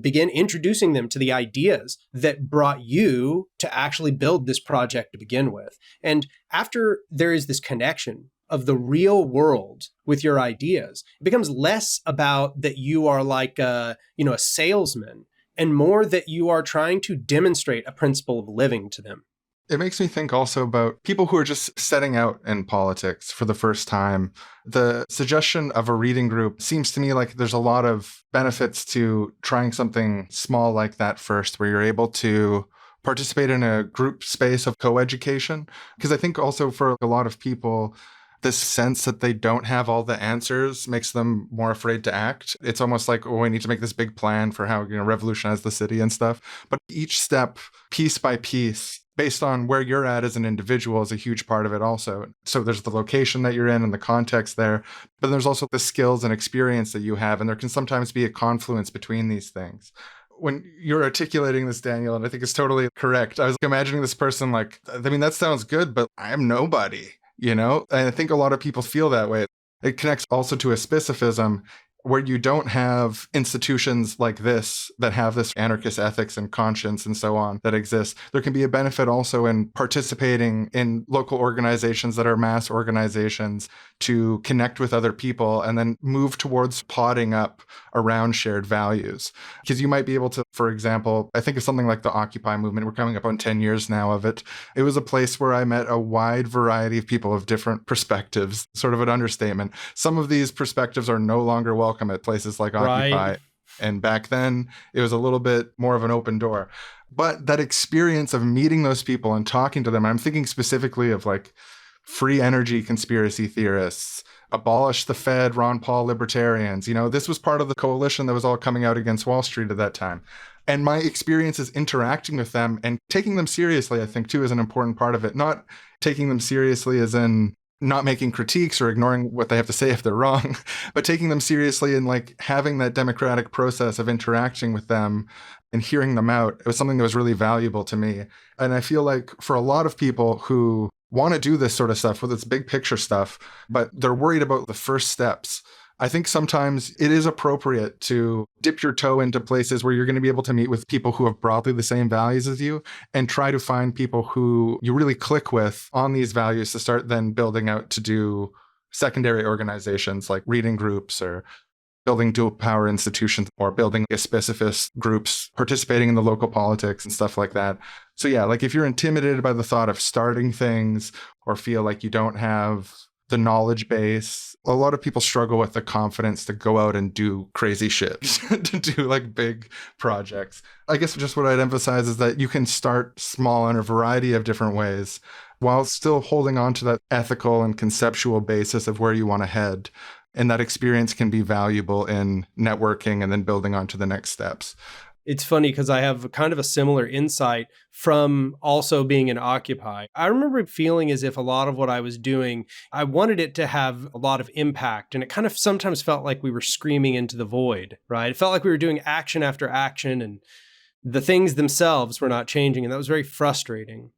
begin introducing them to the ideas that brought you to actually build this project to begin with. And after there is this connection of the real world with your ideas, it becomes less about that you are like a salesman and more that you are trying to demonstrate a principle of living to them. It makes me think also about people who are just setting out in politics for the first time. The suggestion of a reading group seems to me like there's a lot of benefits to trying something small like that first, where you're able to participate in a group space of co-education. Because I think also for a lot of people, this sense that they don't have all the answers makes them more afraid to act. It's almost like, oh, we need to make this big plan for how, revolutionize the city and stuff. But each step, piece by piece, based on where you're at as an individual, is a huge part of it also. So there's the location that you're in and the context there, but there's also the skills and experience that you have. And there can sometimes be a confluence between these things. When you're articulating this, Daniel, and I think it's totally correct, I was imagining this person like, that sounds good, but I'm nobody. And I think a lot of people feel that way. It connects also to a specificism where you don't have institutions like this that have this anarchist ethics and conscience and so on that exist. There can be a benefit also in participating in local organizations that are mass organizations to connect with other people and then move towards potting up around shared values. Because you might be able to, for example, I think of something like the Occupy movement. We're coming up on 10 years now of it. It was a place where I met a wide variety of people of different perspectives, sort of an understatement. Some of these perspectives are no longer welcome at places like Occupy. Right. And back then, it was a little bit more of an open door. But that experience of meeting those people and talking to them, I'm thinking specifically of like free energy conspiracy theorists, abolish the Fed, Ron Paul libertarians. This was part of the coalition that was all coming out against Wall Street at that time. And my experiences interacting with them and taking them seriously, I think, too, is an important part of it. Not taking them seriously as in not making critiques or ignoring what they have to say if they're wrong, but taking them seriously and like having that democratic process of interacting with them and hearing them out. It was something that was really valuable to me. And I feel like for a lot of people who want to do this sort of stuff, with its big picture stuff, but they're worried about the first steps, I think sometimes it is appropriate to dip your toe into places where you're going to be able to meet with people who have broadly the same values as you and try to find people who you really click with on these values to start then building out to do secondary organizations like reading groups or building dual power institutions or building a specificist groups, participating in the local politics and stuff like that. So yeah, like if you're intimidated by the thought of starting things or feel like you don't have the knowledge base, a lot of people struggle with the confidence to go out and do crazy shit, to do like big projects. I guess just what I'd emphasize is that you can start small in a variety of different ways while still holding on to that ethical and conceptual basis of where you want to head. And that experience can be valuable in networking and then building on to the next steps. It's funny because I have kind of a similar insight from also being in Occupy. I remember feeling as if a lot of what I was doing, I wanted it to have a lot of impact. And it kind of sometimes felt like we were screaming into the void, right? It felt like we were doing action after action and the things themselves were not changing. And that was very frustrating.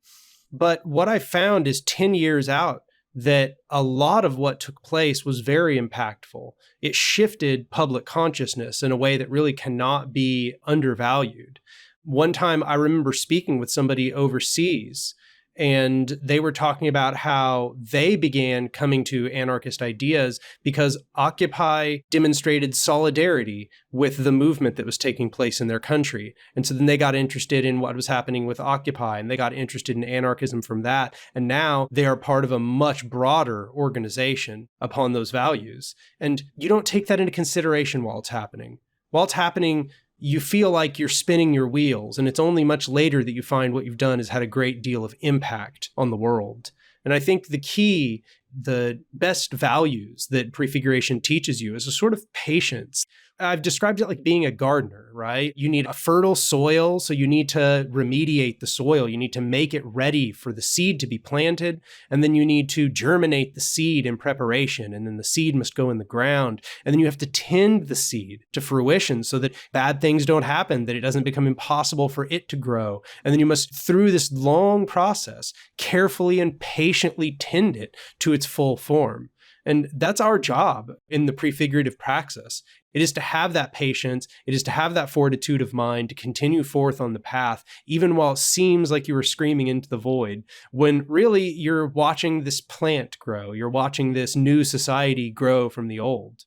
But what I found is 10 years out, that a lot of what took place was very impactful. It shifted public consciousness in a way that really cannot be undervalued. One time I remember speaking with somebody overseas, and they were talking about how they began coming to anarchist ideas because Occupy demonstrated solidarity with the movement that was taking place in their country. And so then they got interested in what was happening with Occupy, and they got interested in anarchism from that. And now they are part of a much broader organization upon those values. And you don't take that into consideration while it's happening. While it's happening, you feel like you're spinning your wheels, and it's only much later that you find what you've done has had a great deal of impact on the world. And I think the key, the best values that Prefiguration teaches you is a sort of patience I've described it like being a gardener, right? You need a fertile soil, so you need to remediate the soil. You need to make it ready for the seed to be planted, and then you need to germinate the seed in preparation, and then the seed must go in the ground, and then you have to tend the seed to fruition so that bad things don't happen, that it doesn't become impossible for it to grow. And then you must, through this long process, carefully and patiently tend it to its full form. And that's our job in the prefigurative praxis. It is to have that patience. It is to have that fortitude of mind to continue forth on the path, even while it seems like you are screaming into the void, when really you're watching this plant grow. You're watching this new society grow from the old.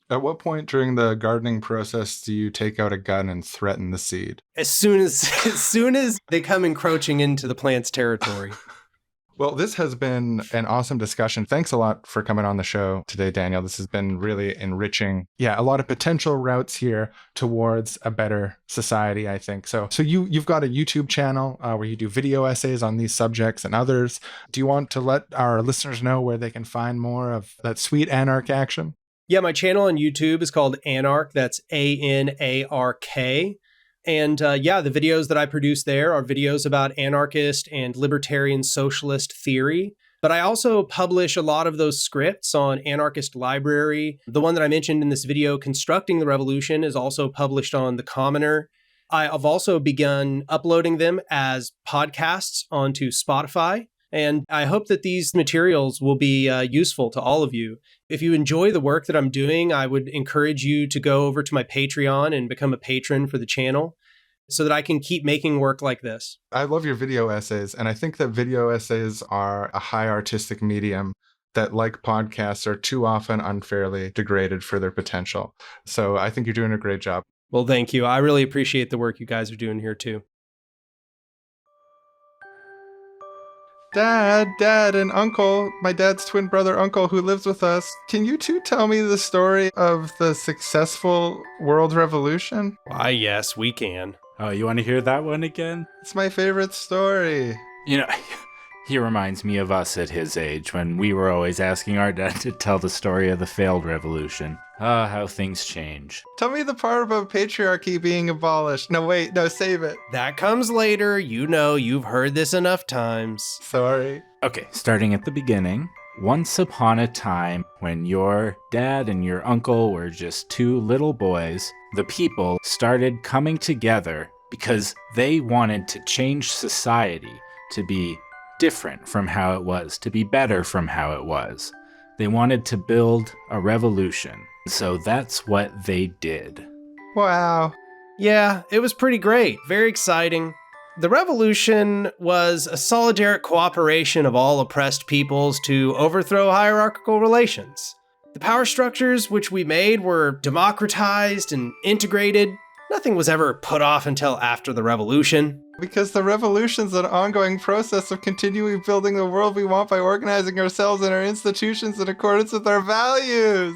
At what point during the gardening process do you take out a gun and threaten the seed? As soon as they come encroaching into the plant's territory. Well, this has been an awesome discussion. Thanks a lot for coming on the show today, Daniel. This has been really enriching. Yeah, a lot of potential routes here towards a better society, I think. So you've got a YouTube channel where you do video essays on these subjects and others. Do you want to let our listeners know where they can find more of that sweet Anark action? Yeah, my channel on YouTube is called Anark. That's Anark. And the videos that I produce there are videos about anarchist and libertarian socialist theory. But I also publish a lot of those scripts on Anarchist Library. The one that I mentioned in this video, Constructing the Revolution, is also published on The Commoner. I've also begun uploading them as podcasts onto Spotify. And I hope that these materials will be useful to all of you. If you enjoy the work that I'm doing, I would encourage you to go over to my Patreon and become a patron for the channel so that I can keep making work like this. I love your video essays, and I think that video essays are a high artistic medium that, like podcasts, are too often unfairly degraded for their potential. So I think you're doing a great job. Well, thank you. I really appreciate the work you guys are doing here too. Dad, and Uncle, my dad's twin brother, Uncle, who lives with us. Can you two tell me the story of the successful world revolution? Why, yes, we can. Oh, you want to hear that one again? It's my favorite story. You know, he reminds me of us at his age when we were always asking our dad to tell the story of the failed revolution. Ah, how things change. Tell me the part about patriarchy being abolished. No, wait, no, save it. That comes later. You know, you've heard this enough times. Sorry. Okay, starting at the beginning. Once upon a time, when your dad and your uncle were just two little boys, the people started coming together because they wanted to change society to be different from how it was, to be better from how it was. They wanted to build a revolution. So that's what they did. Wow. Yeah, it was pretty great. Very exciting. The revolution was a solidaric cooperation of all oppressed peoples to overthrow hierarchical relations. The power structures which we made were democratized and integrated. Nothing was ever put off until after the revolution. Because the revolution's an ongoing process of continuing building the world we want by organizing ourselves and our institutions in accordance with our values.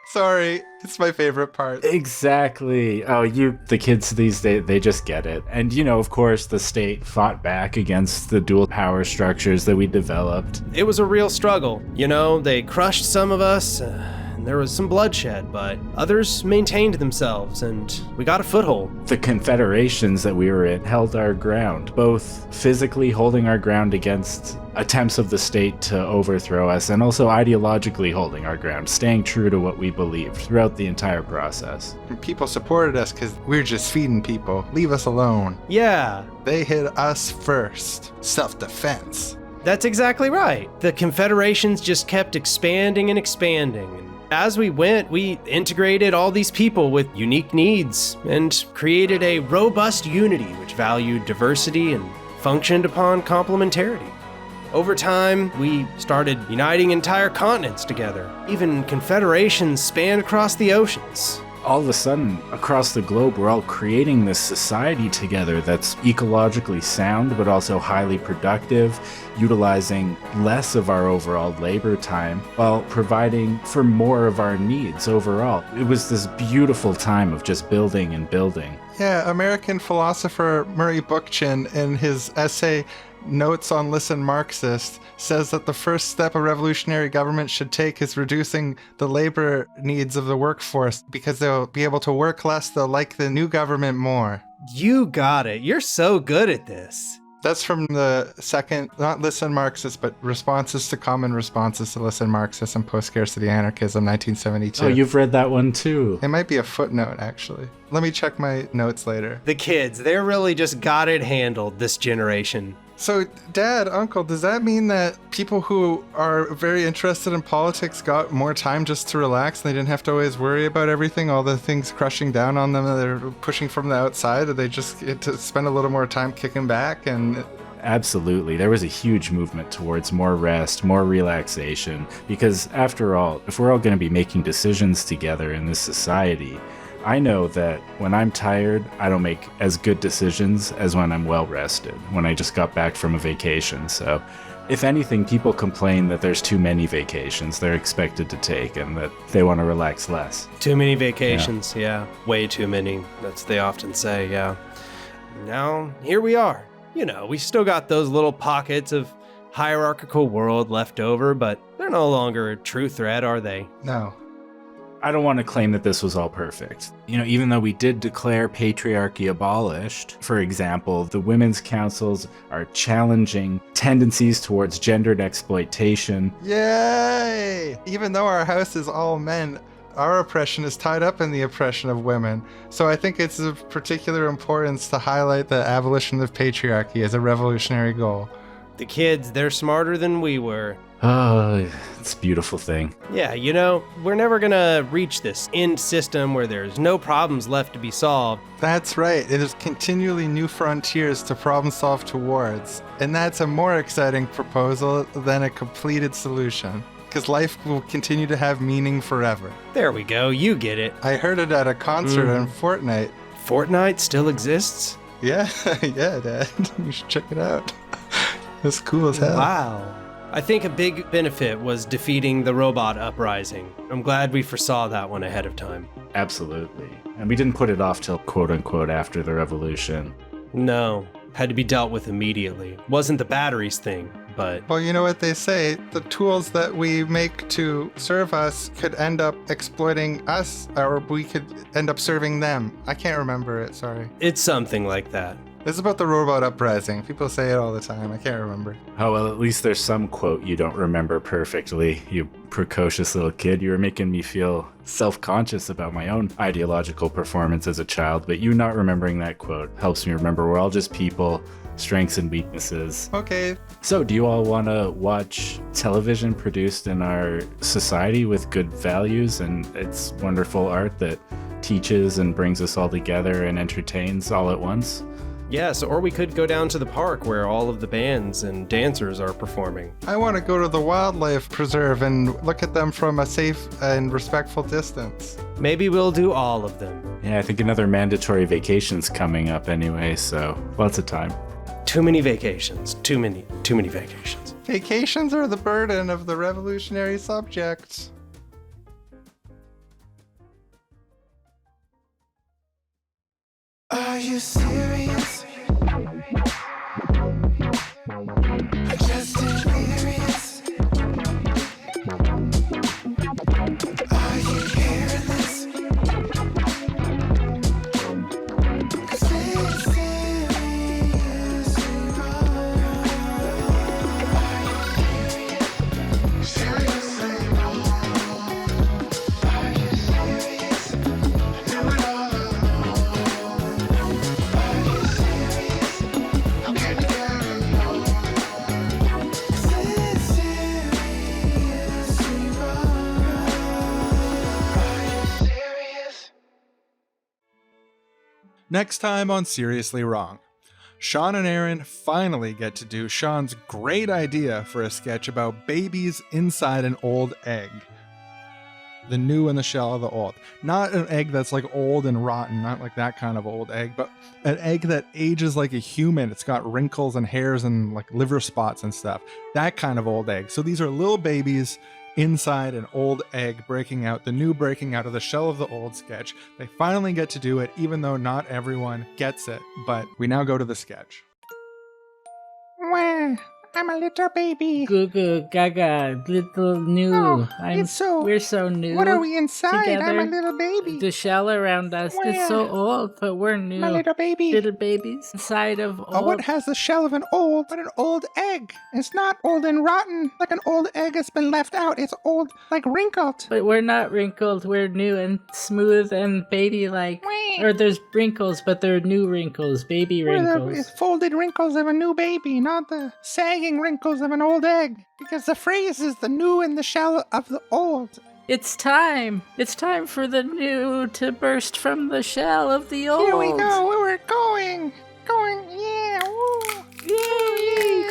Sorry, it's my favorite part. Exactly. Oh, the kids these days, they just get it. And, you know, of course, the state fought back against the dual power structures that we developed. It was a real struggle. You know, they crushed some of us, and there was some bloodshed, but others maintained themselves, and we got a foothold. The confederations that we were in held our ground, both physically holding our ground against attempts of the state to overthrow us, and also ideologically holding our ground, staying true to what we believed throughout the entire process. And people supported us because we're just feeding people. Leave us alone. Yeah. They hit us first. Self-defense. That's exactly right. The confederations just kept expanding and expanding. As we went, we integrated all these people with unique needs and created a robust unity which valued diversity and functioned upon complementarity. Over time, we started uniting entire continents together. Even confederations spanned across the oceans. All of a sudden, across the globe, we're all creating this society together that's ecologically sound, but also highly productive, utilizing less of our overall labor time, while providing for more of our needs overall. It was this beautiful time of just building and building. Yeah, American philosopher Murray Bookchin, in his essay, Notes on Listen Marxist says that the first step a revolutionary government should take is reducing the labor needs of the workforce because they'll be able to work less, they'll like the new government more. You got it. You're so good at this. That's from the second, not Listen Marxist, but Responses to Common Responses to Listen Marxist and Post-Scarcity Anarchism, 1972. Oh, you've read that one too. It might be a footnote, actually. Let me check my notes later. The kids, they're really just got it handled, this generation. So, Dad, Uncle, does that mean that people who are very interested in politics got more time just to relax and they didn't have to always worry about everything, all the things crushing down on them that they're pushing from the outside? Or they just get to spend a little more time kicking back? And Absolutely. There was a huge movement towards more rest, more relaxation, because after all, if we're all going to be making decisions together in this society, I know that when I'm tired, I don't make as good decisions as when I'm well rested, when I just got back from a vacation. So if anything, people complain that there's too many vacations they're expected to take and that they want to relax less. Too many vacations, yeah. Way too many. That's they often say, yeah. Now, here we are. You know, we still got those little pockets of hierarchical world left over, but they're no longer a true threat, are they? no. I don't want to claim that this was all perfect. You know, even though we did declare patriarchy abolished, for example, the women's councils are challenging tendencies towards gendered exploitation. Yay! Even though our house is all men, our oppression is tied up in the oppression of women. So I think it's of particular importance to highlight the abolition of patriarchy as a revolutionary goal. The kids, they're smarter than we were. Oh, it's a beautiful thing. Yeah, you know, we're never gonna reach this end system where there's no problems left to be solved. That's right. It is continually new frontiers to problem solve towards. And that's a more exciting proposal than a completed solution. Because life will continue to have meaning forever. There we go, you get it. I heard it at a concert on Fortnite. Fortnite still exists? Yeah, yeah, Dad. You should check it out. It's cool as hell. Wow. I think a big benefit was defeating the robot uprising. I'm glad we foresaw that one ahead of time. Absolutely. And we didn't put it off till quote unquote after the revolution. No, had to be dealt with immediately. Wasn't the batteries thing, but Well, you know what they say, the tools that we make to serve us could end up exploiting us, or we could end up serving them. I can't remember it, sorry. it's something like that. This is about the robot uprising. People say it all the time. I can't remember. Oh, well, at least there's some quote you don't remember perfectly. You precocious little kid. You were making me feel self-conscious about my own ideological performance as a child, but you not remembering that quote helps me remember we're all just people, strengths and weaknesses. Okay. So, do you all want to watch television produced in our society with good values and its wonderful art that teaches and brings us all together and entertains all at once? Yes, or we could go down to the park where all of the bands and dancers are performing. I want to go to the wildlife preserve and look at them from a safe and respectful distance. Maybe we'll do all of them. Yeah, I think another mandatory vacation's coming up anyway, so lots of time. Too many vacations. Too many vacations. Vacations are the burden of the revolutionary subject. Are you serious? I just delirious. Are you hearing this? 'Cause it's seriously wrong. Seriously wrong. Are you serious? I know it all Next time on Seriously Wrong, Sean and Aaron finally get to do Sean's great idea for a sketch about babies inside an old egg. The new in the shell of the old. Not an egg that's like old and rotten, not like that kind of old egg, but an egg that ages like a human. It's got wrinkles and hairs and like liver spots and stuff. That kind of old egg. So these are little babies inside an old egg breaking out, the new breaking out of the shell of the old sketch. They finally get to do it, even though not everyone gets it. But we now go to the sketch. Wah, I'm a little baby. Goo goo gaga, little new. Oh, We're so new. What are we inside? together. I'm a little baby. The shell around us is so old, but we're new. I'm a little baby. Little babies inside of old. Oh, what has the shell of an old, but an old egg? It's not old and rotten, like an old egg that's been left out. It's old, like wrinkled. But we're not wrinkled. We're new and smooth and baby-like. Wah. Or there's wrinkles, but they're new wrinkles, baby We're wrinkles. the folded wrinkles of a new baby, not the sagging wrinkles of an old egg. Because the phrase is the new in the shell of the old. It's time. It's time for the new to burst from the shell of the old. Here we go. We're going. Yeah. Woo. Yay!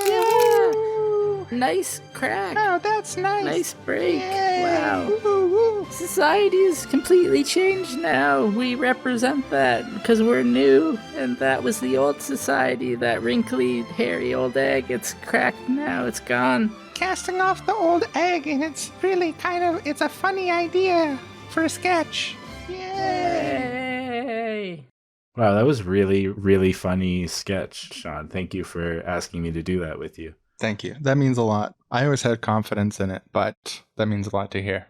Yeah. Nice crack. Oh, that's nice. Nice break. Yay. Wow. Woo, woo. Society is completely changed now. We represent that because we're new, and that was the old society, that wrinkly, hairy old egg. It's cracked now. It's gone. Casting off the old egg, and it's really it's a funny idea for a sketch. Yay! Yay! Wow, that was really, really funny sketch, Sean. Thank you for asking me to do that with you. Thank you. That means a lot. I always had confidence in it, but that means a lot to hear.